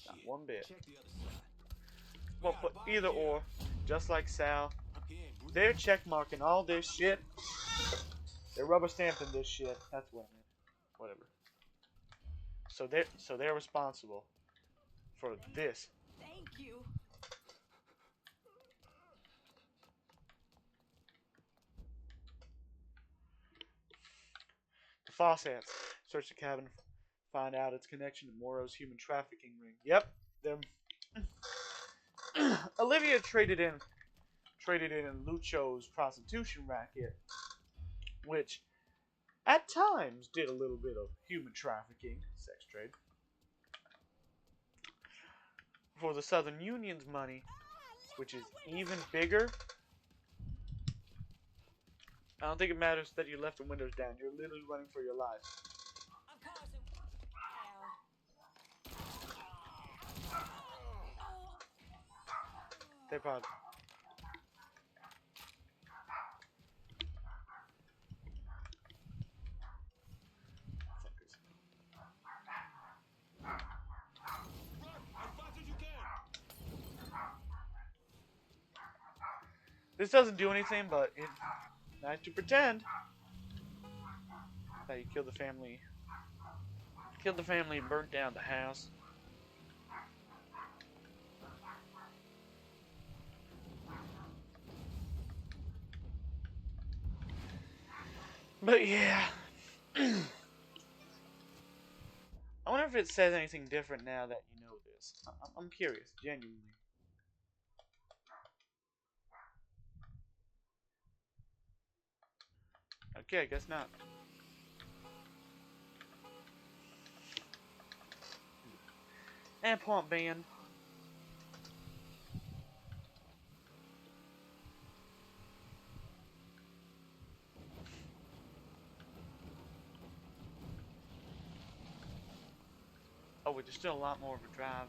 Not Shit. one bit. Check the other side. Well, but either or, just like Sal, He ain't breathing. they're check marking all this shit. They're rubber stamping this shit. That's what I meant. Whatever. So they're responsible for this. Thank you. The Fosshats search the cabin, find out its connection to Moro's human trafficking ring. Yep, them. Olivia traded in Lucho's prostitution racket, which at times did a little bit of human trafficking, sex trade, for the Southern Union's money, which is even bigger. I don't think it matters that you left the windows down. You're literally running for your life. They probably. Fuckers. This doesn't do anything, but it nice to pretend that you killed the family. Killed the family and burnt down the house. But yeah. I wonder if it says anything different now that you know this. I'm curious, genuinely. Okay, I guess not. And point band. Oh, wait, there's still a lot more of a drive.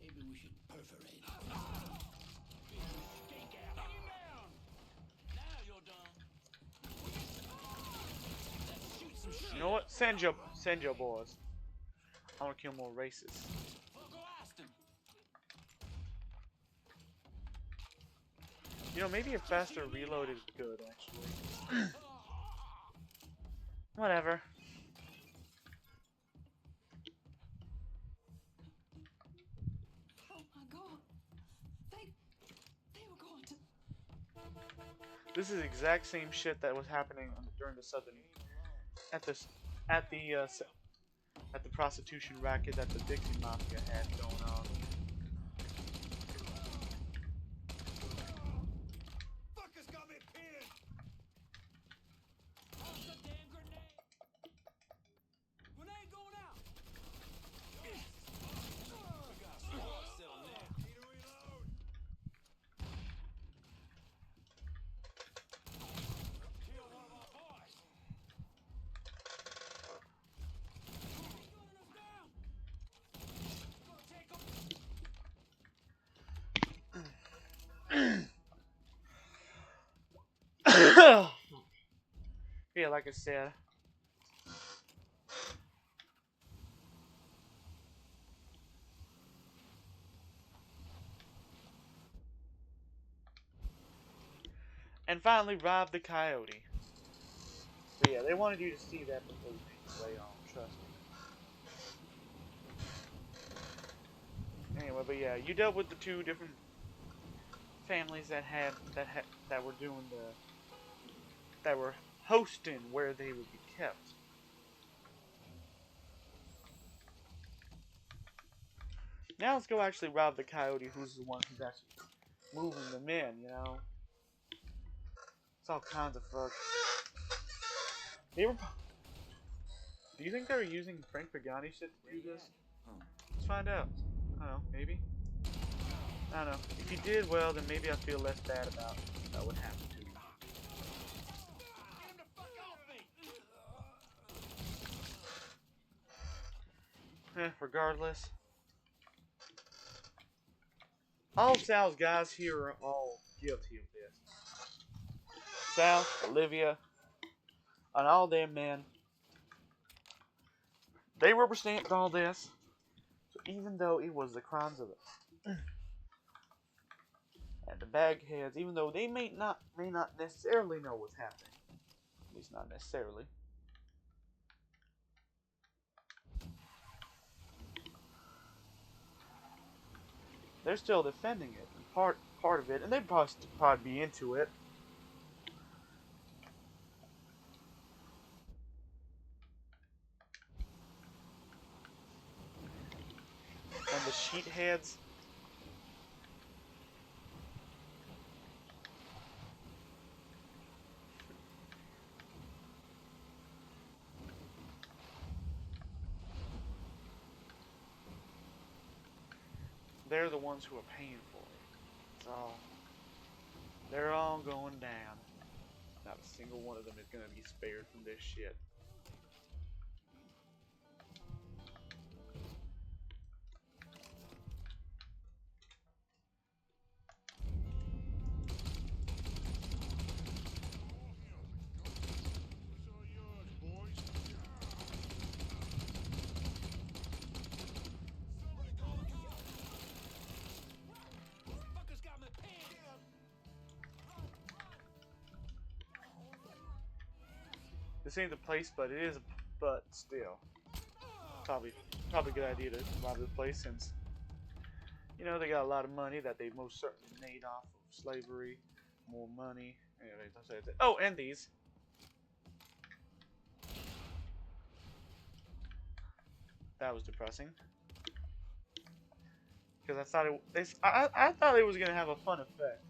Maybe we should perforate. You know what? Send your boys. I want to kill more racists. You know, maybe a faster reload is good, actually. Whatever. Oh my god. They were going to. This is the exact same shit that was happening during the Southern at the prostitution racket that the Dixie Mafia had going on. Fuckers got me pinned. Toss the damn grenade. Grenade going out. Kill one of our boys. Yeah, like I said. And finally rob the coyote. But yeah, they wanted you to see that before you made your way on. Trust me. Anyway, but yeah, you dealt with the two different families that were doing that were hosting where they would be kept. Now let's go actually rob the coyote, who's the one who's actually moving them in, you know? It's all kinds of fuck. They were... Do you think they were using Frank Pagani shit to do this? Let's find out. I don't know, maybe? I don't know. If you did, well, then maybe I feel less bad about what happened to you. Regardless. All Sal's guys here are all guilty of this. Sal, Olivia, and all them men. They represent all this. So even though it was the crimes of the and the bagheads, even though they may not necessarily know what's happening. At least not necessarily. They're still defending it, and part of it, and they'd probably be into it. And the sheetheads. They're the ones who are paying for it. It's all. They're all going down. Not a single one of them is gonna be spared from this shit. This ain't the place, but it is. But still, probably a good idea to rob the place since you know they got a lot of money that they most certainly made off of slavery. More money. Anyways, I'll say that. Oh, and these. That was depressing. Because I thought I thought it was gonna have a fun effect.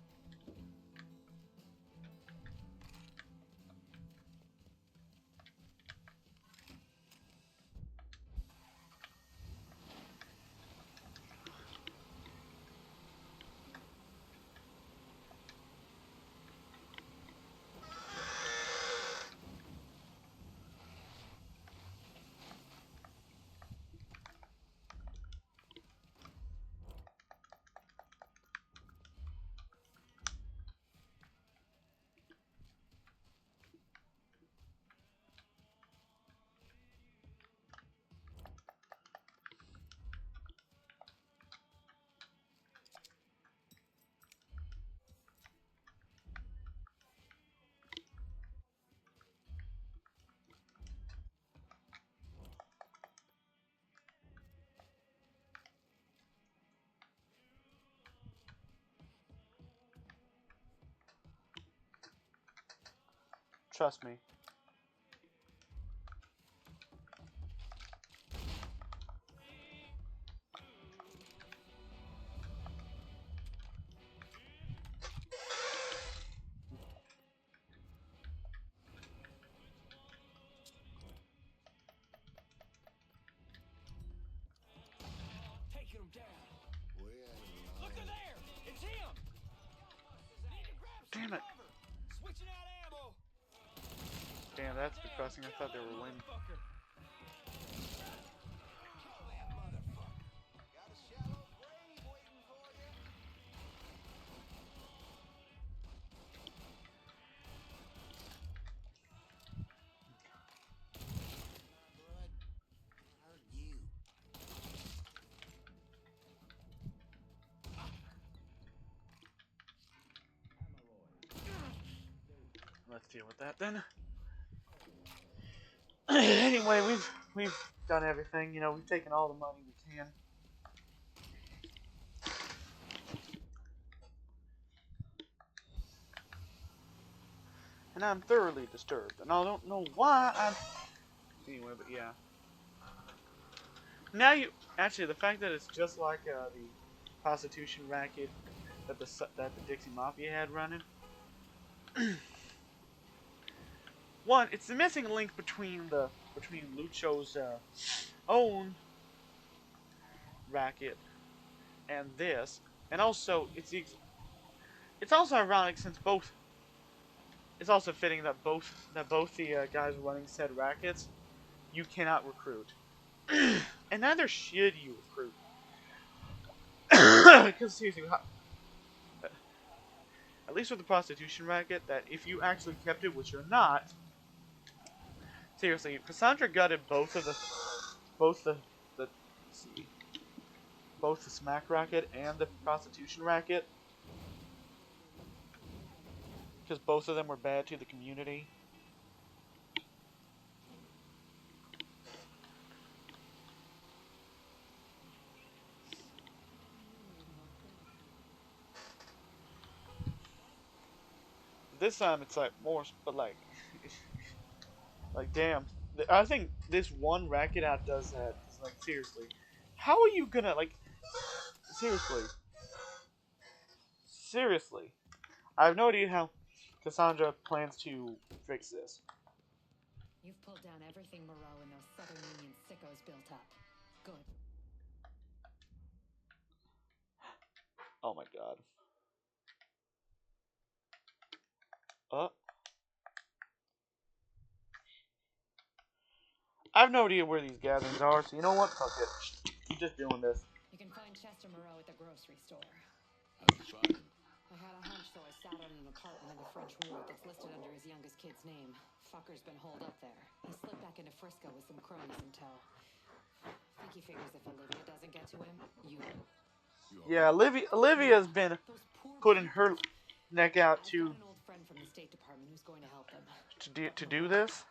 Trust me. Taking him down. Look at there! It's him! Need to grab some Damn it. cover. Switching out ammo. Damn, that's depressing. I thought they were winning. Let's deal with that then. Anyway, we've we've done everything. You know, we've taken all the money we can. And I'm thoroughly disturbed, and I don't know why I'm... Anyway, but yeah. Now you... Actually, the fact that it's just like the prostitution racket that the Dixie Mafia had running. One, it's the missing link between Lucho's own racket and this, and also it's also ironic since both. It's also fitting that both the guys running said rackets, you cannot recruit, and neither should you recruit. Because seriously, at least with the prostitution racket, that if you actually kept it, which you're not, seriously, Cassandra gutted both the smack racket and the prostitution racket. Because both of them were bad to the community. This time it's like more, but like damn. I think this one racket outdoes that. It's like, seriously. How are you gonna, like, seriously. I have no idea how Cassandra plans to fix this. You've pulled down everything Moreau and those Southern Union sickos built up. Good. Oh my god. I have no idea where these gatherings are, so you know what? Fuck it. I'm just doing this. You can find Chester Moreau at the grocery store. How'd you find him? I had a hunch, so I sat on an apartment in the French Ward that's listed under his youngest kid's name. Fucker's been holed up there. He slipped back into Frisco with some cronies in tow. Think he figures if Olivia doesn't get to him, you will. Yeah, Olivia's been putting her neck out to I've got an old friend from the State Department who's going to help them. to do this.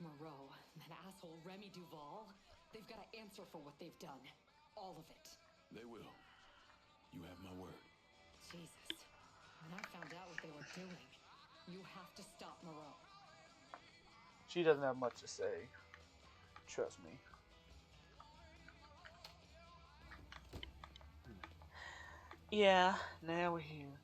Moreau, that asshole Remy Duval, they've got to answer for what they've done. All of it. They will. You have my word. Jesus. When I found out what they were doing, you have to stop Moreau. She doesn't have much to say. Trust me. Yeah, now we're here.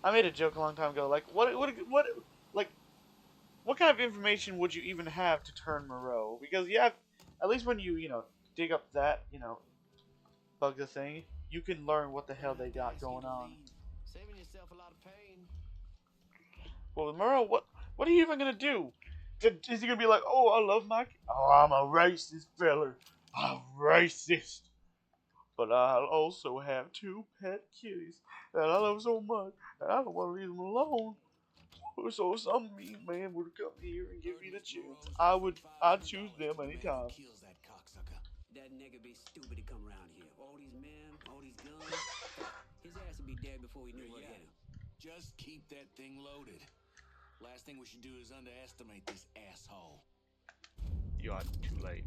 I made a joke a long time ago, like, what kind of information would you even have to turn Moreau? Because you have, at least when you dig up that, bug the thing, you can learn what the hell they got going on. Saving yourself a lot of pain. Well, with Moreau, what are you even gonna do? Is he gonna be like, oh, I love my, I'm a racist fella, I'm racist, but I also have 2 pet kitties that I love so much, and I don't want to leave them alone. So some mean man would come here and give me the chance. I'd choose them anytime. Kills that cocksucker. That nigga be stupid to come around here. All these men, all these guns. His ass would be dead before we knew we'd get him. Just keep that thing loaded. Last thing we should do is underestimate this asshole. You are too late.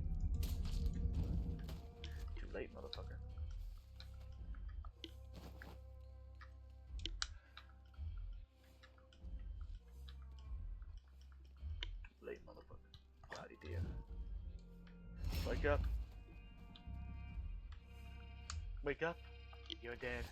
Too late, motherfucker. Late, motherfucker. God, he did. Wake up. Wake up. You're dead.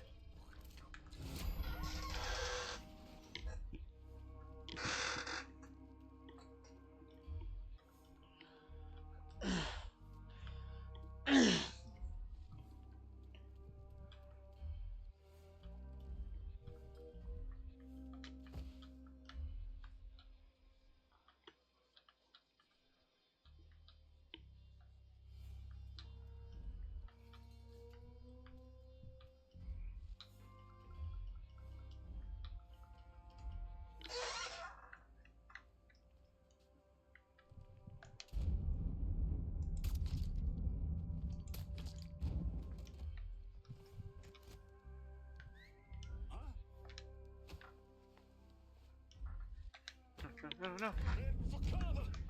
No.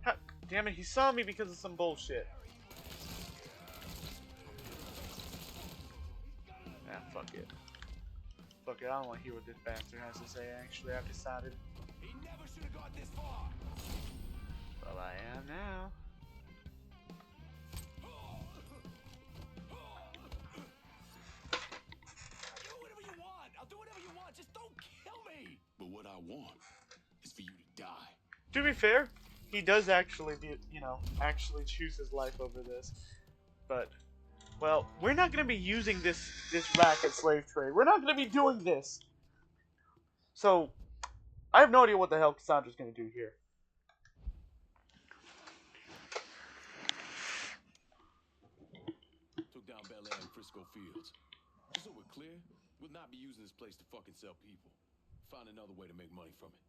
Ha, damn it, he saw me because of some bullshit. Ah, fuck it. Fuck it, I don't want to hear what this bastard has to say, actually, I've decided. He never should have got this far. Well, I am now. Do whatever you want. I'll do whatever you want. Just don't kill me. But what I want is for you to die. To be fair, he does actually actually choose his life over this. But, well, we're not going to be using this racket slave trade. We're not going to be doing this. So, I have no idea what the hell Cassandra's going to do here. Took down Bel Air and Frisco Fields. Just so we're clear, we'll not be using this place to fucking sell people. Find another way to make money from it.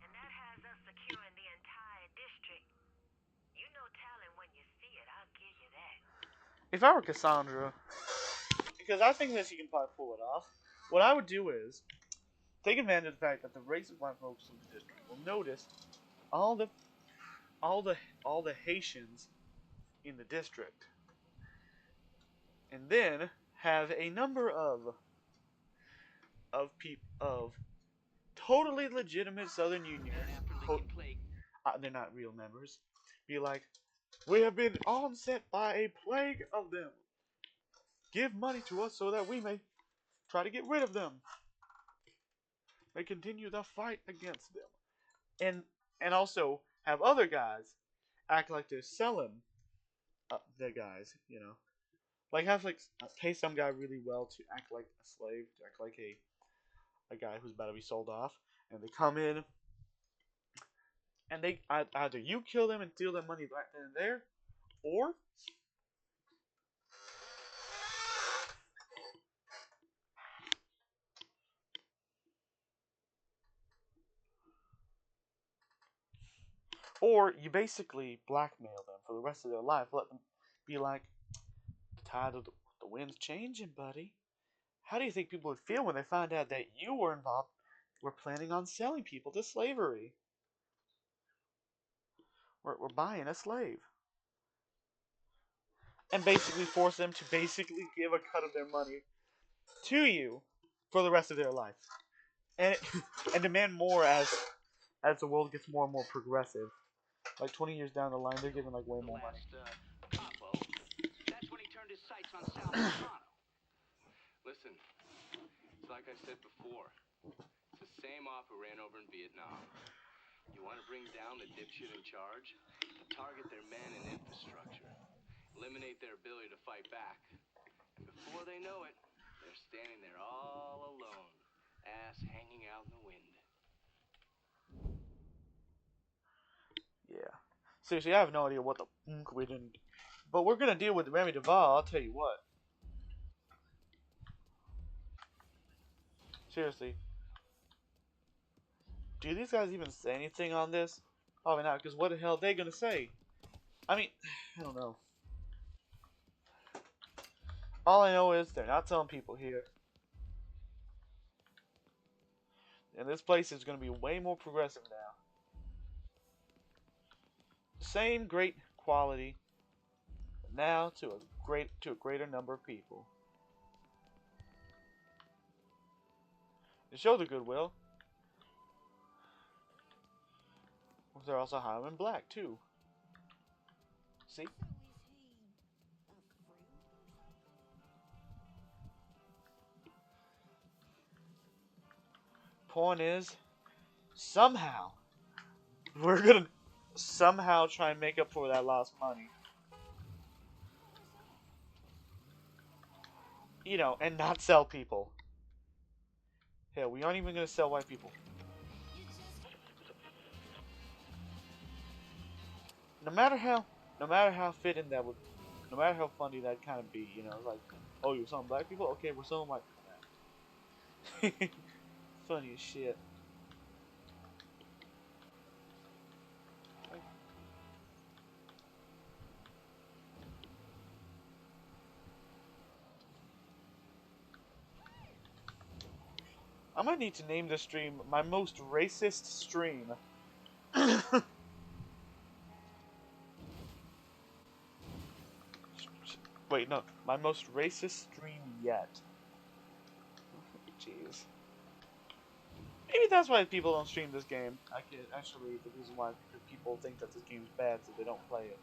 And that has us securing the entire district. You know talent when you see it, I'll give you that. If I were Cassandra, because I think that she can probably pull it off, what I would do is take advantage of the fact that the racist white folks in the district will notice all the Haitians in the district, and then have a number of totally legitimate Southern Union. They're not real members. Be like, we have been onset by a plague of them. Give money to us so that we may try to get rid of them. May continue the fight against them. And also have other guys act like they're selling their guys, Like pay some guy really well to act like a slave, to act like a guy who's about to be sold off, and they come in and they either you kill them and steal their money right then and there, or you basically blackmail them for the rest of their life. Let them be like, the tide of the wind's changing, buddy. How do you think people would feel when they find out that you were involved, were planning on selling people to slavery? We're buying a slave. And basically force them to basically give a cut of their money to you for the rest of their life. And demand more as the world gets more and more progressive. Like 20 years down the line, they're giving like way more money. Capo, that's when he turned his sights on Sal Marcano. Listen, it's like I said before. It's the same op who ran over in Vietnam. You want to bring down the dipshit in charge? Target their men and infrastructure. Eliminate their ability to fight back. And before they know it, they're standing there all alone, ass hanging out in the wind. Yeah. Seriously, I have no idea what the fuck we're doing. But we're gonna deal with Remy Duval, I'll tell you what. Seriously. Do these guys even say anything on this? Probably not, because what the hell are they gonna say? I mean, I don't know. All I know is they're not selling people here. And this place is gonna be way more progressive now. Same great quality, but now to a greater number of people. To show the goodwill, they're also hiring black too. See? Point is, somehow we're gonna somehow try and make up for that lost money. And not sell people. Hell, we aren't even gonna sell white people. No matter how fitting that would, no matter how funny that kind of be, like, oh, you're selling black people? Okay, we're selling white people now. Funny as shit. I might need to name this stream my most racist stream. Wait, no. My most racist stream yet. Jeez. Maybe that's why people don't stream this game. I could actually, the reason why people think that this game's bad is they don't play it.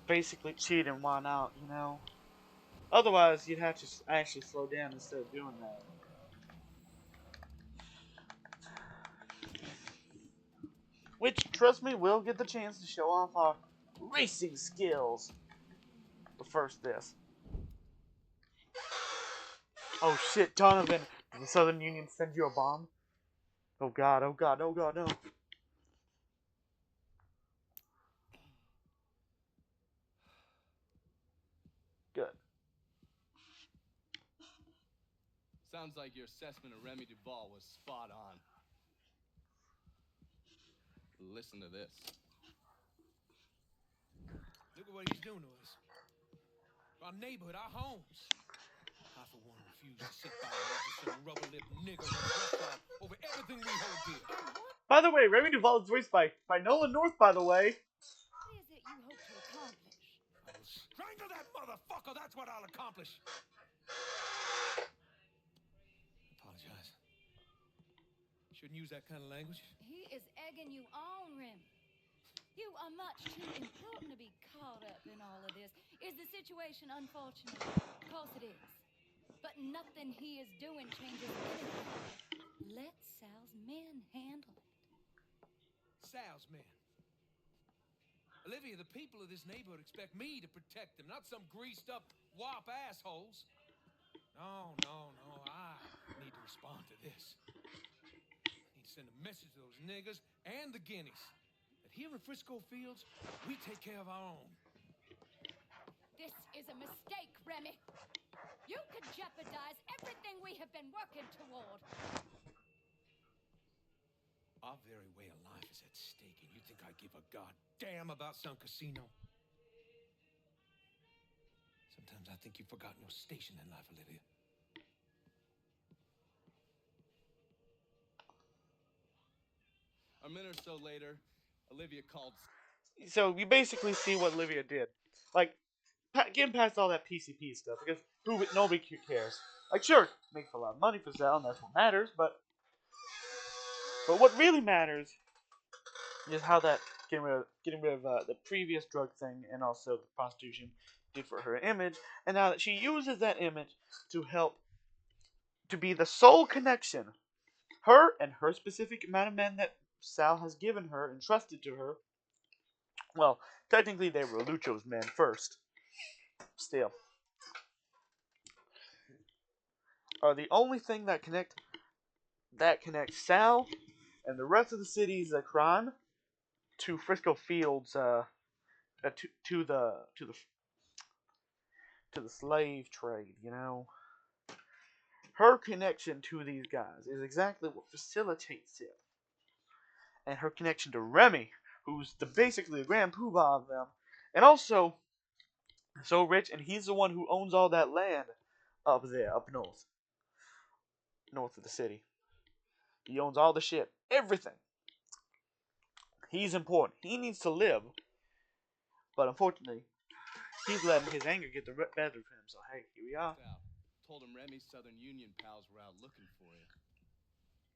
Basically cheat and won out, you know? Otherwise, you'd have to actually slow down instead of doing that. Which, trust me, we'll get the chance to show off our racing skills. But first, this. Oh shit, Donovan, did the Southern Union send you a bomb? Oh god, oh god, oh god, no. Good. Sounds like your assessment of Remy Duval was spot on. Listen to this. Look at what he's doing to us. Our neighborhood, our homes. I, for one, refuse to sit by and watch some rubber-lipped nigger run roughshod over everything we hold dear. By the way, Remy Duval is voiced by Nolan North, by the way. What is it you hope to accomplish? I will strangle that motherfucker, that's what I'll accomplish. Apologize. Shouldn't use that kind of language. He is egging you on, Remy. You are much too important to be caught up in all of this. Is the situation unfortunate? Of course it is. But nothing he is doing changes anything. Let Sal's men handle it. Sal's men. Olivia, the people of this neighborhood expect me to protect them, not some greased-up wop assholes. No. I need to respond to this. I need to send a message to those niggas and the guineas that here in Frisco Fields, we take care of our own. This is a mistake, Remy. You could jeopardize everything we have been working toward. Our very way of life is at stake, and you think I give a goddamn about some casino? Sometimes I think you've forgotten your station in life, Olivia. A minute or so later, Olivia called. So you basically see what Olivia did. Like, getting past all that PCP stuff, because nobody cares. Like, sure, it makes a lot of money for Sal, and that's what matters, but what really matters is how that getting rid of the previous drug thing and also the prostitution did for her image, and now that she uses that image to help to be the sole connection, her and her specific amount of men that Sal has given her, entrusted to her. Well, technically they were Lucho's men first. Still, are the only thing that connects Sal and the rest of the city's crime to Frisco Fields, to the slave trade. You know, her connection to these guys is exactly what facilitates it, and her connection to Remy, who's basically the grand poobah of them, and also so rich, and he's the one who owns all that land up there, up north of the city. He owns all the shit, everything. He's important. He needs to live, but unfortunately, he's letting his anger get the better of him. So hey, here we are. Told him Remy's Southern Union pals were out looking for you.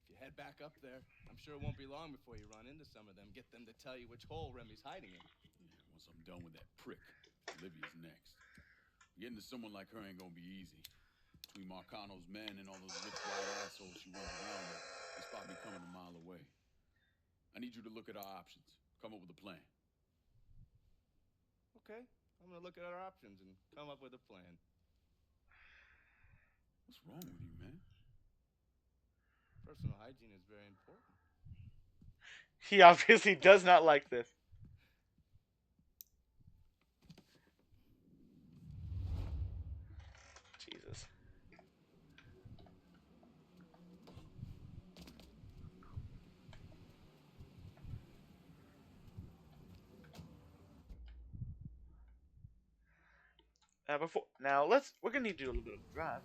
If you head back up there, I'm sure it won't be long before you run into some of them. Get them to tell you which hole Remy's hiding in. Once I'm done with that prick, Olivia's next. Getting to someone like her ain't gonna be easy. Between Marcano's men and all those rich white assholes she runs around with, they spot me coming a mile away. I need you to look at our options. Come up with a plan. Okay, I'm gonna look at our options and come up with a plan. What's wrong with you, man? Personal hygiene is very important. He obviously does not like this. Jesus. We're gonna need to do a little bit of a drive.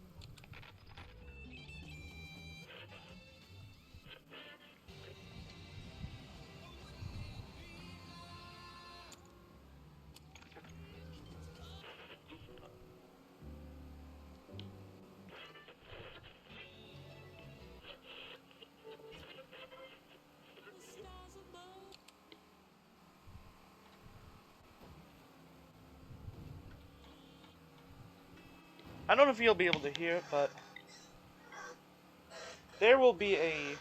I don't know if you'll be able to hear it, but there will be a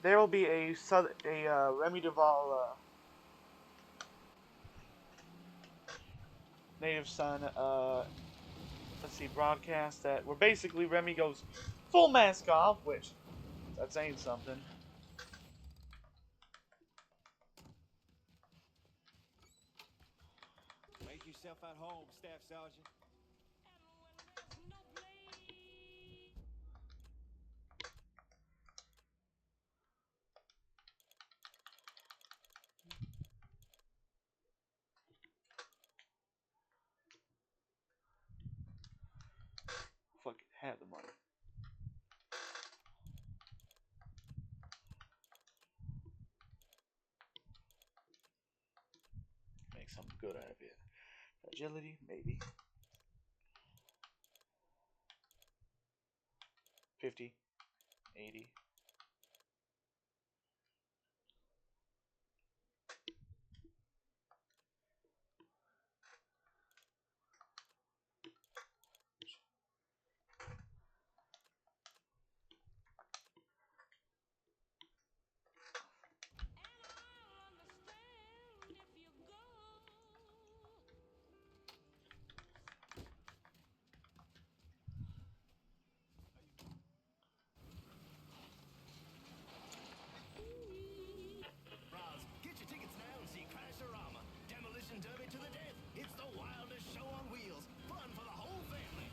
Remy Duval Native Son broadcast where basically Remy goes full mask off, which that's saying something. Make yourself at home, Staff Sergeant. Fucking have the money. Make something good out of it. Agility, maybe. 50, 80. Get your tickets now and see Crashorama. Demolition Derby to the death. It's the wildest show on wheels. Fun for the whole family.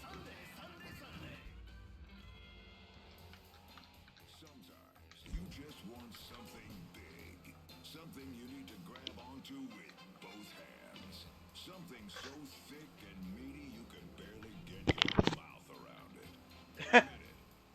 Sunday, Sunday, Sunday. Sometimes you just want something big. Something you need to grab onto with both hands. Something so thick and meaty you can barely get your mouth around it.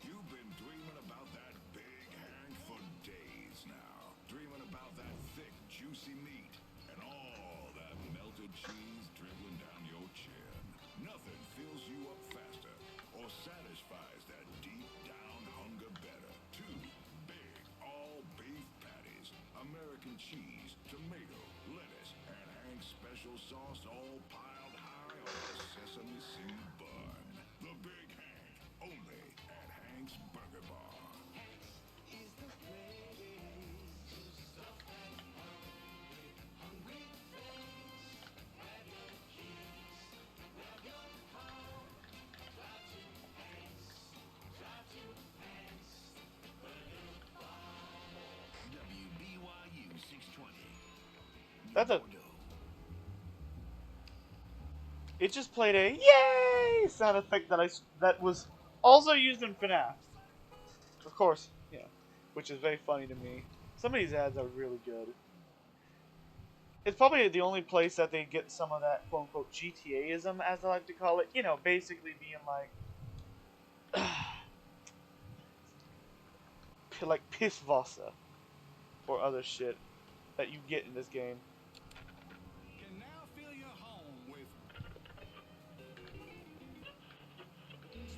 You've been dreaming about that big Hank for days now. Dreaming about that thick, juicy meat and all that melted cheese dribbling down your chin. Nothing fills you up faster or satisfies that deep down hunger better. Two big all-beef patties, American cheese, tomato, lettuce, and Hank's special sauce all piled high on a sesame seed bun. The Big Hank, only at Hank's Burger Bar. Is the place to stuff that hungry face. Have your cheese, grab your heart, drive to Hank's, Burger Bar. WBYU 620. That's a. It just played a yay sound effect that was also used in FNAF. Of course, yeah, which is very funny to me. Some of these ads are really good. It's probably the only place that they get some of that quote-unquote GTA-ism, as I like to call it. You know, basically being like Pisswasser or other shit that you get in this game. Can now fill your home with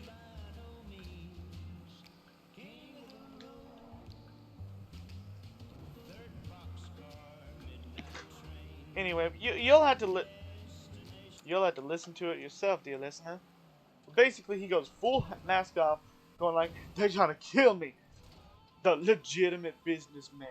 by no means Anyway, you'll have to listen to it yourself, dear listener. But basically, he goes full mask off, going like, "They're trying to kill me, the legitimate businessman."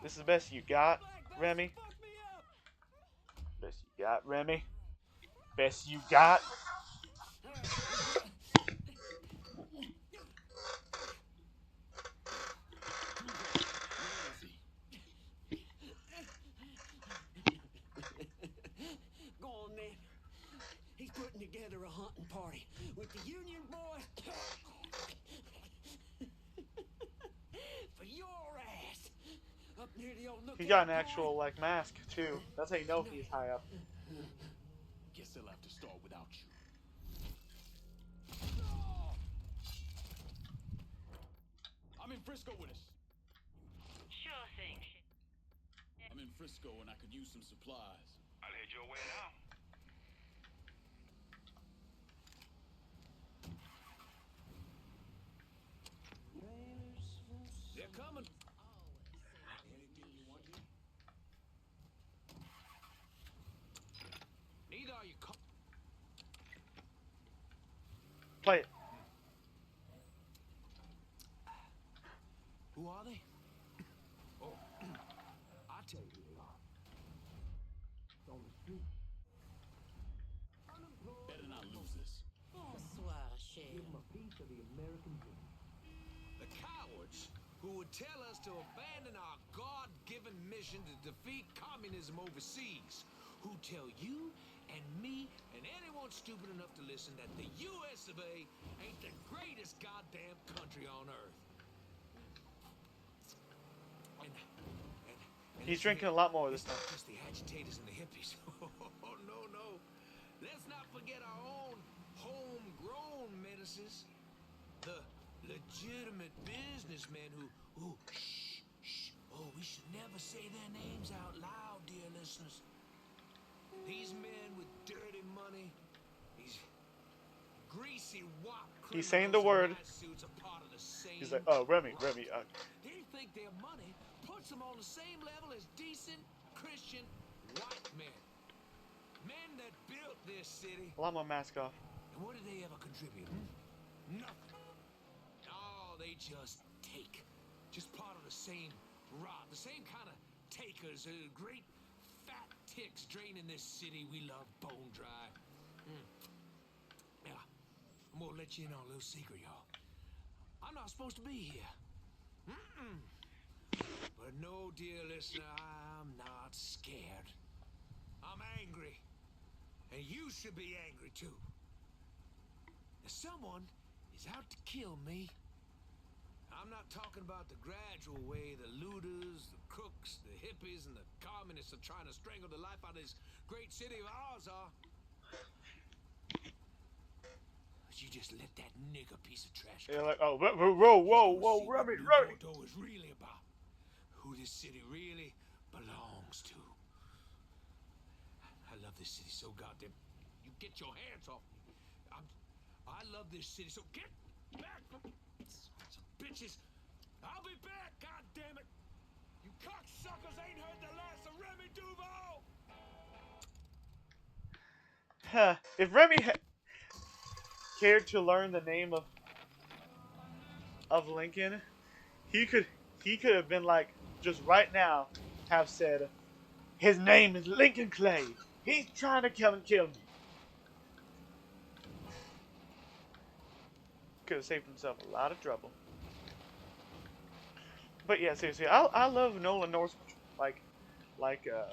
This is the best you got, Remy. Best you got, Remy. Best you got. Go on, man. He's putting together a hunting party with the Union boys for your ass up near the old He's got an actual like mask too. That's how you know he's high up. Guess they'll have to start without you. I'm in Frisco with us. Sure thing. I'm in Frisco and I could use some supplies. I'll head your way now. They're coming. Need all your Play it. Who are they? Oh, I'll tell you who they are. It's on the street. Better not lose this. Bonsoir, cher. Give them a piece of the American dream. The cowards who would tell us to abandon our God-given mission to defeat communism overseas. Who tell you and me and anyone stupid enough to listen that the US of A ain't the greatest goddamn country on earth. And He's drinking a lot more this time. just the agitators and the hippies. Oh, no. Let's not forget our own homegrown menaces. The legitimate businessmen who, shh. Oh, we should never say their names out loud, dear listeners. These men with dirty money, these greasy wop He's saying the word. suits are part of the same. He's like, "Oh, Remy. They think their money puts them on the same level as decent Christian white men. Men that built this city. A lot more mask off." And what did they ever contribute? Nothing. Oh, they just take. Just part of the same rot. The same kind of takers. Great fat ticks draining this city we love bone dry. Yeah, I'm gonna let you in on a little secret, y'all. I'm not supposed to be here. But no, dear listener, I'm not scared. I'm angry. And you should be angry, too. Someone is out to kill me. I'm not talking about the gradual way the looters, the crooks, the hippies, and the communists are trying to strangle the life out of this great city of ours are. But you just let that nigger piece of trash go. They're like, "Oh, whoa, Remy. Bordeaux is really about. Who this city really belongs to. I love this city so goddamn. You get your hands off me. I love this city, so get back from some bitches. I'll be back, goddammit. You cocksuckers ain't heard the last of Remy Duval. Huh. If Remy cared to learn the name of Lincoln, he could have been like, just right now, have said, "His name is Lincoln Clay. He's trying to come and kill me." Could have saved himself a lot of trouble. But yeah, seriously, I love Nolan North's like you know,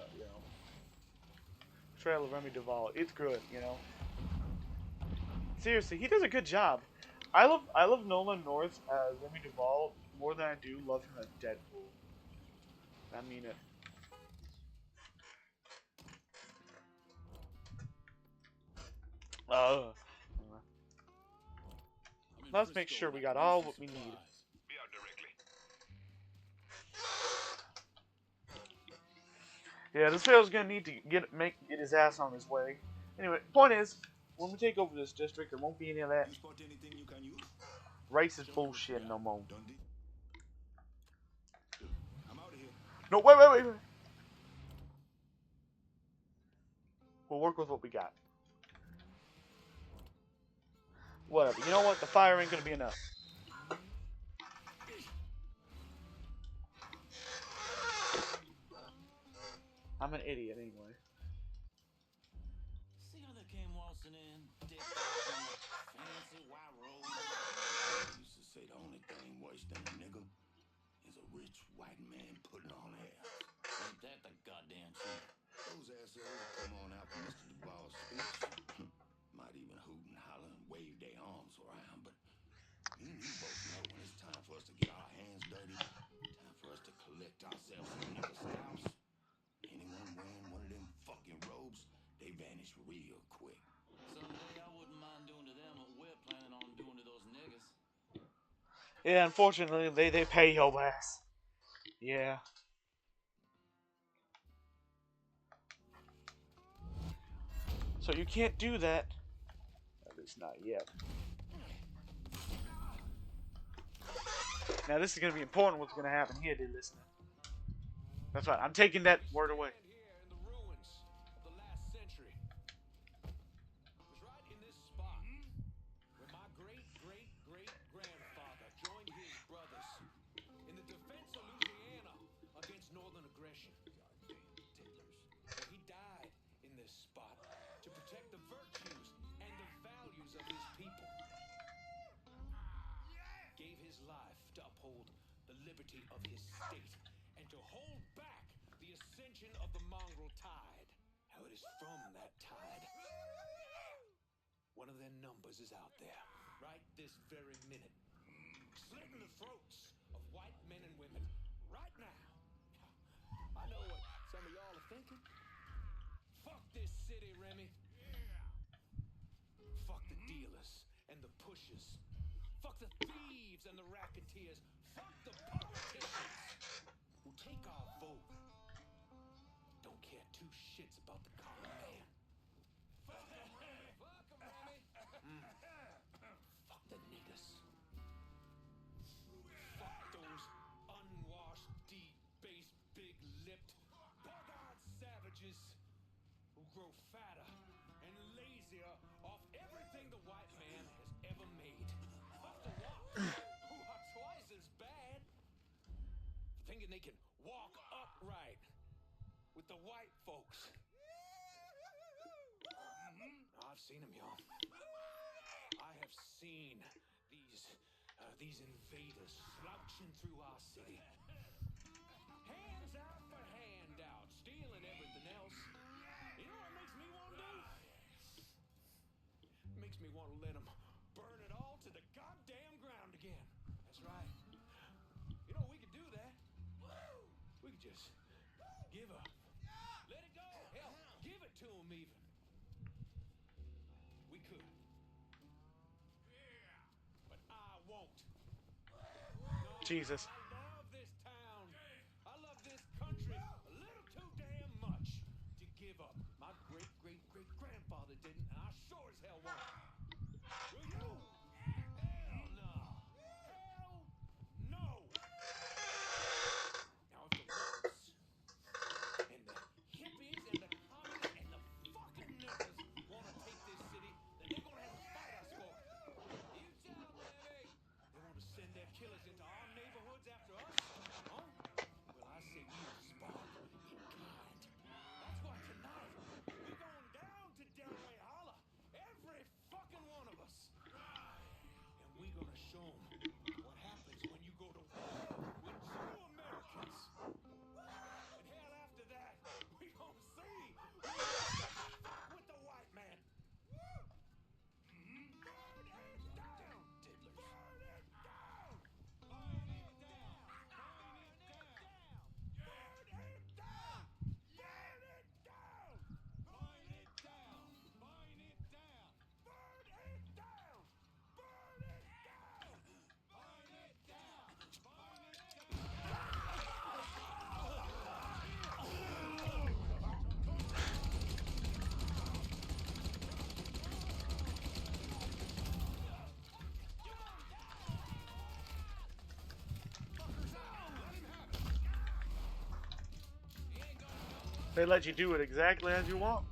Trail of Remy Duval. It's good, you know. Seriously, he does a good job. I love Nolan North as Remy Duval more than I do love him as Deadpool. I mean it. Let's make sure we got all what we need. Be out directly. Yeah, this fella's gonna need to get his ass on his way. Anyway, point is, when we take over this district, there won't be any of that You spot anything you can use? racist bullshit no more. Dundee? I'm out of here. No, wait. We'll work with what we got. Whatever. You know what? The fire ain't gonna be enough. I'm an idiot anyway. See how they came waltzing in, decked out in fancy white robes. I used to say the only thing worse than a nigga is a rich white man putting on airs. Ain't that the goddamn truth? Those assholes come on out for Mr. Duval's speech. Might even hoot and holler and wave their arms around, but me and you both know when it's time for us to get our hands dirty, time for us to collect ourselves some nigga scalps. Anyone wearing one of them fucking robes, they vanish real quick. Someday I wouldn't mind doing to them what we're planning on doing to those niggas. Yeah, unfortunately, they pay your ass. Yeah. So you can't do that. At least not yet. Now this is going to be important what's going to happen here, dear listener. That's right, I'm taking that word away. Here in the ruins of the last century. It was right in this spot where my great-great-great-grandfather joined his brothers in the defense of Louisiana against northern aggression. And he died in this spot to protect the virtues and the values of his people. Gave his life to uphold the liberty of his state and to hold back the ascension of the mongrel tide. How it is from that tide. One of their numbers is out there, right this very minute, slitting the throats of white men and women, right now. I know what some of y'all are thinking. Fuck this city, Remy. Fuck the dealers and the pushers. Fuck the thieves and the racketeers. Fuck the politicians who take our vote. Don't care two shits about the common man. Fuck them, Remy. Fuck the niggas. Fuck those unwashed, debased, big-lipped, bug-eyed savages who grow fatter and lazier off everything the white man has ever made. Fuck the ones who are twice as bad, thinking they can walk upright with the white folks. I've seen them, y'all. I have seen these invaders slouching through our city. Hands out for handouts, stealing everything else. You know what makes me want to do? Makes me want to let them burn it all to the goddamn ground again. That's right. You know, we could do that. We could just give up. Let it go. Hell, give it to them even. We could. But I won't. No, Jesus. I love this town. I love this country a little too damn much to give up. My great-great-great-grandfather didn't, and I sure as hell won't. Will you? Hell no. Hell no. Now if the woke and the hippies and the communists and the fucking niggers want to take this city, then they're gonna have to fight us for it. You tell them, Remy. They want to send their killers into our neighborhoods after us? Huh? Well, I say we respond in kind. That's why tonight we're going down to Delray Holler, every fucking one of us. And we're gonna show them what happens when you go to war with true Americans. And hell, after that, we gonna see with the white man. Burn it down, diddlers. Burn it down. Burn it down. Burn it down. Burn it down. Burn it down. Burn it down. Burn it down. Burn it down. Burn it down. They let you do it exactly as you want.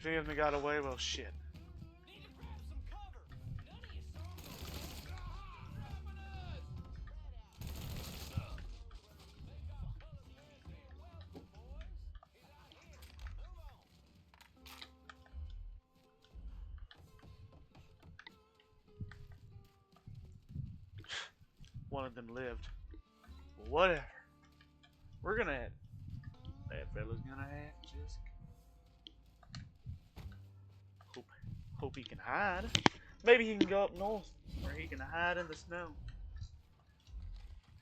James got away, well shit. One of them lived. Whatever. We're gonna head. That fella's gonna have to just hope he can hide. Maybe he can go up north where he can hide in the snow.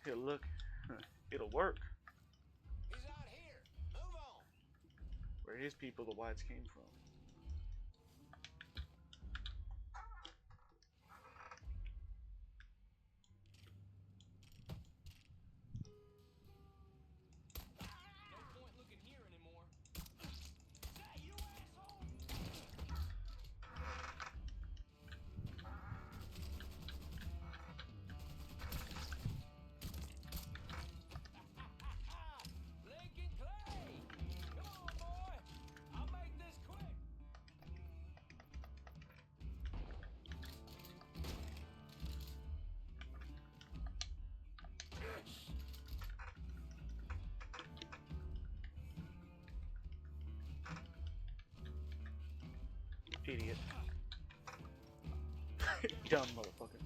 It'll look. It'll work. He's out here. Move on. Where his people, the whites, came from. Idiot. Dumb motherfucker.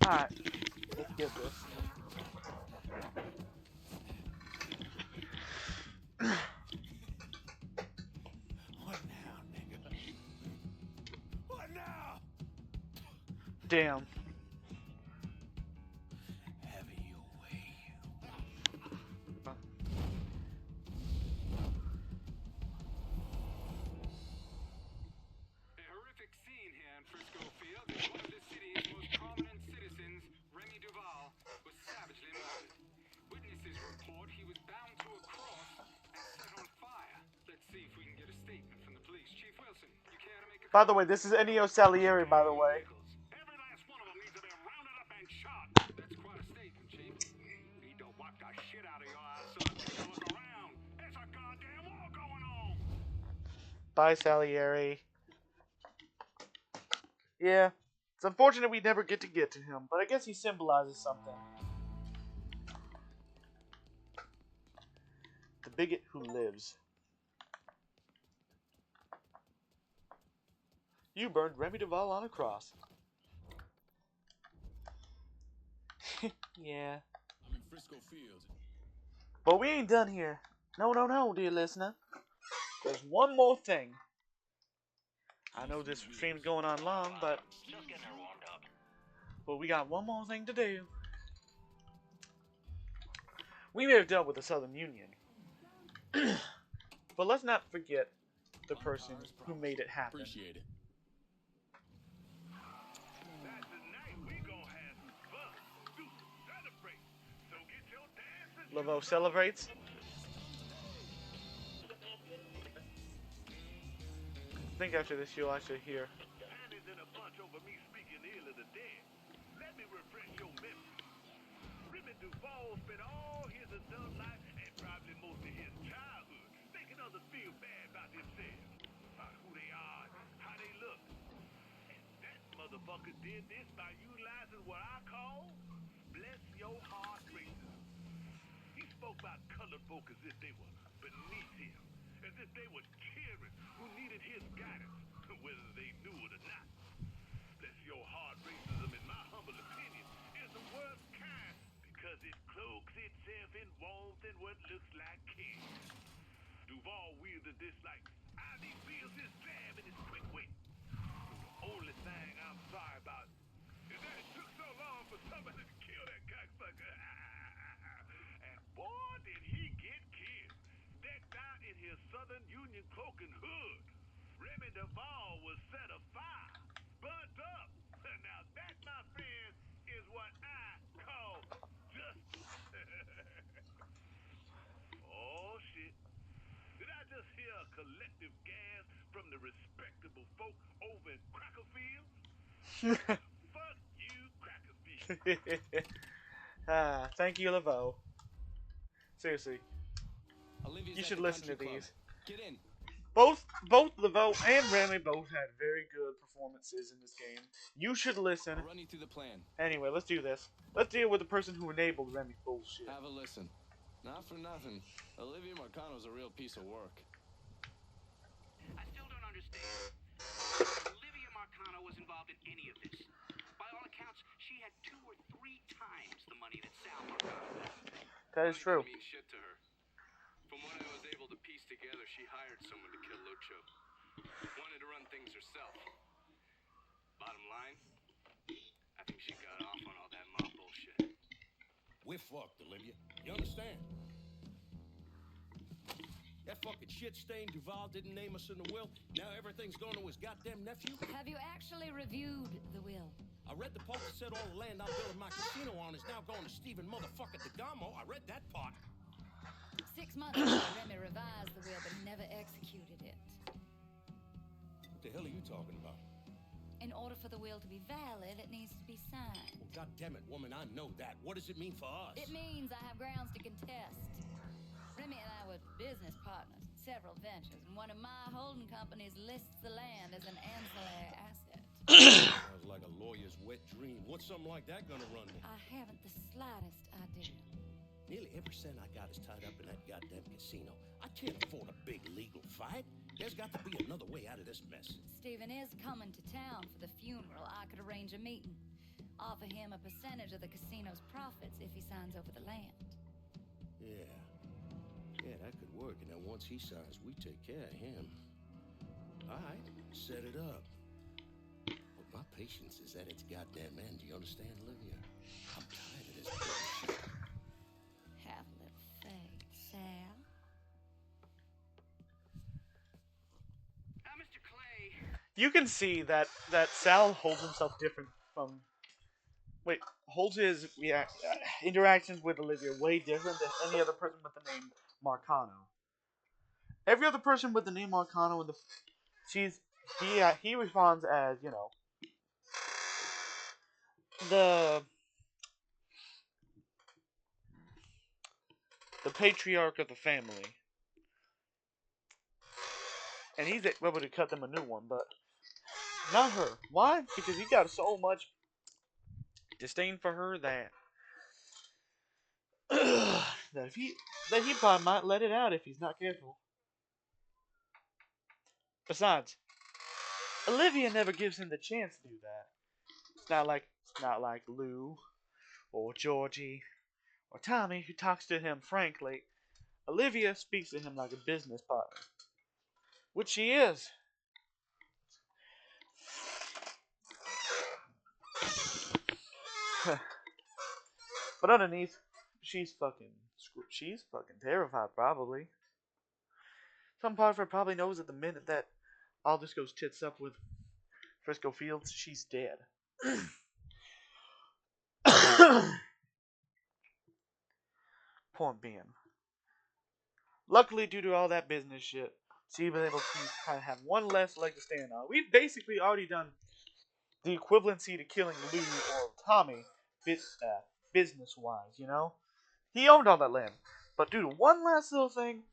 Alright, let's get this. What now, nigga? What now? Damn. Have it your way. A horrific scene here in Frisco Field as one of the city's most prominent citizens, Remy Duval, was savagely murdered. Witnesses report he was bound to a cross and set on fire. Let's see if we can get a statement from the police. Chief Wilson, you care to make a... By the way, this is Ennio Salieri, by the way. Every last one of them needs to be rounded up and shot. That's quite a statement, Chief. Need to wipe the shit out of your ass, son. Take a look around. There's a goddamn war going on. Bye, Salieri. Yeah, it's unfortunate we never get to him, but I guess he symbolizes something. The bigot who lives. You burned Remy Duval on a cross. Yeah. I'm in Frisco Field. But we ain't done here. No, no, no, dear listener. There's one more thing. I know this stream's going on long, but Just getting her warmed up. we got one more thing to do. We may have dealt with the Southern Union, but let's not forget the person who made it happen. Appreciate it. That's the night we gon' have some fun. Super celebrate. So get your dances. Laveau celebrates. I think after this you'll actually hear. Panties in a bunch over me speaking ill of the dead. Let me refresh your memory. Duvall spent all his adult life and probably most of his childhood making others feel bad about themselves, about who they are, how they look. And that motherfucker did this by utilizing what I call bless your heart racism. He spoke about colored folk as if they were beneath him, as if they were children who needed his guidance, whether they knew it or not. Bless your heart racism, in my humble opinion, is the worst kind because it cloaks itself in warmth and what looks like care. Duvall wielded this like Ivy wields his jab and his quick wit. The only thing I'm sorry about is that it took so long for somebody to kill that cocksucker. And boy, did he get killed. Decked out in his Southern Union cloak and hood. Remy Duvall was set afire, burnt up. Now that, my friends, is what I call justice. Oh, shit. Did I just hear a collective gasp from the respectable folk over in Crackerfield? Fuck you, Crackerfield. Thank you, Laveau. Seriously, Olivia's you at should the listen to country club. these. Get in. Both Laveau and Remy both had very good performances in this game. You should listen. I'll run you through the plan. Anyway, let's do this. Let's deal with the person who enabled Remy's bullshit. Have a listen. Not for nothing, Olivia Marcano's a real piece of work. I still don't understand. Olivia Marcano was involved in any of this. By all accounts, she had 2 or 3 times the money that Sal Marcano had. That is true. Didn't mean shit to her. From what I was able to piece together, she hired someone to kill Lucho. Wanted to run things herself. Bottom line, I think she got off on all that mob bullshit. We're fucked, Olivia. You understand? That fucking shit-stained Duval didn't name us in the will. Now everything's going to his goddamn nephew. Have you actually reviewed the will? I read the part that said all the land I'm building my casino on is now going to Stephen motherfucking DeGamo. I read that part. 6 months ago, Remy revised the will, but he never executed it. What the hell are you talking about? In order for the will to be valid, it needs to be signed. Well, goddammit, woman, I know that. What does it mean for us? It means I have grounds to contest. Remy and I were business partners in several ventures, and one of my holding companies lists the land as an ancillary asset. Sounds like a lawyer's wet dream. What's something like that gonna run me? I haven't the slightest idea. Nearly every cent I got is tied up in that goddamn casino. I can't afford a big legal fight. There's got to be another way out of this mess. Stephen is coming to town for the funeral. I could arrange a meeting. Offer him a percentage of the casino's profits if he signs over the land. Yeah. Yeah, that could work. And then once he signs, we take care of him. All right, set it up. But my patience is at its goddamn end. Do you understand, Olivia? I'm tired of this bullshit. Have a little faith, Sal. Mr. Clay. You can see that Sal holds himself different from. Holds his interactions with Olivia way different than any other person with the name Marcano. Every other person with the name Marcano he responds as, you know, the patriarch of the family. And he's able to cut them a new one, but not her. Why? Because he got so much disdain for her that he probably might let it out if he's not careful. Besides, Olivia never gives him the chance to do that. It's not like Lou or Georgie or Tommy, who talks to him frankly. Olivia speaks to him like a business partner, which she is. But underneath, she's fucking terrified, probably. Some part of her probably knows at the minute that all this goes tits up with Frisco Fields, she's dead. Point being. Luckily, due to all that business shit, she was able to kind of have one less leg to stand on. We've basically already done the equivalency to killing Lou or Tommy business-wise, you know? He owned all that land. But due to one last little thing,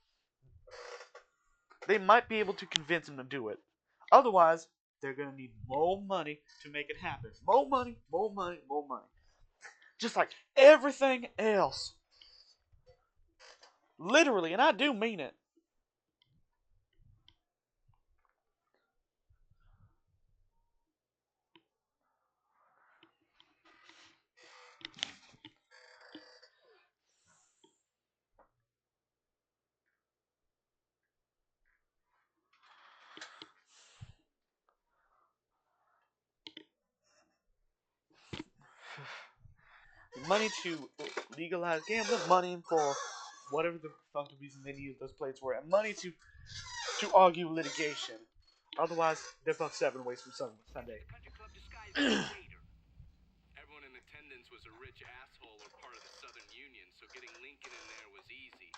they might be able to convince him to do it. Otherwise, they're going to need more money to make it happen. More money, more money, more money. Just like everything else. Literally, and I do mean it. Money to legalize gambling, money for whatever the fuck the reason they needed those plates were, and money to argue litigation. Otherwise, they're about 7 ways from Sunday. Everyone in attendance was a rich asshole or part of the Southern Union, so getting Lincoln in there was easy.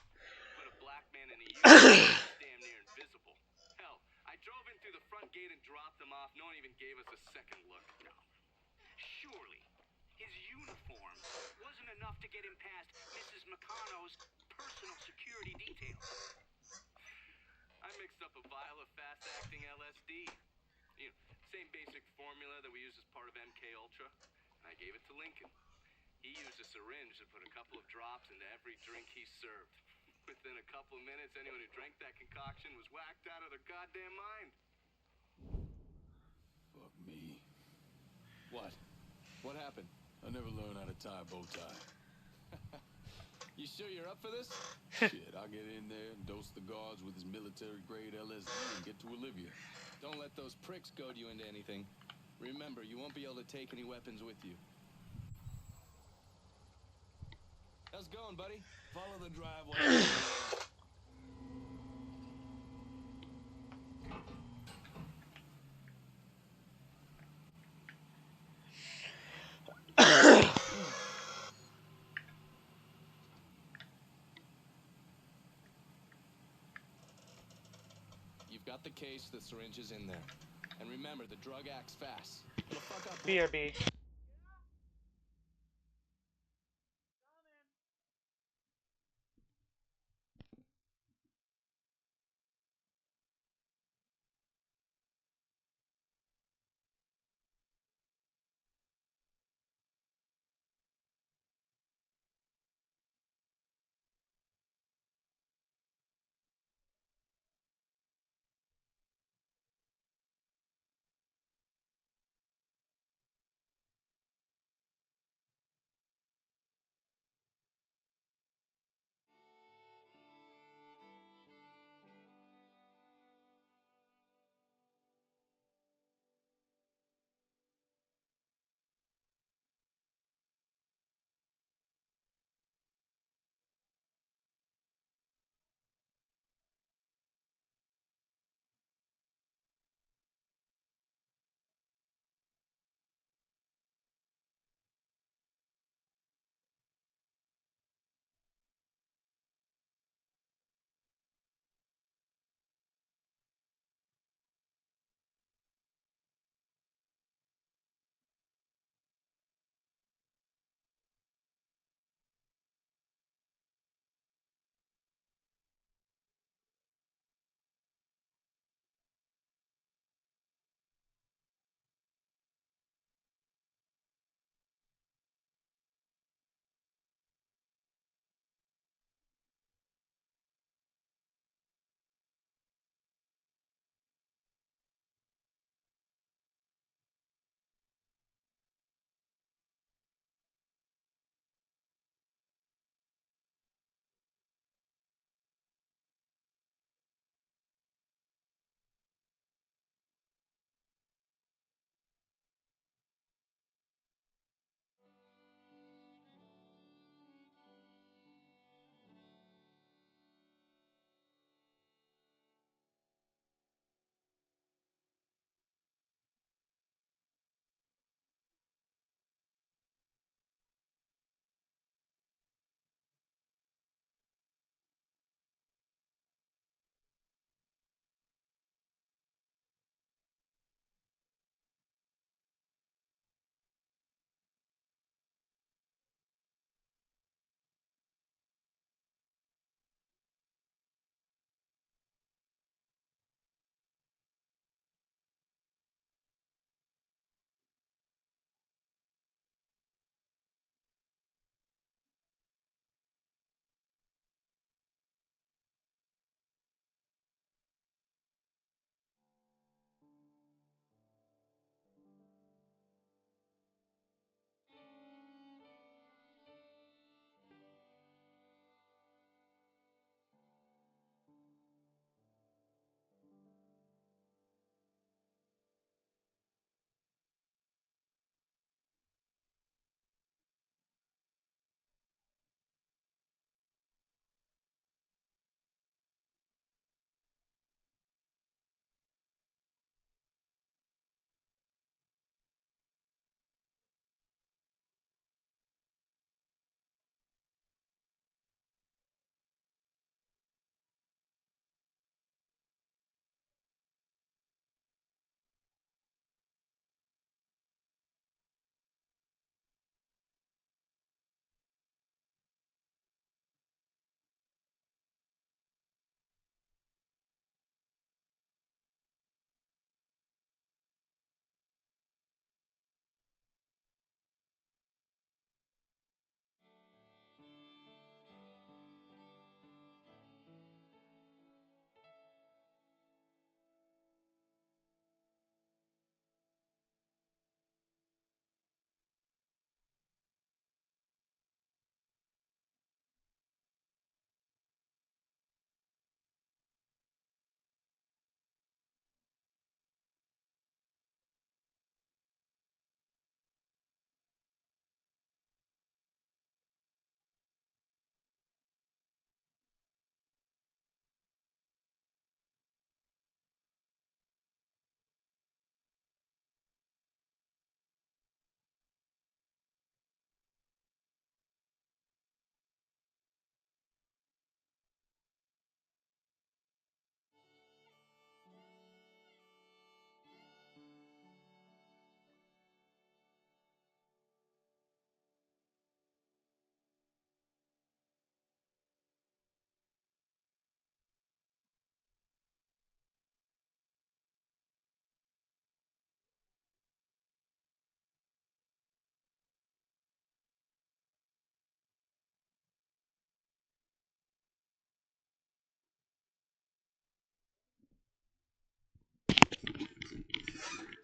Put a black man in a union was damn near invisible. Hell, I drove in through the front gate and dropped him off. No one even gave us a second look. No. Surely, his uniform wasn't enough to get him past Mrs. McConnell's personal security details. I mixed up a vial of fast-acting LSD. You know, same basic formula that we use as part of MK Ultra. And I gave it to Lincoln. He used a syringe to put a couple of drops into every drink he served. Within a couple of minutes, anyone who drank that concoction was whacked out of their goddamn mind. Fuck me. What? What happened? I never learned how to tie a bow tie. You sure you're up for this? Shit, I'll get in there and dose the guards with his military-grade LSD and get to Olivia. Don't let those pricks goad you into anything. Remember, you won't be able to take any weapons with you. How's it going, buddy? Follow the driveway. You've got the case, the syringe is in there. And remember, the drug acts fast. It'll fuck up. BRB.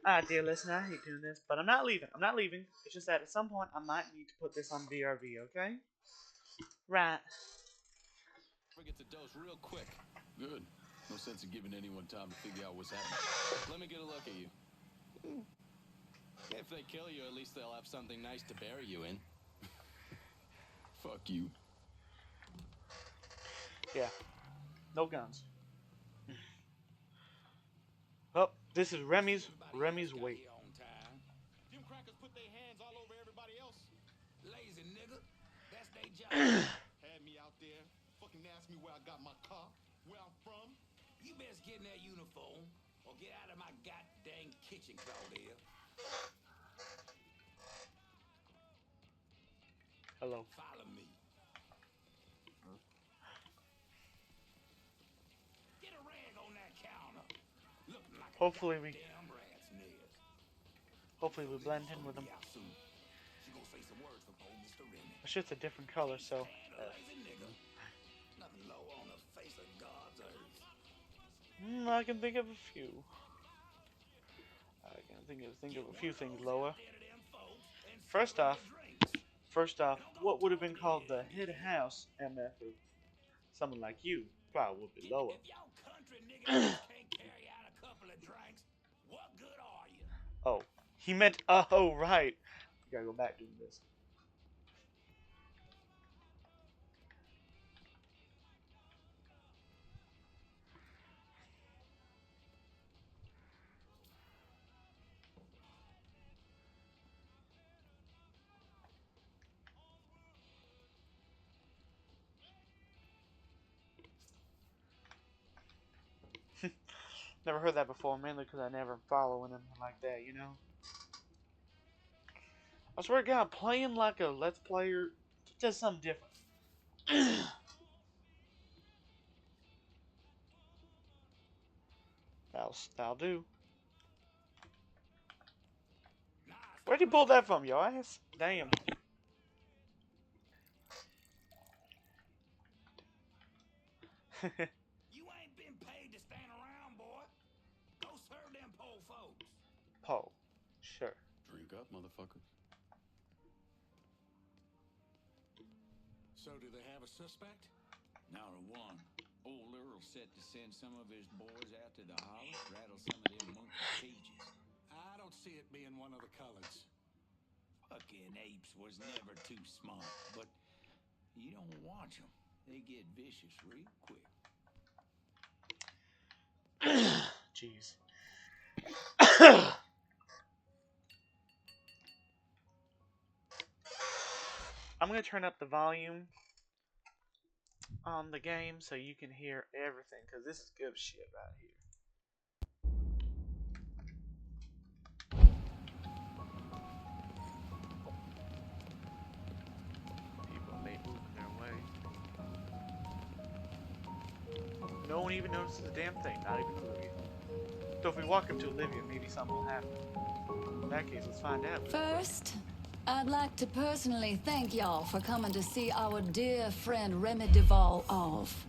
Alright, dear listener, I hate doing this, but I'm not leaving. I'm not leaving. It's just that at some point I might need to put this on VRV, okay? Right. Forget the dose real quick. Good. No sense in giving anyone time to figure out what's happening. Let me get a look at you. If they kill you, at least they'll have something nice to bury you in. Fuck you. Yeah. No guns. Oh, this is Remy's weight. Them crackers put their hands all over everybody else. Lazy nigga. That's their job. Had me out there, fucking asked me where I got my car, where I'm from. You best get in that uniform or get out of my goddamn kitchen, Claudia. Hello. Follow me. Get a rag on that counter. Looking like Hopefully we damn rat's nest. Hopefully we blend in with them. She gonna say some words for old Mr. Remy. It's just a different color, so. Lazy nigga. Nothing low on the face of God's earth. I can think of a few. I can think of a few things lower. First off, what would have been called the head house MF of someone like you probably would be lower. Oh, he meant, oh, right. We gotta go back doing this. Never heard that before, mainly because I never following him like that, you know? I swear to God, playing like a Let's Player does something different. That'll do. Where'd you pull that from, your ass? Damn. You ain't been paid to stand around, boy. Go serve them poor folks. Poe. Sure. Drink up, motherfucker. So do they have a suspect? Not a one. Old Earl set to send some of his boys out to the holler, rattle some of them monkey cages. I don't see it being one of the coloreds. Fucking apes was never too smart, but you don't watch them. They get vicious real quick. Jeez. I'm gonna turn up the volume on the game so you can hear everything, because this is good shit right here. People may move their way. No one even notices a damn thing, not even Olivia. So if we walk up to Olivia, maybe something will happen. In that case, let's find out. First, I'd like to personally thank y'all for coming to see our dear friend Remy Duval off.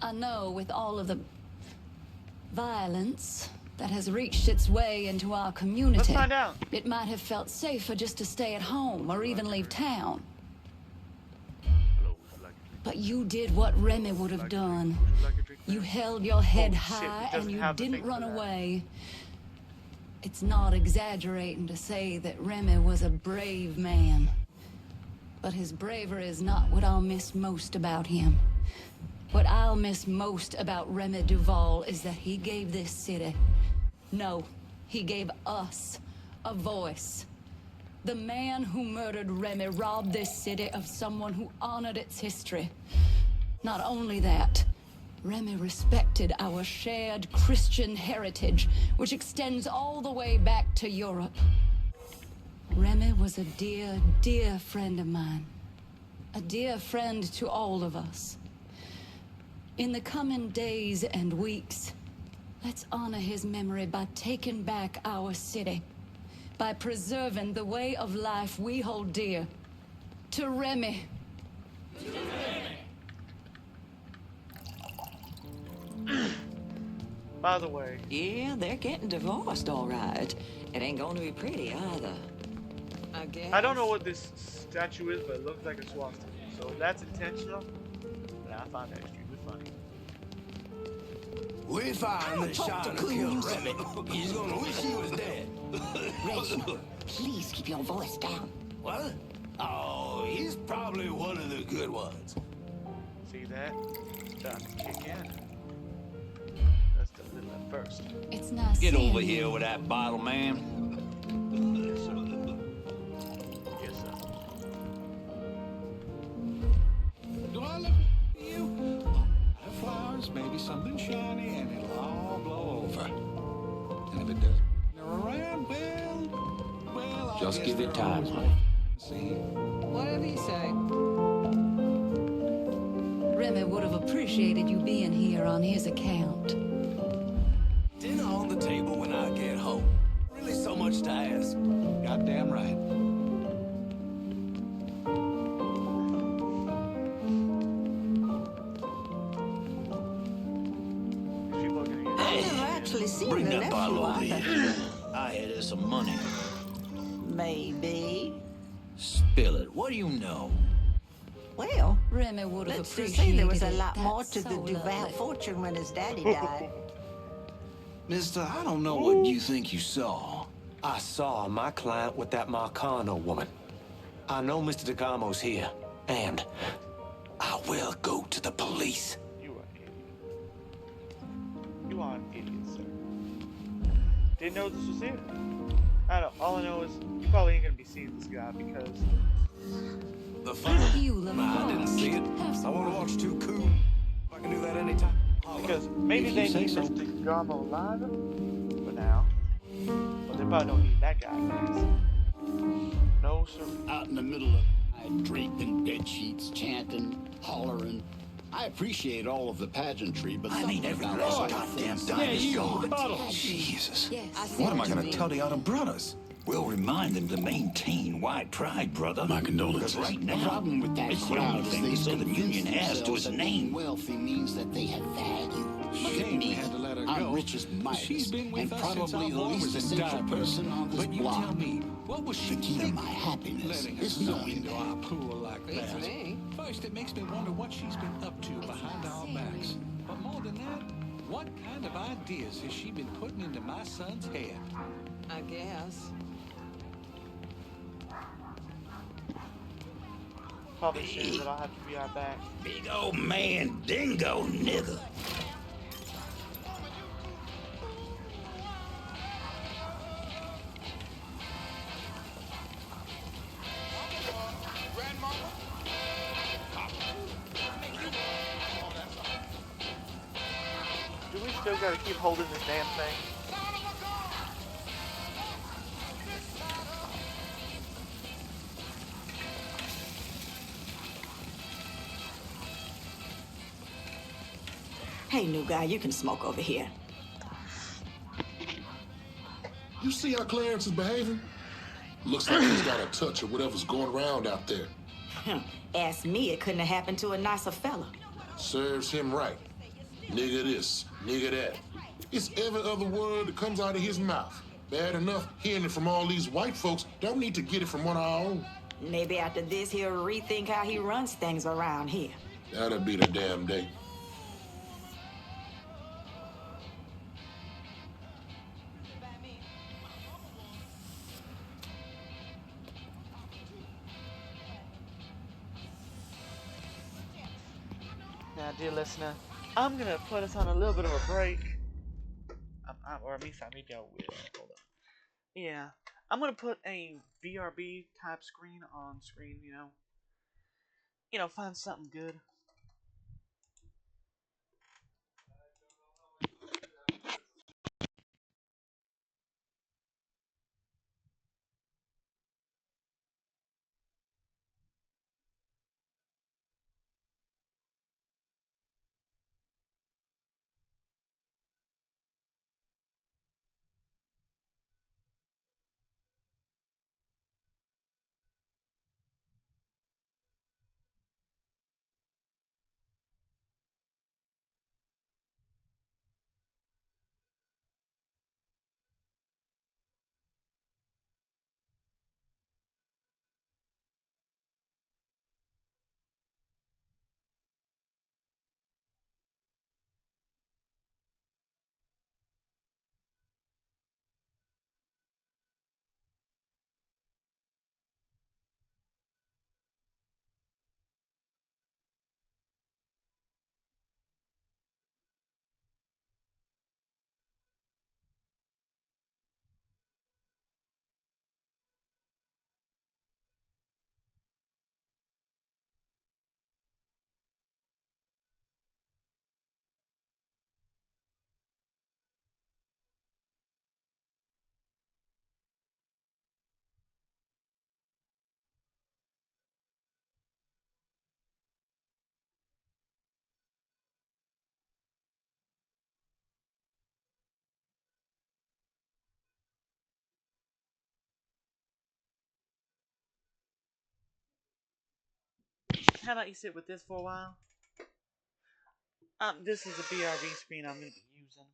I know with all of the violence that has reached its way into our community, let's find out. It might have felt safer just to stay at home or even leave town. But you did what Remy would have done. You held your head high and you didn't run away. It's not exaggerating to say that Remy was a brave man. But his bravery is not what I'll miss most about him. What I'll miss most about Remy Duval is that he gave this city, no, he gave us a voice. The man who murdered Remy robbed this city of someone who honored its history. Not only that, Remy respected our shared Christian heritage, which extends all the way back to Europe. Remy was a dear, dear friend of mine. A dear friend to all of us. In the coming days and weeks, let's honor his memory by taking back our city. By preserving the way of life we hold dear. To Remy. To Remy. By the way. Yeah, they're getting divorced, all right. It ain't going to be pretty either. I guess. I don't know what this statue is, but it looks like a swastika. So if that's intentional, then I find that extremely funny. We found that Shauna killed Remy. He's gonna wish he was dead. Reggie, please keep your voice down. What? Oh, he's probably one of the good ones. See that? Time to kick in. That's the little at first. It's nice. Get over here with that bottle, man. Yes, sir. Yes, sir. Do I look at you? Have flowers, maybe something shiny, and it'll all blow over. And if it doesn't, they're around, well, I Just guess give it they're time, always honey. See? Whatever you say. Remy would have appreciated you being here on his account. Dinner on the table when I get home. Really so much to ask. Goddamn right. I've never actually seen Bring the that nephew bottle over either. here. I had some money. Maybe. Spill it. What do you know? Well, Remy would have let's just appreciated say there was a it. lot That's more to so the Duval lovely. fortune when his daddy died. Mister, I don't know what you think you saw. I saw my client with that Marcano woman. I know Mr. DeGamo's here, and I will go to the police. You are an idiot. You are an idiot, sir. Didn't know this was it. I don't. All I know is you probably ain't gonna be seeing this guy because The fire. You, I didn't see it. I want to watch Too Cool. I can do that anytime. because maybe If they you say need so. Mr. Garmo alive for now, but they probably don't need that guy. Guys. No, sir. Out in the middle of the night, draped in bed sheets, chanting, hollering. I appreciate all of the pageantry, but I mean, every last goddamn dime is gone. Jesus. Yes. What am I gonna tell the other brothers? We'll remind them to maintain white pride, brother. My condolences. Because right now, The problem with that it's the only crowd is thing they the Southern convince Union has to themselves its that being name. wealthy means that they have value. Look at Shame we me. had to let her I'm go. rich as Midas, She's been with and us since probably our the boy least was in essential diapers. person on this But you block. tell me, what was she The key to thinking? my happiness Letting her is son knowing into that. our pool like Beats that. me. First, it makes me wonder what she's been up to behind our backs. But more than that, what kind of ideas has she been putting into my son's head? I guess. Probably soon, but I'll have to be right back. Big old man, dingo nigga. Do we still gotta keep holding this damn thing? Hey, new guy, you can smoke over here. You see how Clarence is behaving? Looks like he's got a touch of whatever's going around out there. Ask me, it couldn't have happened to a nicer fella. Serves him right. Nigga this, nigga that. It's every other word that comes out of his mouth. Bad enough hearing it from all these white folks. Don't need to get it from one of our own. Maybe after this, he'll rethink how he runs things around here. That'll be the damn day. Now, dear listener, I'm gonna put us on a little bit of a break. Or at least I maybe I will. Hold on. Yeah, I'm gonna put a VRB type screen on screen. Find something good. how about you sit with this for a while? This is a BRB screen I'm going to be using.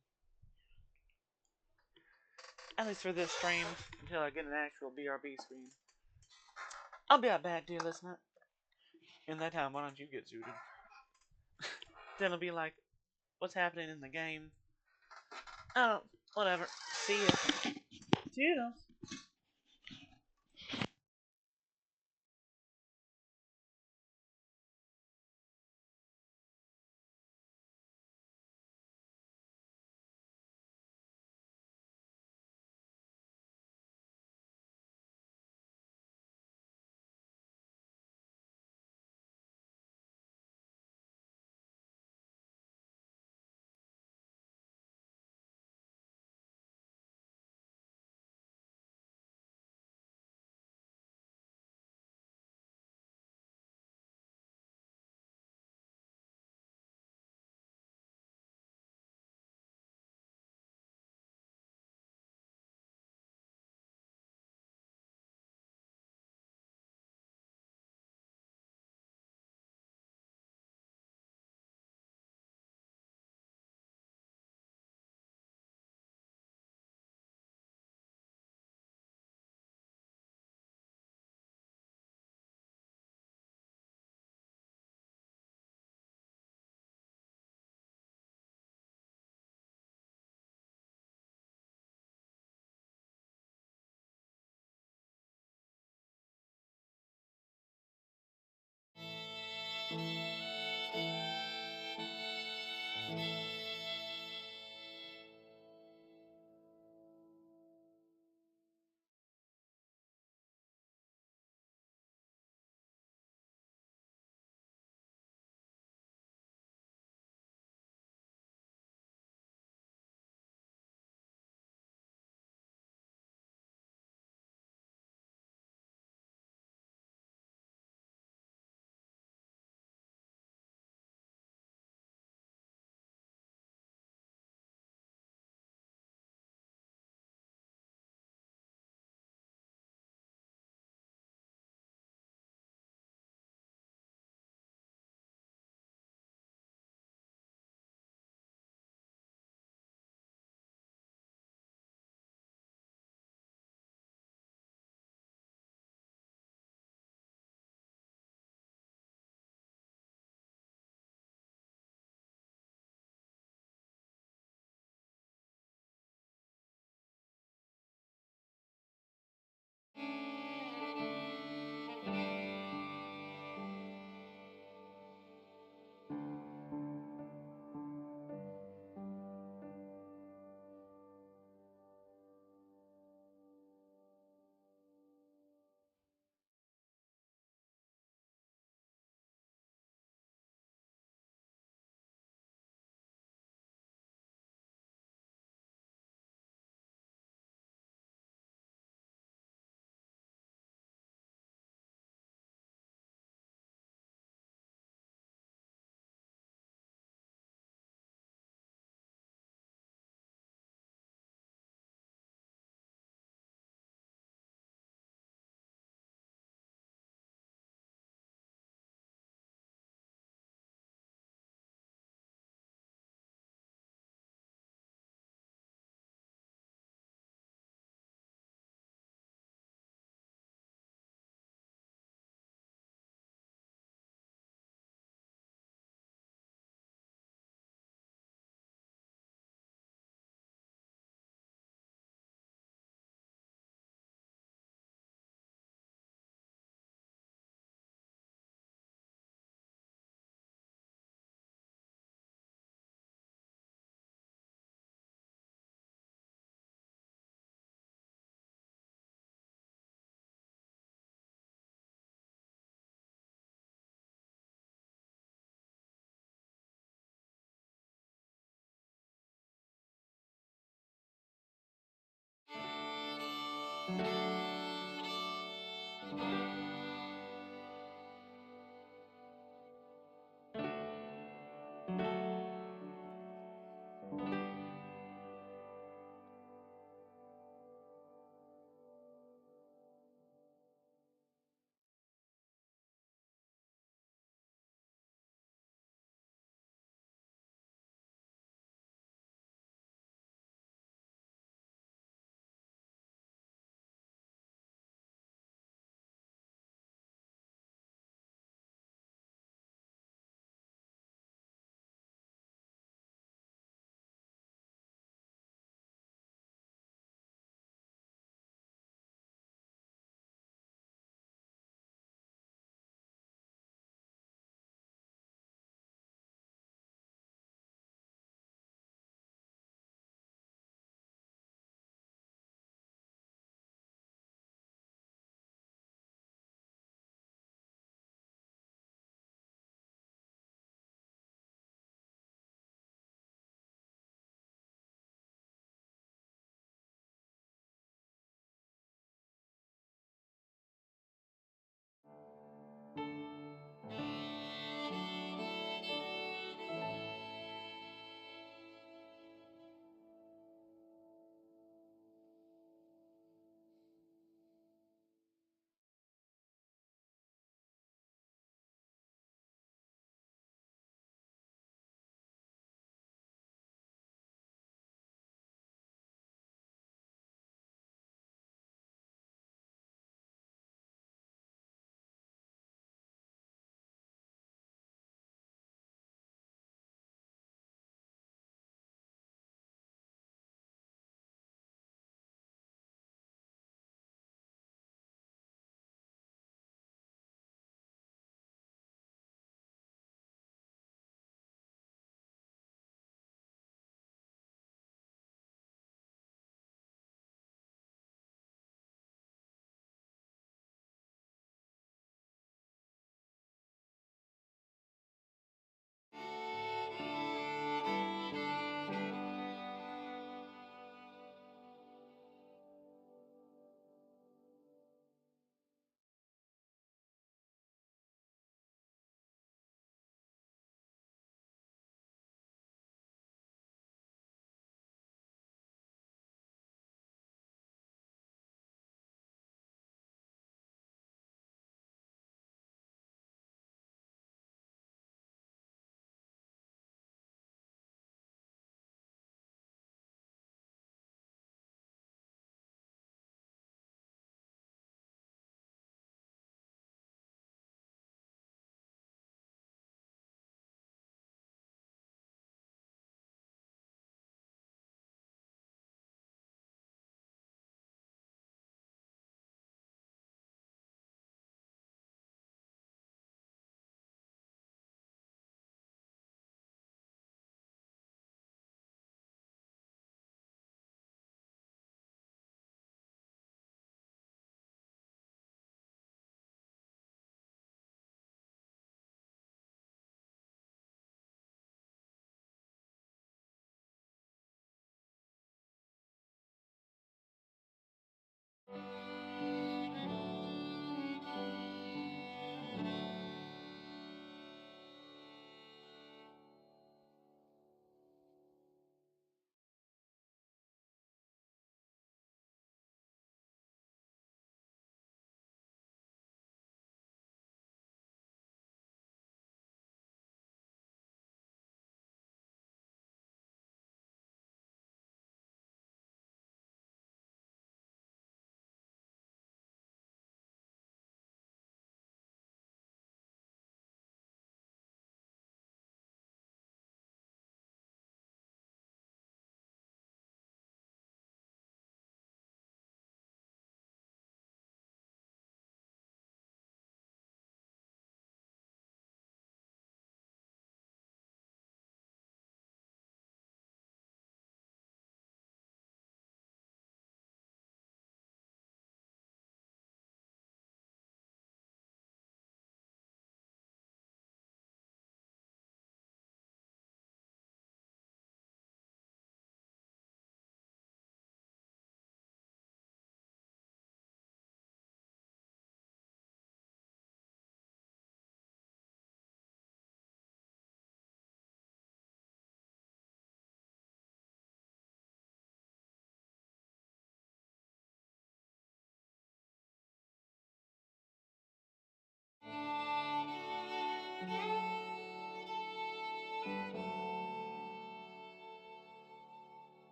At least for this stream, until I get an actual BRB screen. I'll be right back, dear listener. In that time, why don't you get zooted? Then it'll be like, what's happening in the game? Oh, whatever. See ya. Toodles.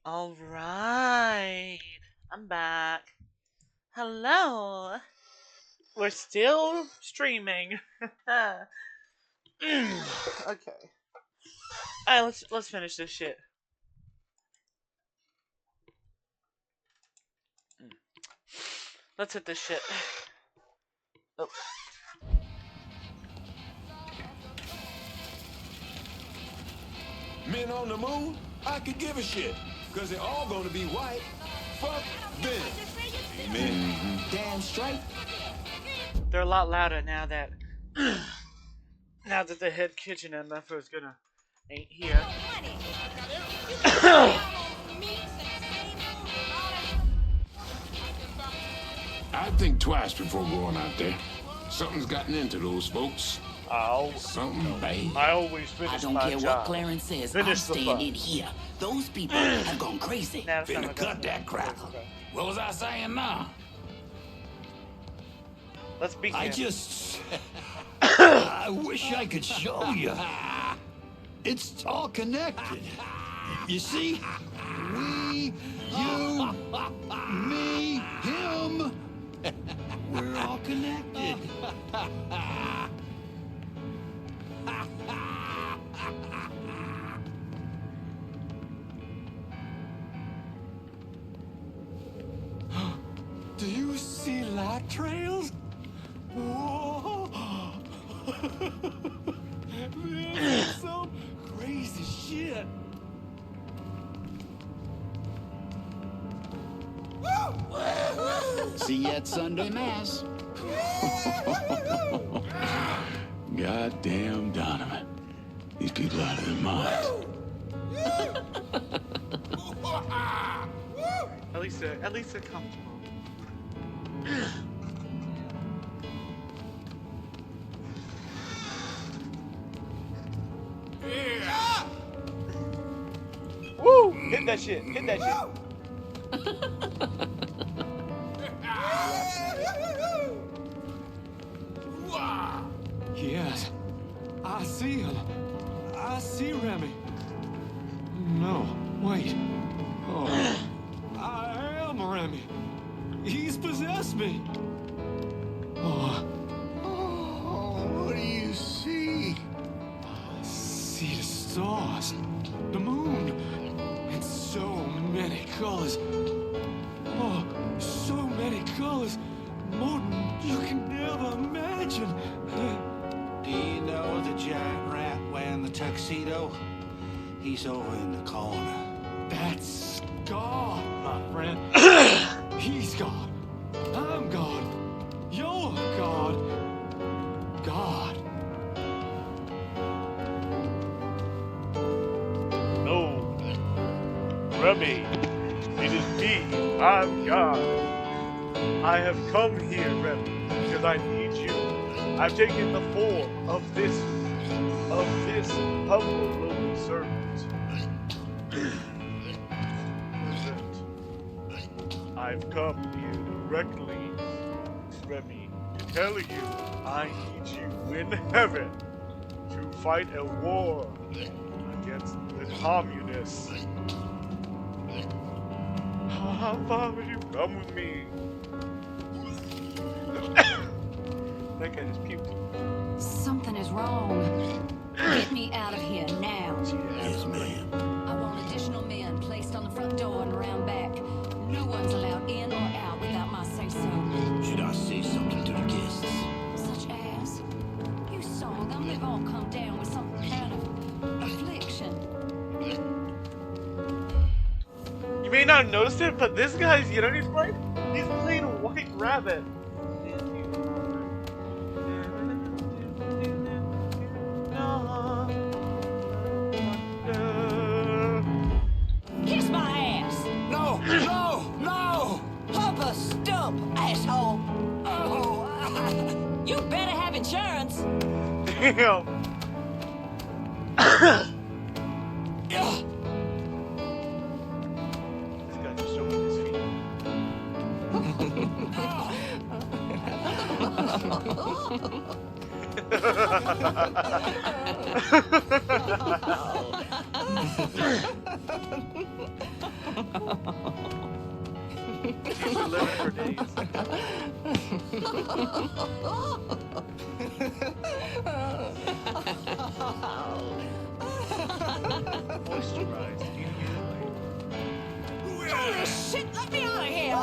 All right, I'm back. Hello. We're still streaming. Okay. All right, let's finish this shit. Let's hit this shit. Oh. Men on the moon? I could give a shit, because they're all gonna be white. Fuck them. Amen. Damn straight. They're a lot louder now that the head kitchen MFer is gonna ain't here. I'd think twice before going out there. Something's gotten into those folks. Something bad. I always finish I don't care what Clarence says. I'm staying in here. Those people have gone crazy. Finna cut that crap. What was I saying now? Let's begin. I wish I could show you. It's all connected. You see? We, you, me, him. We're all connected. Do you see light trails? Whoa! This is some crazy shit. See you at Sunday Mass. Goddamn Donovan. These people out of their minds. At least they're comfortable. Woo! Hit that shit! Hit that shit! Yes, I see him. I see Remy. No, wait. Oh, I am Remy. He's possessed me. Oh. What do you see? I see the stars, the moon, and so many colors. Oh, so many colors. More than you can never imagine. Do you know the giant rat wearing the tuxedo? He's over in the corner. That's God, my friend. He's God. I'm God. You're God. God. No. Remy, it is me. I'm God. I have come here, Remy, because I need you. I've taken the form of this humble lowly servant. I've come here directly, Remy, to tell you I need you in heaven to fight a war against the communists. How far would you come with me? That guy just puked. Something is wrong. Get me out of here now. Yes, ma'am. I want additional men placed on the front door and around back. No one's allowed in or out without my say-so. Should I say something to the guests? Such as? You saw them. They've all come down with some kind of affliction. You may not have noticed it, but this guy's, you know what he's playing? He's playing White Rabbit. Kiss my ass! No! No! jump, asshole! Oh, you better have insurance. Damn. This guy just opened his feet. We're living for days. Moisturized immediately. Holy shit, let me out of here!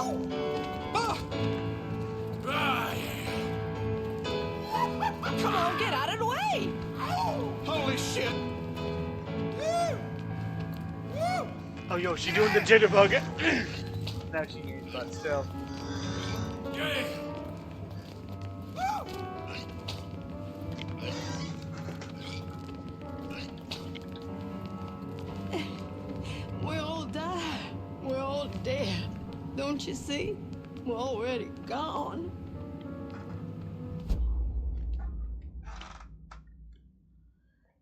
Come on, get out of the way! Holy shit! Oh, yo, she doing the jitterbug. Now she is, but still. We're all dead. We're all dead. Don't you see? We're already gone.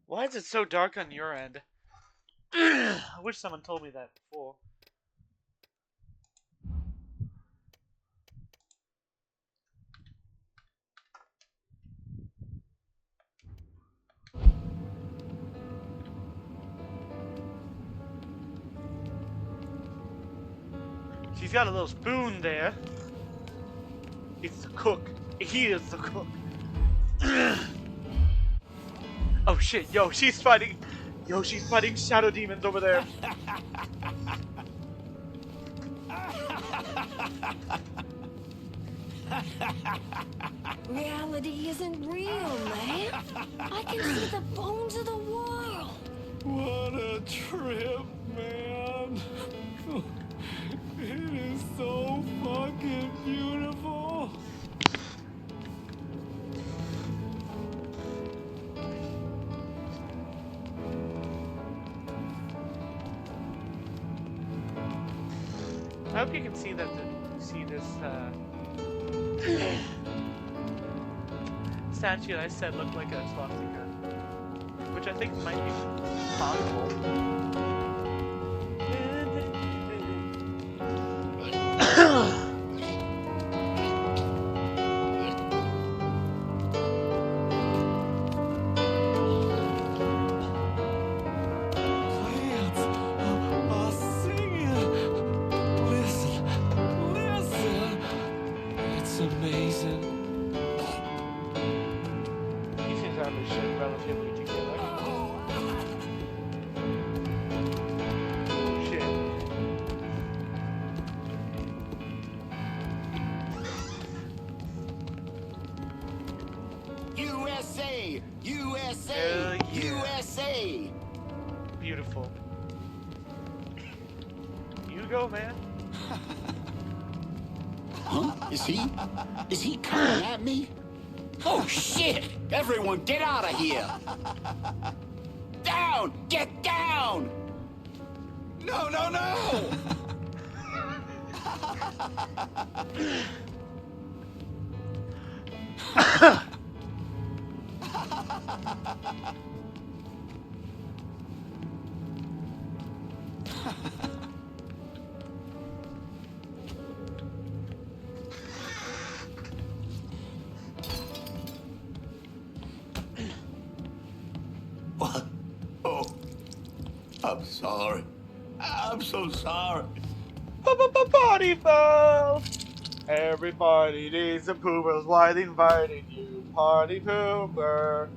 Why is it so dark on your end? I wish someone told me that before. She's got a little spoon there. He's the cook. He is the cook. Oh shit, yo, she's fighting. Yo, she's fighting shadow demons over there. Reality isn't real, man. I can see the bones of the world. What a trip, man. It is so fucking beautiful. I hope you can see that. See this statue I said looked like a swastika, which I think might be possible. USA! Beautiful. You go, man. Huh? Is he coming at me? Oh shit! Everyone get out of here! Down! Get down! No, no, no! What? Oh, I'm sorry. I'm so sorry. Party foul! Everybody needs a pooper. Why they invited you? Party pooper.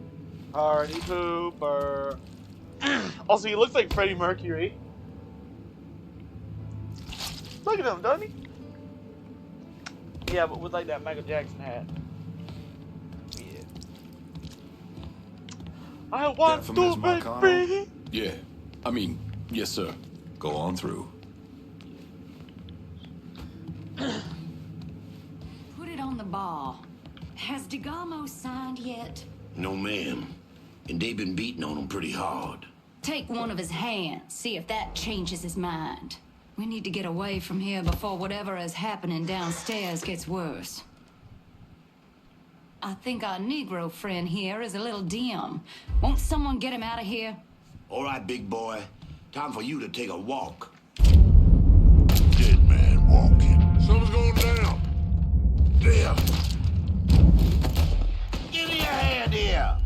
Party pooper. Also, he looks like Freddie Mercury. Look at him, doesn't he? Yeah, but with like that Michael Jackson hat. Yeah. I want to be free. Yeah. I mean, yes, sir. Go on through. Put it on the ball. Has DeGamo signed yet? No, ma'am. And they've been beating on him pretty hard. Take one of his hands, see if that changes his mind. We need to get away from here before whatever is happening downstairs gets worse. I think our Negro friend here is a little dim. Won't someone get him out of here? All right, big boy. Time for you to take a walk. Dead man walking. Something's going down. There. Give me your hand here.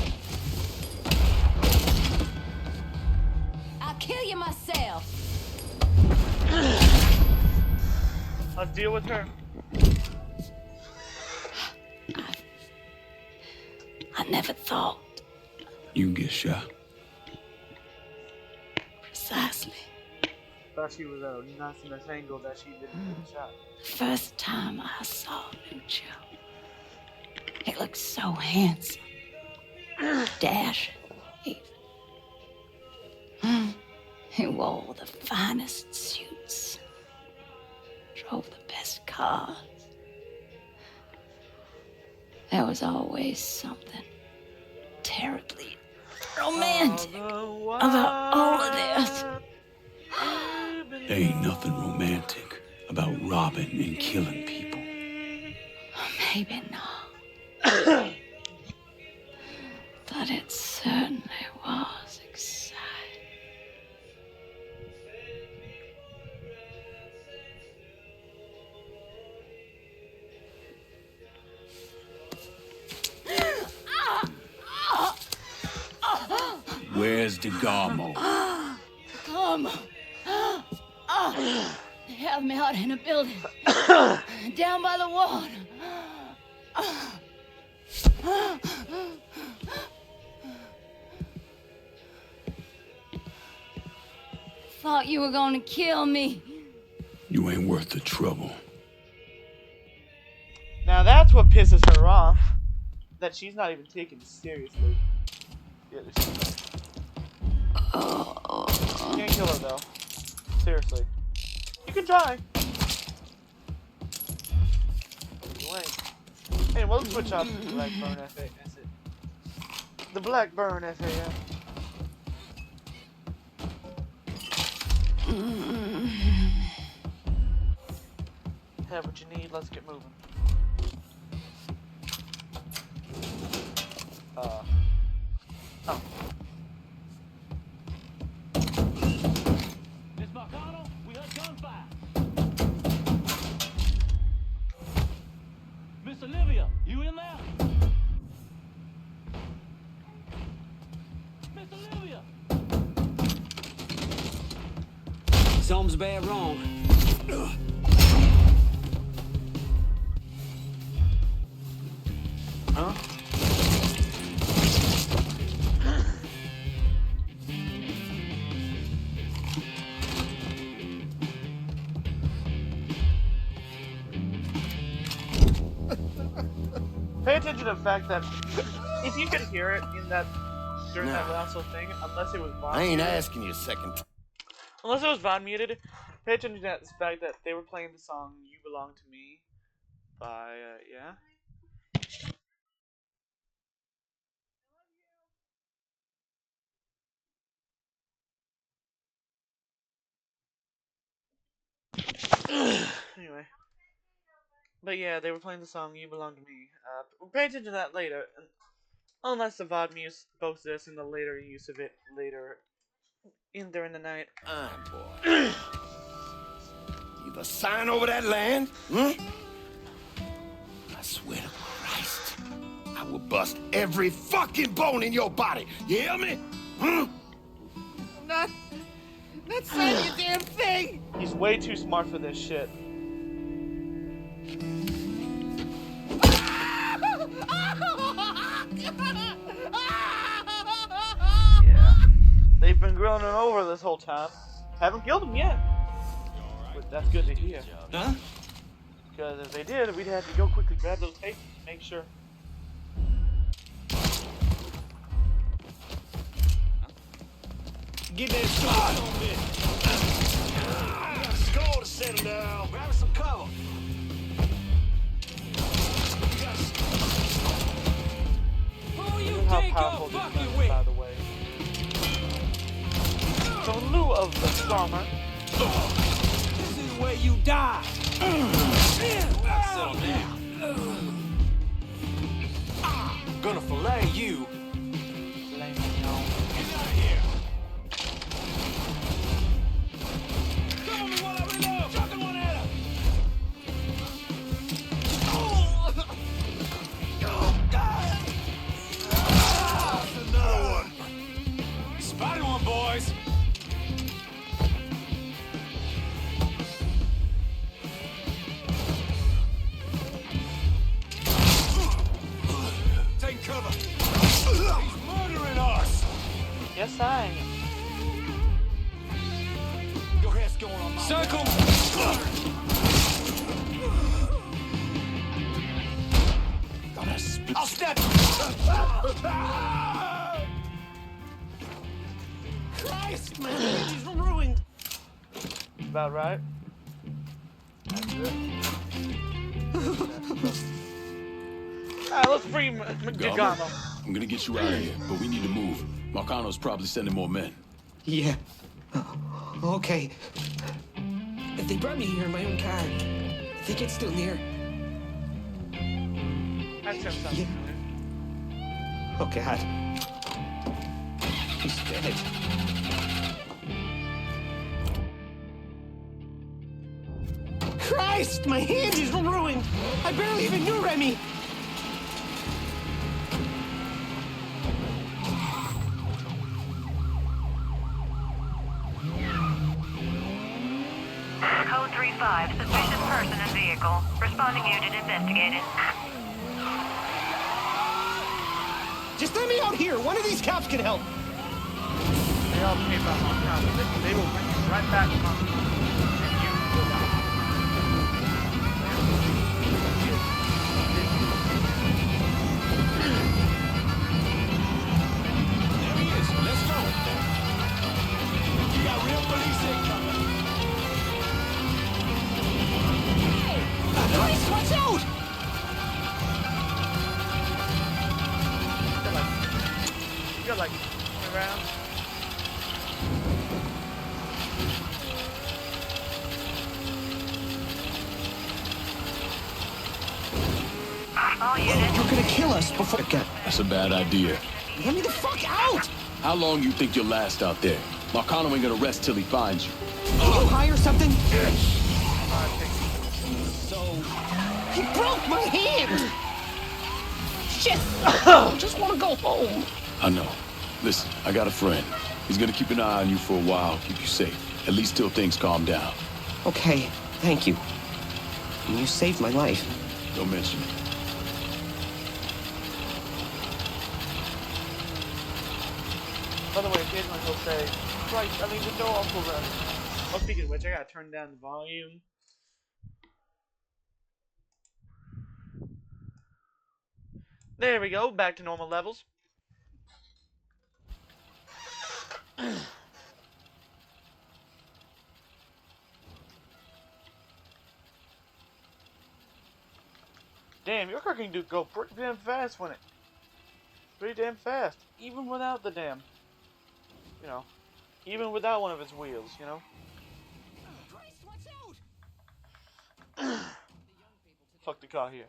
I'll kill you myself. Let's deal with her. I never thought. You can get shot. Precisely. Thought she was a nice in this angle that she didn't get shot. The first time I saw Lucio, he looked so handsome. Dashing, even. He wore the finest suits. Drove the best cars. There was always something terribly romantic about all of this. There ain't nothing romantic about robbing and killing people. Maybe not. But it certainly was exciting. Where's DeGarmo? Come. They have me out in a building. Down by the water. Thought you were gonna kill me. You ain't worth the trouble. Now that's what pisses her off. That she's not even taken seriously. Yeah, you can't kill her though. Seriously. You can try. You ain't. Hey, we'll switch out the Blackburn FA. That's it. The Blackburn FA. Have what you need. Let's get moving. Oh. Miss Marcano, we heard gunfire. Miss Olivia, you in there? Miss Olivia! Something's bad wrong. Huh? Pay attention to the fact that if you could hear it in that during that last little thing, unless it was Von I ain't muted, asking you a second. unless it was Von muted, pay attention to the fact that they were playing the song "You Belong to Me" by yeah. Anyway. But yeah, they were playing the song "You Belong to Me." Pay attention to that later, unless the VOD Muse boasts this in the later use of it later during the night. Boy. You've a sign over that land? I swear to Christ, I will bust every fucking bone in your body. You hear me? Not saying a damn thing. He's way too smart for this shit. Yeah. They've been grilling him over this whole time. Haven't killed him yet. But that's good to hear. Huh? Because if they did, we'd have to go quickly grab those papers to make sure. Get that sword on me. You got a skull to settle down. Grab some cover. Who you Look how think powerful you're this fucking gun is, with? by the way. So in lieu of the Stormer, you die. Settle down. Gonna fillet you. Get out of here. Come on while I reload. Chucking one at him. That's another one. Spotted one, boys. Take cover. He's murdering us. Yes, I am. Your head's going on my circle. Gonna split. I'll step. Christ, my head is ruined. About right. That's it. Alright, let's free Garmo. I'm gonna get you out of here, but we need to move. Marcano's probably sending more men. Yeah. Okay. If they brought me here in my own car, I think it's still near. That sounds something. Oh, God. He's dead. Christ, my hand is ruined. I barely even knew Remy. Code 3-5, suspicious person and vehicle. Responding unit investigated. Just let me out here. One of these cops can help. They all came back on time. They will bring you right back on. There he is. Let's go. You got real police incoming. Christ, watch out! You got like around. All units. You're gonna kill us before. That's a bad idea. Let me the fuck out! How long you think you'll last out there? Marcano ain't gonna rest till he finds you. Can you hire something? So he broke my hand. Shit! I just want to go home. I know. Listen, I got a friend. He's gonna keep an eye on you for a while, keep you safe. At least till things calm down. Okay, thank you. You saved my life. Don't mention it. By the way, occasionally he'll say, Christ, I mean, there's no Uncle Remy. Oh, speaking of which, I gotta turn down the volume. There we go, back to normal levels. Damn, your car can go pretty damn fast when it... Pretty damn fast. Even without the damn... You know, even without one of its wheels, you know? Fuck the car here.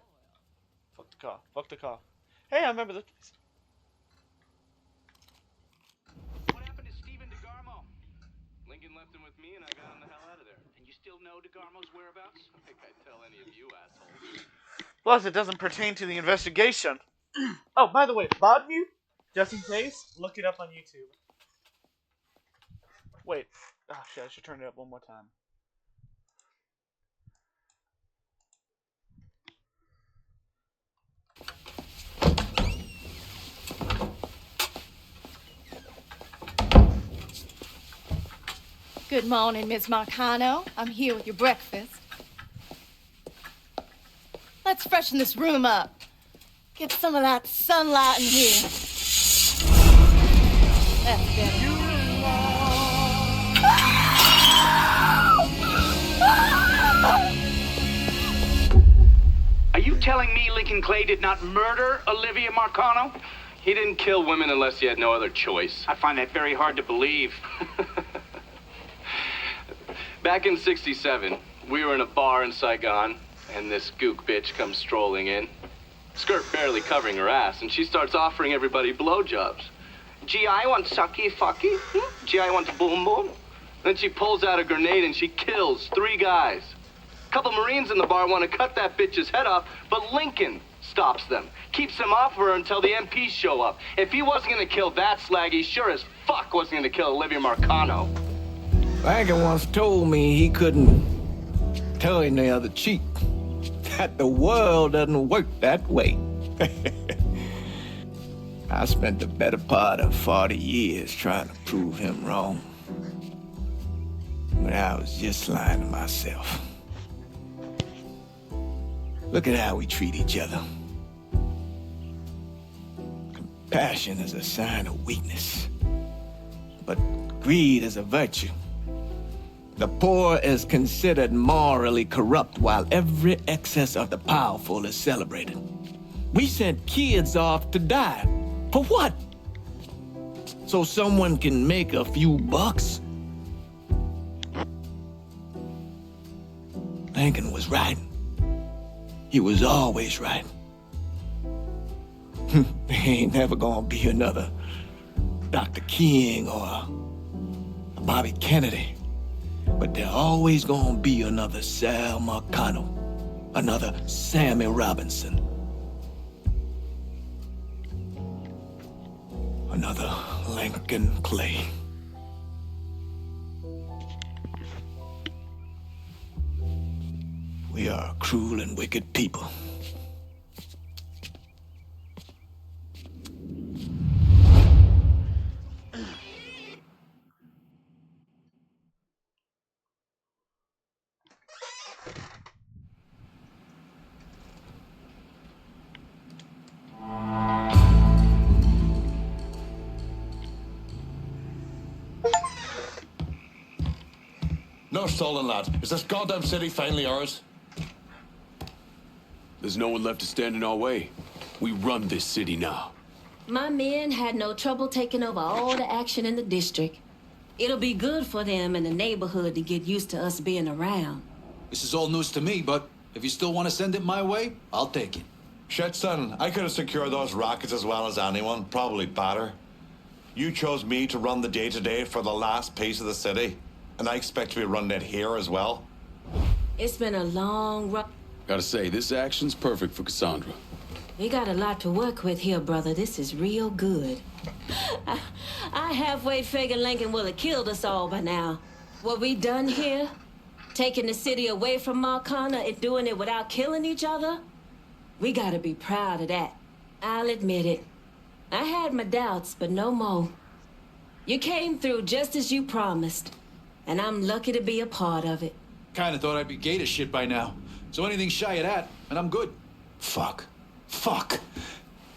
Fuck the car. Fuck the car. Hey, I remember this place. What happened to Steven DeGarmo? Lincoln left him with me and I got him the hell out of there. And you still know DeGarmo's whereabouts? I think I'd tell any of you assholes. Plus, it doesn't pertain to the investigation. Oh, by the way, Bodmu, just in case, look it up on YouTube. Wait. Oh, shit, I should turn it up one more time. Good morning, Miss Marcano. I'm here with your breakfast. Let's freshen this room up. Get some of that sunlight in here. That's better. Are you telling me Lincoln Clay did not murder Olivia Marcano? He didn't kill women unless he had no other choice. I find that very hard to believe. Back in '67, we were in a bar in Saigon, and this gook bitch comes strolling in, skirt barely covering her ass, and she starts offering everybody blowjobs. Gee, I want sucky fucky. Gee, I want boom boom. Then she pulls out a grenade and she kills 3 guys. A couple Marines in the bar want to cut that bitch's head off, but Lincoln stops them. Keeps him off her until the MPs show up. If he wasn't gonna kill that slag, he sure as fuck wasn't gonna kill Olivia Marcano. Lincoln once told me he couldn't turn the other cheek. That the world doesn't work that way. I spent the better part of 40 years trying to prove him wrong. But I was just lying to myself. Look at how we treat each other. Compassion is a sign of weakness, but greed is a virtue. The poor is considered morally corrupt, while every excess of the powerful is celebrated. We sent kids off to die. For what? So someone can make a few bucks? Lincoln was right. He was always right. There ain't never gonna be another Dr. King or Bobby Kennedy. But there always gonna be another Sal Marcano, another Sammy Robinson, another Lincoln Clay. We are a cruel and wicked people. No stalling, lad. Is this goddamn city finally ours? There's no one left to stand in our way. We run this city now. My men had no trouble taking over all the action in the district. It'll be good for them in the neighborhood to get used to us being around. This is all news to me, but if you still want to send it my way, I'll take it. Shit, son, I could have secured those rockets as well as anyone, probably better. You chose me to run the day-to-day for the last piece of the city, and I expect to be running it here as well. It's been a long run. Gotta say, this action's perfect for Cassandra. We got a lot to work with here, brother. This is real good. I halfway figured Lincoln would have killed us all by now. What we done here, taking the city away from Marcana and doing it without killing each other, we gotta be proud of that. I'll admit it. I had my doubts, but no more. You came through just as you promised, and I'm lucky to be a part of it. Kinda thought I'd be gay to shit by now. So anything shy of that, and I'm good. Fuck.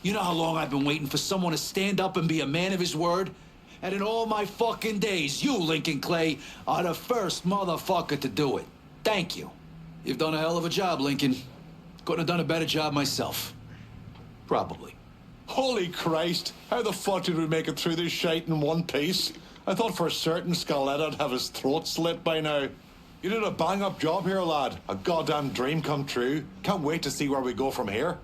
You know how long I've been waiting for someone to stand up and be a man of his word? And in all my fucking days, you, Lincoln Clay, are the first motherfucker to do it. Thank you. You've done a hell of a job, Lincoln. Couldn't have done a better job myself. Probably. Holy Christ! How the fuck did we make it through this shite in one piece? I thought for certain Scaleta'd have his throat slit by now. You did a bang-up job here, lad. A goddamn dream come true. Can't wait to see where we go from here.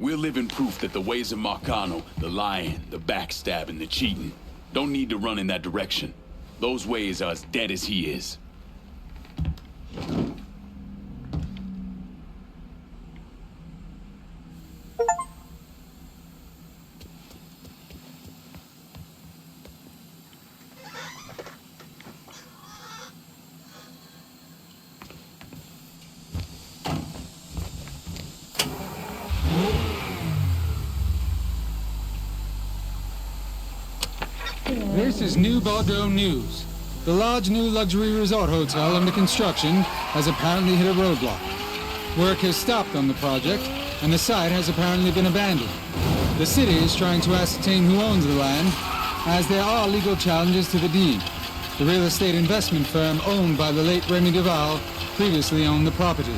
We're living proof that the ways of Marcano, the lying, the backstabbing, the cheating, don't need to run in that direction. Those ways are as dead as he is. This is New Bordeaux News. The large new luxury resort hotel under construction has apparently hit a roadblock. Work has stopped on the project, and the site has apparently been abandoned. The city is trying to ascertain who owns the land, as there are legal challenges to the deed. The real estate investment firm owned by the late Remy Duval previously owned the property.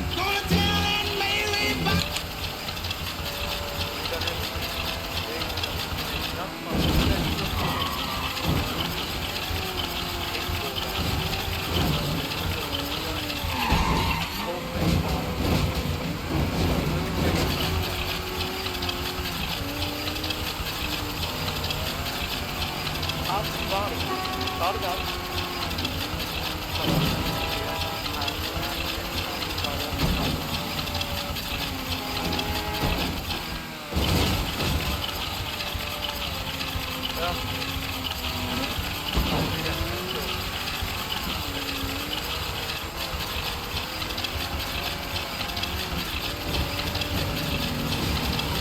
thought about it.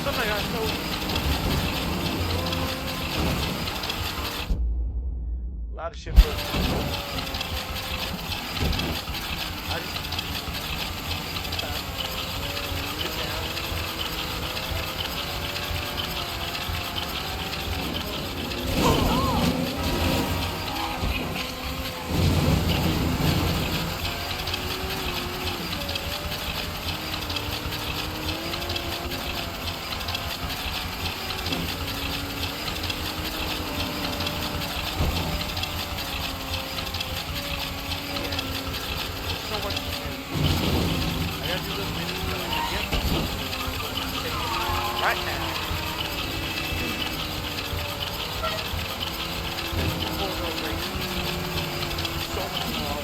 Something I told you. A lot of shit for I just sit down. So much to do. I gotta do this mission so I can get right now. Before no race. So much more.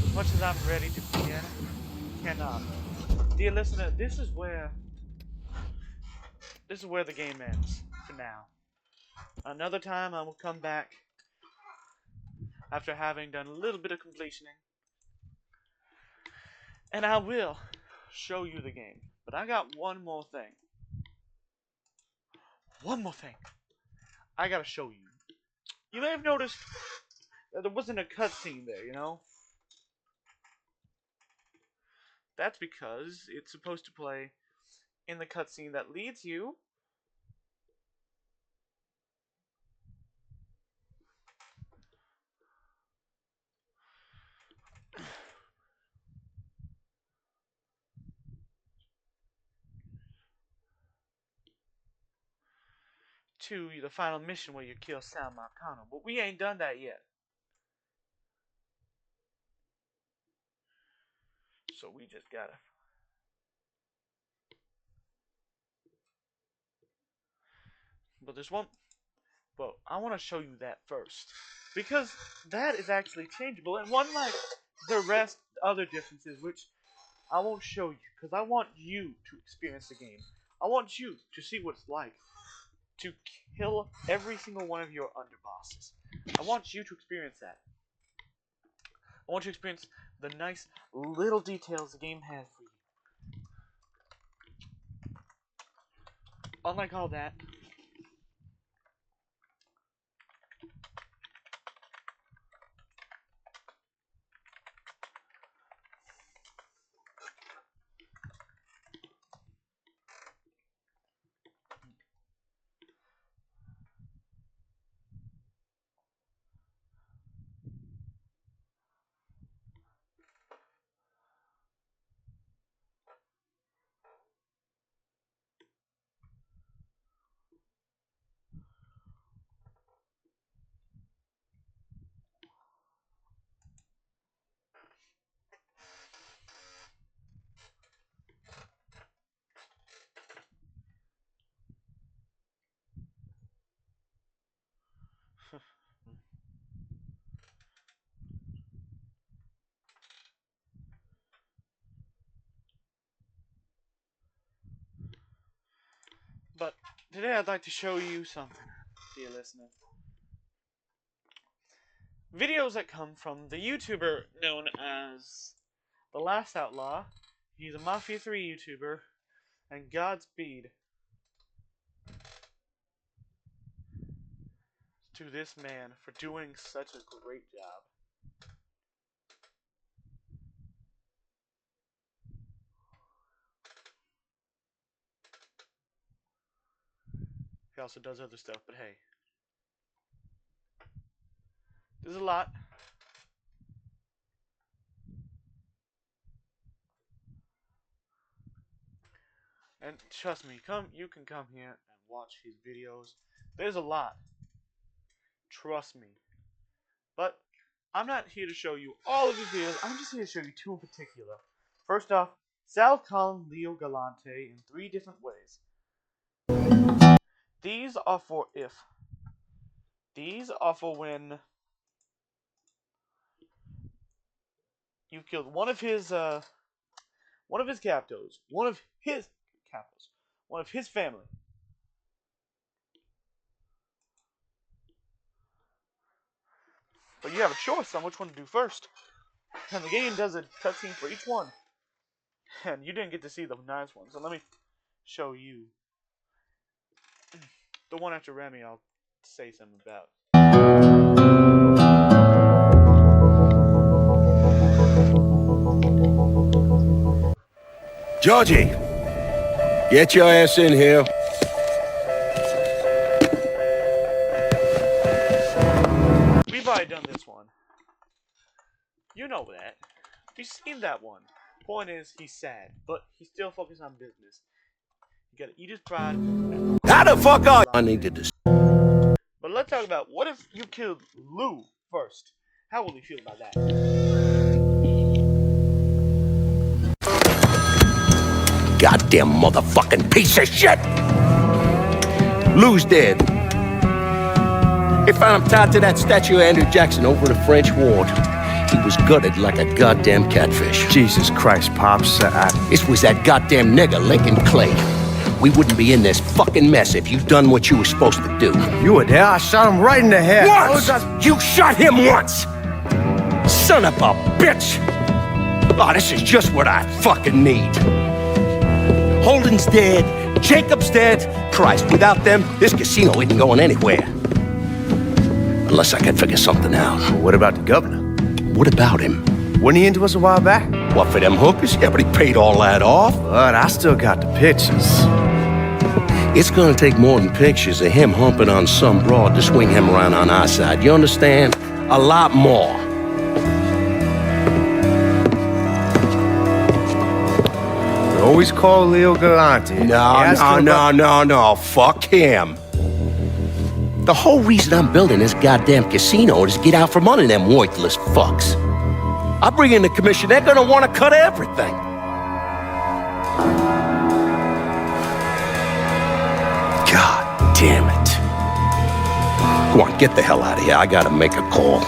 As much as I'm ready to begin, cannot. Dear listener, this is where the game ends for now. Another time I will come back after having done a little bit of completioning, and I will show you the game. But I got one more thing. One more thing. I gotta show you. You may have noticed that there wasn't a cutscene there, you know? That's because it's supposed to play in the cutscene that leads you to the final mission where you kill Sal Marcano. But we ain't done that yet. So we just gotta... But there's one... Well, I want to show you that first. Because that is actually changeable. And one like the rest other differences, which I won't show you. Because I want you to experience the game. I want you to see what it's like to kill every single one of your underbosses. I want you to experience that. I want you to experience the nice little details the game has for you. Unlike all that, but today I'd like to show you something, dear listener. Videos that come from the YouTuber known as The Last Outlaw. He's a Mafia 3 YouTuber, and Godspeed to this man for doing such a great job. He also does other stuff, but hey. There's a lot. And trust me, you can come here and watch his videos. There's a lot. Trust me. But I'm not here to show you all of the videos. I'm just here to show you two in particular. First off, Sal calling Leo Galante in 3 different ways. These are for if. These are for when you killed one of his captors, one of his family. But you have a choice on which one to do first. And the game does a cutscene for each one. And you didn't get to see the nice ones. So let me show you. The one after Remy I'll say something about. Georgie, get your ass in here. We've already done this one. You know that. You've seen that one. Point is, he's sad, but he's still focused on business. You gotta eat his pride. How the fuck are you? I needed to. But let's talk about what if you killed Lou first? How will he feel about that? Goddamn motherfucking piece of shit! Lou's dead. They found him tied to that statue of Andrew Jackson over the French Ward. He was gutted like a goddamn catfish. Jesus Christ, Pops. This was that goddamn nigger, Lincoln Clay. We wouldn't be in this fucking mess if you'd done what you were supposed to do. You were there? I shot him right in the head. Once! You shot him once! Son of a bitch! Oh, this is just what I fucking need. Holden's dead. Jacob's dead. Christ, without them, this casino isn't going anywhere. Unless I can figure something out. Well, what about the governor? What about him? Wasn't he into us a while back? What, for them hookers? Yeah, but he paid all that off. But I still got the pictures. It's gonna take more than pictures of him humping on some broad to swing him around on our side. You understand? A lot more. You always call Leo Galante. No. Fuck him. The whole reason I'm building this goddamn casino is to get out from under them worthless fucks. I bring in the commission, they're gonna want to cut everything. God damn it. Come on, get the hell out of here. I gotta make a call.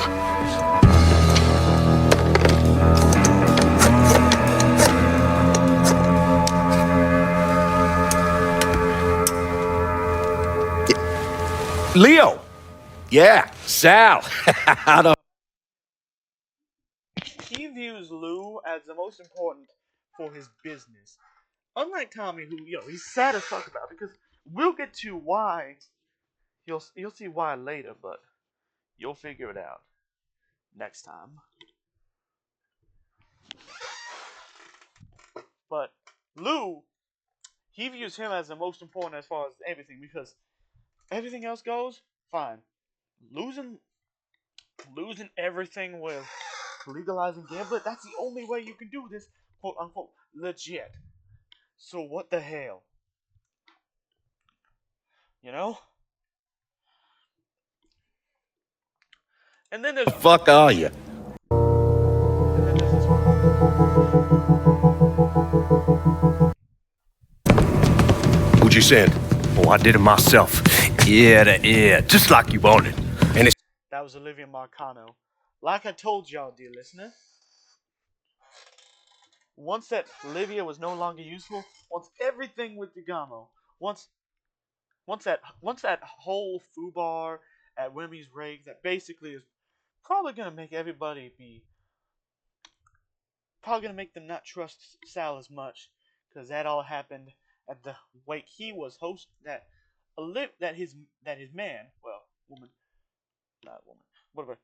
Leo. Yeah, Sal. He views Lou as the most important for his business. Unlike Tommy, who, he's sad as fuck about, because we'll get to why. You'll see why later, but you'll figure it out next time. But Lou, he views him as the most important as far as everything, because everything else goes fine. Losing everything with legalizing gambling, that's the only way you can do this, quote unquote, legit. So what the hell? You know? And then there's... The fuck are you? Who'd you send? Oh, I did it myself. Ear to ear, just like you wanted. And it's... That was Olivia Marcano. Like I told y'all, dear listener, once that Olivia was no longer useful, once everything with DeGamo, once that whole foobar at Remy's Rake, that basically is probably gonna make everybody make them not trust Sal as much, because that all happened at the wake he was host that his man, well, woman, not woman, whatever,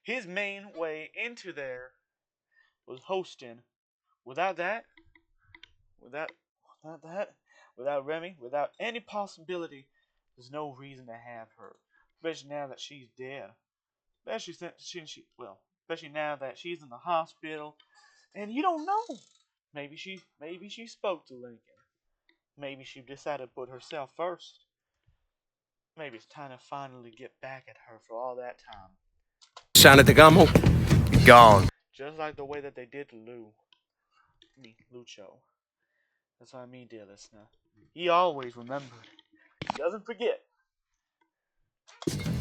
his main way into there was hosting. Without Remy, without any possibility, there's no reason to have her. Especially now that she's dead. Especially now that she's in the hospital, and you don't know. Maybe she spoke to Lincoln. Maybe she decided to put herself first. Maybe it's time to finally get back at her for all that time. Son of Degamo? Gone. Just like the way that they did to Lucho. That's what I mean, dear listener. He always remembered. He doesn't forget.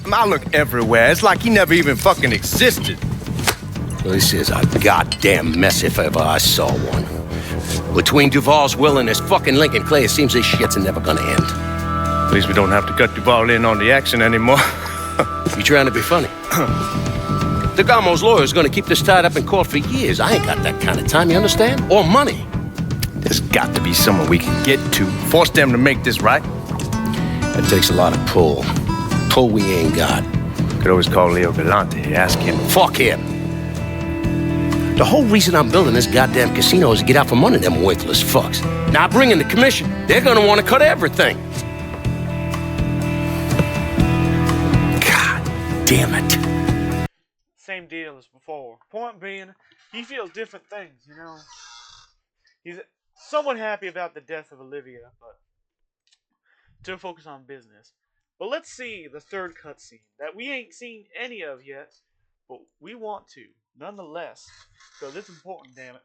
I look everywhere. It's like he never even fucking existed. This is a goddamn mess if ever I saw one. Between Duval's will and this fucking Lincoln Clay, it seems this shit's never gonna end. At least we don't have to cut Duval in on the action anymore. You trying to be funny? Degamo's lawyer's gonna keep this tied up in court for years. I ain't got that kind of time, you understand? Or money. There's got to be someone we can get to. Force them to make this right. That takes a lot of pull. Pull we ain't got. Could always call Leo Galante, ask him. Fuck him. The whole reason I'm building this goddamn casino is to get out from under them worthless fucks. Now bring in the commission. They're gonna want to cut everything. God damn it. Same deal as before. Point being, he feels different things, you know. He's somewhat happy about the death of Olivia, but to focus on business. But let's see the third cutscene that we ain't seen any of yet, but we want to, nonetheless, because it's important, damn it.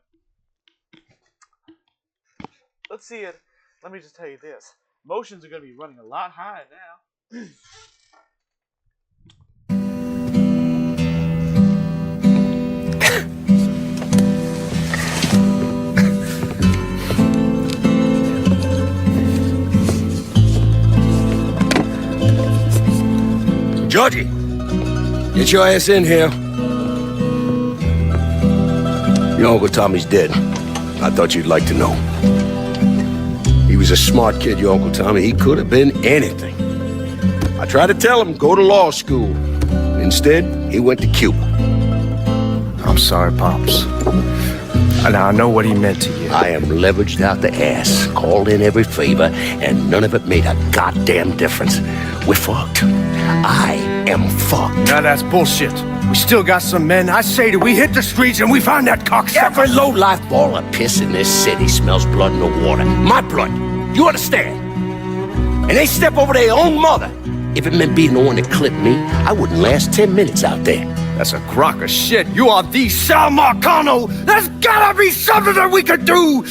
Let's see it. Let me just tell you this. Emotions are going to be running a lot high now. Georgie, get your ass in here. Your Uncle Tommy's dead. I thought you'd like to know. He was a smart kid, your Uncle Tommy. He could have been anything. I tried to tell him, go to law school. Instead, he went to Cuba. I'm sorry, Pops. And I know what he meant to you. I am leveraged out the ass, called in every favor, and none of it made a goddamn difference. We're fucked. I am fucked. Now that's bullshit. We still got some men. I say that we hit the streets and we find that cocksucker. Every low-life ball of piss in this city smells blood in the water. My blood. You understand? And they step over their own mother. If it meant being the one that clipped me, I wouldn't last 10 minutes out there. That's a crock of shit. You are the Sal Marcano. There's gotta be something that we could do.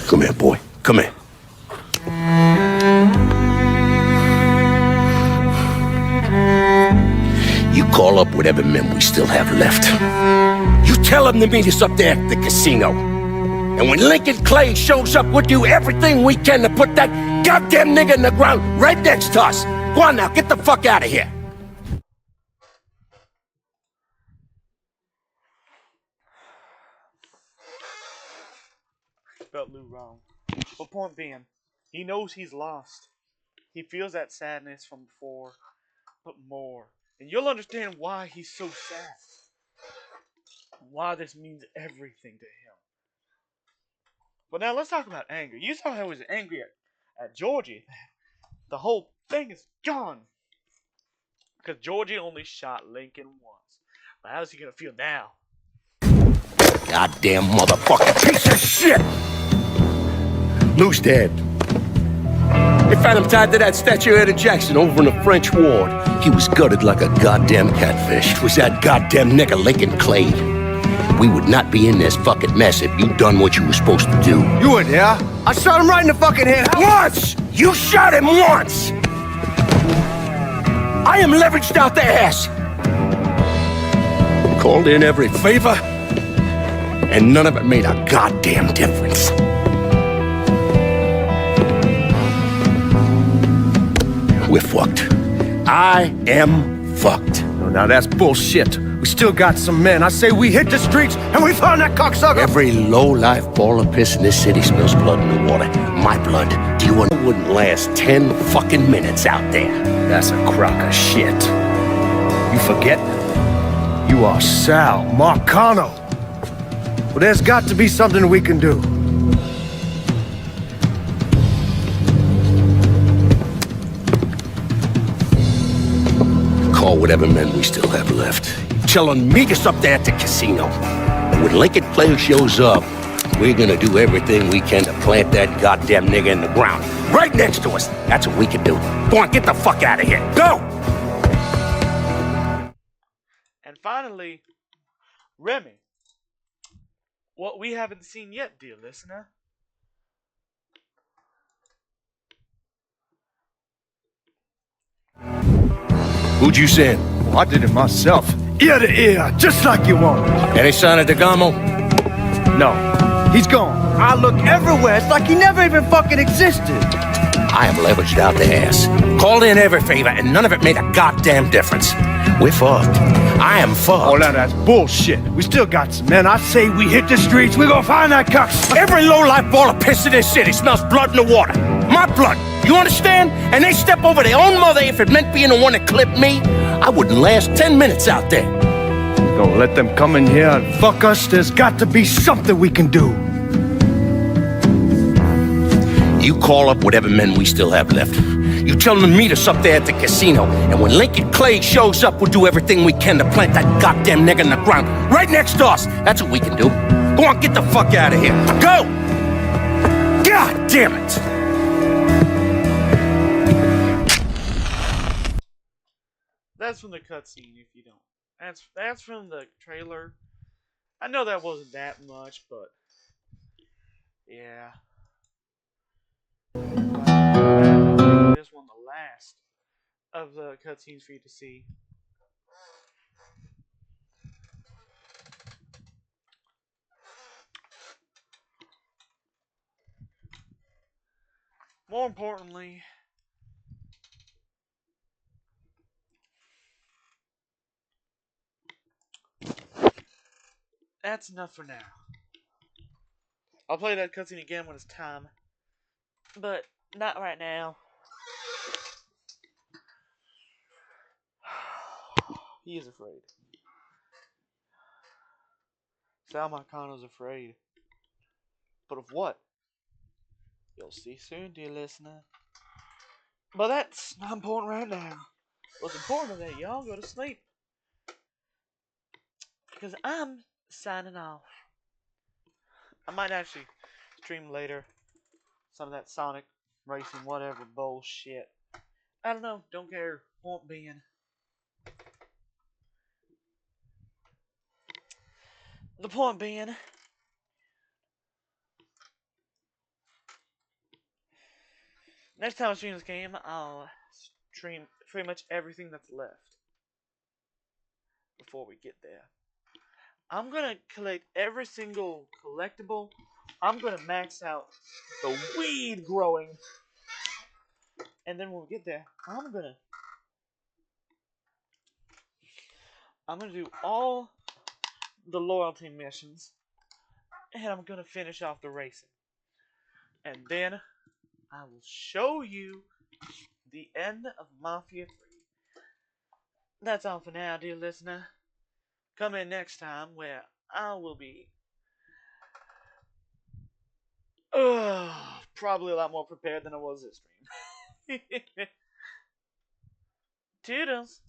Come here, boy. Come here. You call up whatever men we still have left. You tell them to meet us up there at the casino. And when Lincoln Clay shows up, we'll do everything we can to put that goddamn nigga in the ground right next to us. Go on now, get the fuck out of here. Felt Lou wrong. But point being, he knows he's lost. He feels that sadness from before, but more. And you'll understand why he's so sad. Why this means everything to him. But now let's talk about anger. You saw how he was angry at Georgie. The whole thing is gone. Because Georgie only shot Lincoln once. But how's he gonna feel now? Goddamn motherfucking piece of shit! Lou's dead. They found him tied to that statue of Eddie Jackson over in the French Ward. He was gutted like a goddamn catfish. It was that goddamn nigga Lincoln Clay. We would not be in this fucking mess if you'd done what you were supposed to do. You were there. I shot him right in the fucking head. Once! You shot him once! I am leveraged out the ass. Called in every favor, and none of it made a goddamn difference. We're fucked. I am fucked. No, now that's bullshit. We still got some men. I say we hit the streets and we found that cocksucker. Every low-life ball of piss in this city smells blood in the water. My blood. Do you want? Wouldn't last 10 fucking minutes out there. That's a crock of shit. You forget? You are Sal Marcano. Well, there's got to be something we can do. Call whatever men we still have left. Tell them meet us up there at the casino. And when Lincoln Clay shows up, We're gonna do everything we can to plant that goddamn nigga in the ground. Right next to us. That's what we can do. Go on, get the fuck out of here. Go! And finally, Remy. What we haven't seen yet, dear listener. Who'd you send? Well, I did it myself. Ear to ear, just like you want. Any sign of DeGamo? No. He's gone. I look everywhere. It's like he never even fucking existed. I am leveraged out the ass. Called in every favor, and none of it made a goddamn difference. We're fucked. I am fucked. Oh, now that's bullshit. We still got some men. I say we hit the streets. We gonna find that cocksucker. Every low-life ball of piss in this city smells blood in the water. My blood. You understand? And they step over their own mother if it meant being the one that clipped me. I wouldn't last 10 minutes out there. Gonna let them come in here and fuck us? There's got to be something we can do. You call up whatever men we still have left. You tell them to meet us up there at the casino. And when Lincoln Clay shows up, we'll do everything we can to plant that goddamn nigga in the ground. Right next to us. That's what we can do. Go on, get the fuck out of here. Go! God damn it! That's from the cutscene, if you don't. That's from the trailer. I know that wasn't that much, but yeah. This one, the last of the cutscenes for you to see. More importantly, that's enough for now. I'll play that cutscene again when it's time, but not right now. He is afraid. Sal Marcano's afraid. But of what? You'll see soon, dear listener. But that's not important right now. What's important is that y'all go to sleep. Because I'm signing off. I might actually stream later some of that Sonic racing whatever bullshit. I don't know, don't care. Point being, the point being, next time I stream this game, I'll stream pretty much everything that's left before we get there. I'm gonna collect every single collectible. I'm gonna max out the weed growing. And then when we get there, I'm gonna do all the loyalty missions. And I'm gonna finish off the racing. And then I will show you the end of Mafia 3. That's all for now, dear listener. Come in next time where I will be probably a lot more prepared than I was this stream. Toodles.